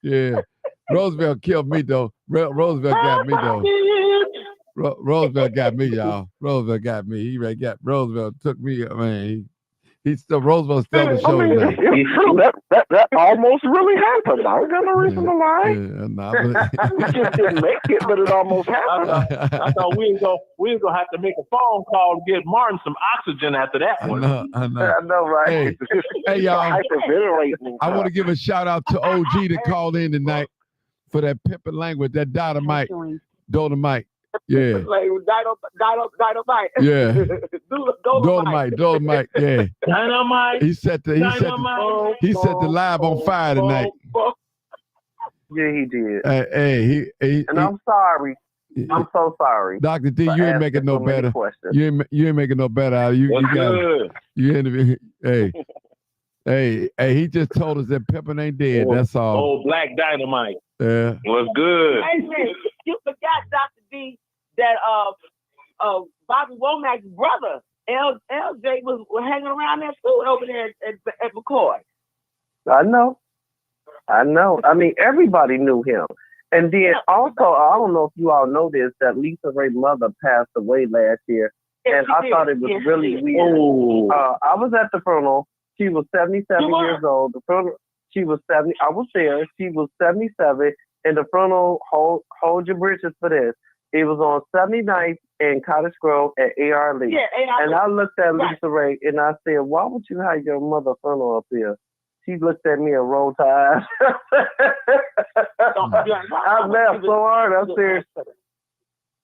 Yeah. Roosevelt killed me though. Roosevelt got me though. Roosevelt got me, y'all. Roosevelt got me. He really got Roosevelt took me. Man, he's still Roosevelt still the show tonight. That almost really happened. I ain't got no reason to lie. Yeah, We just didn't make it, but it almost happened. I thought we was gonna have to make a phone call to get Martin some oxygen after that one. I know. I know, right? Hey, y'all. Hyperventilating. I want to give a shout out to OG that called in tonight for that pimping language, that dynamite. Yeah. Like dynamite. Yeah. Dolomite. Yeah. Dynamite. He set the live on fire tonight. Yeah, he did. And I'm sorry. I'm so sorry. Dr. D, you ain't making no better. You ain't making no better out of you. Hey, he just told us that Pimpin' ain't dead. That's all. Old Black Dynamite. Yeah. What's good? Hey man, you forgot Dr. D that Bobby Womack's brother LJ was hanging around that school over there at McCoy. I know. I mean, everybody knew him. And then also, I don't know if you all know this, that Lisa Ray's mother passed away last year. And I thought it was really weird. I was at the funeral. She was 77 years old. The funeral, she was 70. I was there. She was 77. And the funeral, hold your britches for this. It was on 79th and Cottage Grove at AR Lee. Yeah, and I looked at Lisa Ray and I said, why would you have your mother funeral up here? She looked at me and rolled her eyes. I laughed so hard. I said,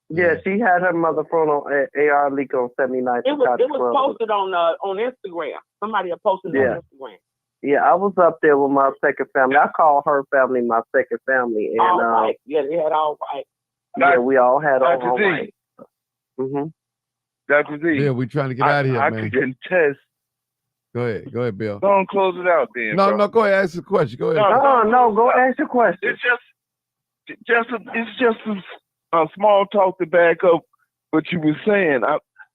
yeah, she had her mother funeral at AR Lee on 79th. It was posted on Instagram. Somebody had posted it on Instagram. Yeah, I was up there with my second family. I call her family my second family. And, all right. Yeah, they had all right. Yeah, we all had all Dr. D. right. Mm-hmm. Dr. D. Yeah, we're trying to get out of here, I man. can contest. Go ahead, Bill. Don't close it out then. No, go ahead, ask the question. Go ahead. No, go ask your question. It's just a small talk to back up what you were saying.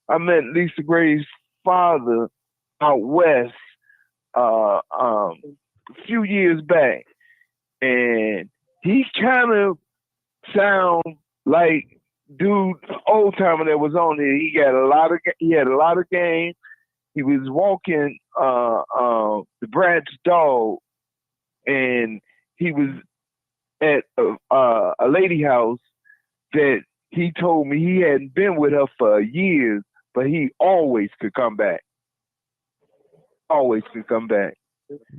I met Lisa Gray's father out west a few years back, and he kind of sound like dude old timer that was on there. He had a lot of game. He was walking the Brad's dog, and he was at a lady house that he told me he hadn't been with her for years, but he always could come back. Always could come back.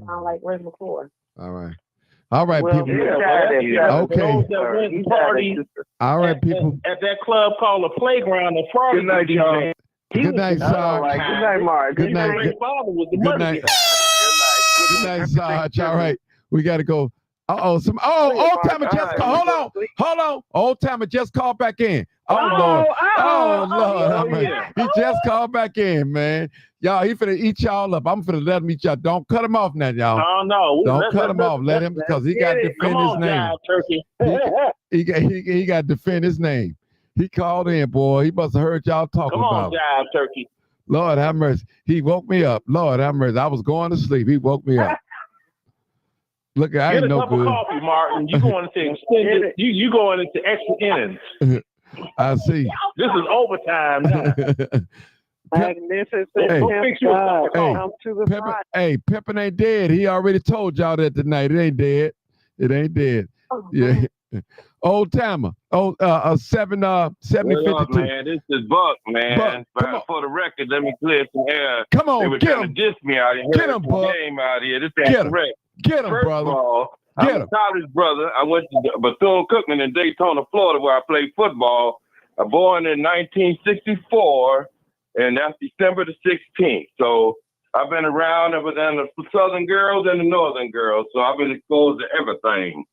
Sound like Ray McCoy. All right, people. Okay. Party all right, people. At that club called the Playground. Good night, y'all. Good night, Sarge. Good night, Mark. Good night. Good night. Good night, Sarge. All right, we got to go. Old timer just called. Hold on. Old timer just called back in. Lord. He just called back in, man. Y'all, he finna eat y'all up. I'm finna let him eat y'all. Don't cut him off now, y'all. No. Don't cut him off. Let him, because he got to defend his name. Turkey. He got to defend his name. He called in, boy. He must have heard y'all talking about him. Jive Turkey. Lord have mercy. He woke me up. Lord have mercy. I was going to sleep. He woke me up. Look, I ain't no good. Get a cup of coffee, Martin. You going into extended? You going into extra innings? I see. This is overtime now. Magnificent. Pimpin' ain't dead. He already told y'all that tonight. It ain't dead. It ain't dead. Yeah. Old timer. 7052. Man, this is Buck, man. For the record, let me clear some air. Come on, they were trying to diss me out here. Get him, Buck. Game out here. This ain't correct. Get him, First brother. Of all, I'm a college brother. I went to Bethune-Cookman in Daytona, Florida, where I played football. I born in 1964, and that's December the 16th. So I've been around with the southern girls and the northern girls, so I've been exposed to everything.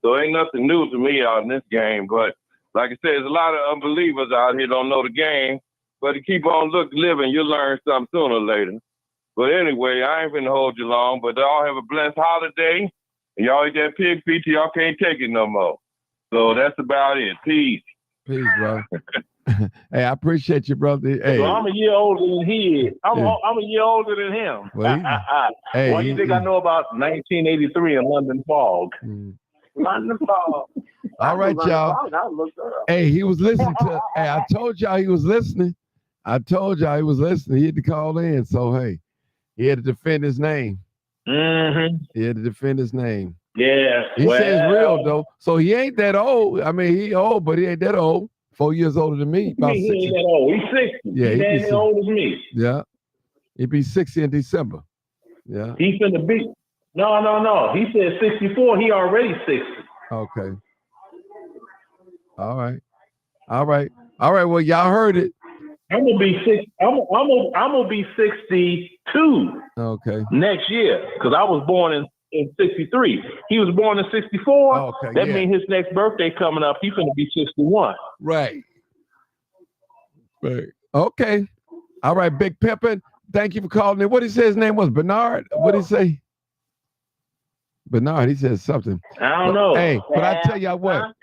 So ain't nothing new to me out in this game. But like I said, there's a lot of unbelievers out here don't know the game. But to keep on living, you'll learn something sooner or later. But anyway, I ain't gonna hold you long. But y'all have a blessed holiday. And y'all eat that pig feet till y'all can't take it no more. So that's about it. Peace. Peace, bro. Hey, I appreciate you, brother. Hey, So I'm a year older than he is. I'm a year older than him. Well, What do you think I know about 1983 in London Fog? London Fog. All right, y'all. Hey, he was listening to. Hey, I told y'all he was listening. He had to call in. So hey, he had to defend his name. Mm-hmm. He had to defend his name. Yeah. He says real though. So he ain't that old. I mean, he old, but he ain't that old. 4 years older than me. About 60. He ain't that old. He's 60. Yeah, he's as old as me. Yeah. He'd be 60 in December. Yeah. He's finna be. No. He said 64. He already 60. Okay. All right. Well, y'all heard it. I'm gonna be I'm gonna be 62. Okay. Next year, because I was born in 63. He was born in 64. Okay. That means his next birthday coming up, he's gonna be 61. Right. Okay. All right, Big Pimpin'. Thank you for calling in. What did he say his name was? Bernard? What did he say? Bernard, he said something. I don't know. Hey, but I tell y'all what,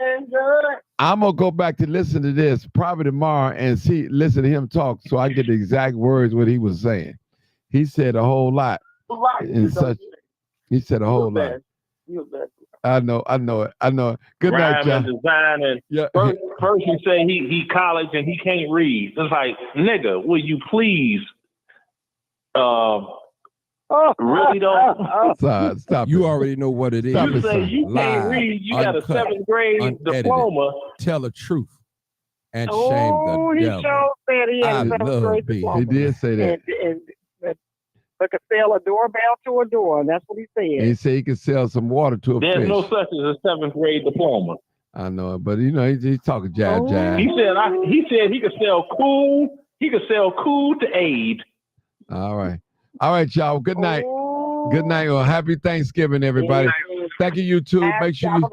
I'm gonna go back to listen to this probably tomorrow and listen to him talk so I get the exact words what he was saying. He said a whole lot. He said a whole lot. I know it. Good night, y'all. Design and first you say he college and he can't read. It's like, nigga, will you please really don't? Stop. You already know what it is. You say you can't read. You got a 7th grade diploma. Tell the truth and shame the he devil. sure said he had I a 7th love grade B. diploma. He did say that. But could sell a doorbell to a door. That's what he said. He said he could sell some water to a There's fish. no such as a 7th grade diploma. I know it, but he's talking jive. He said he could sell cool. He could sell cool to aid. All right, y'all. Good night. Good night. Well, happy Thanksgiving, everybody. Thank you, YouTube. Make sure you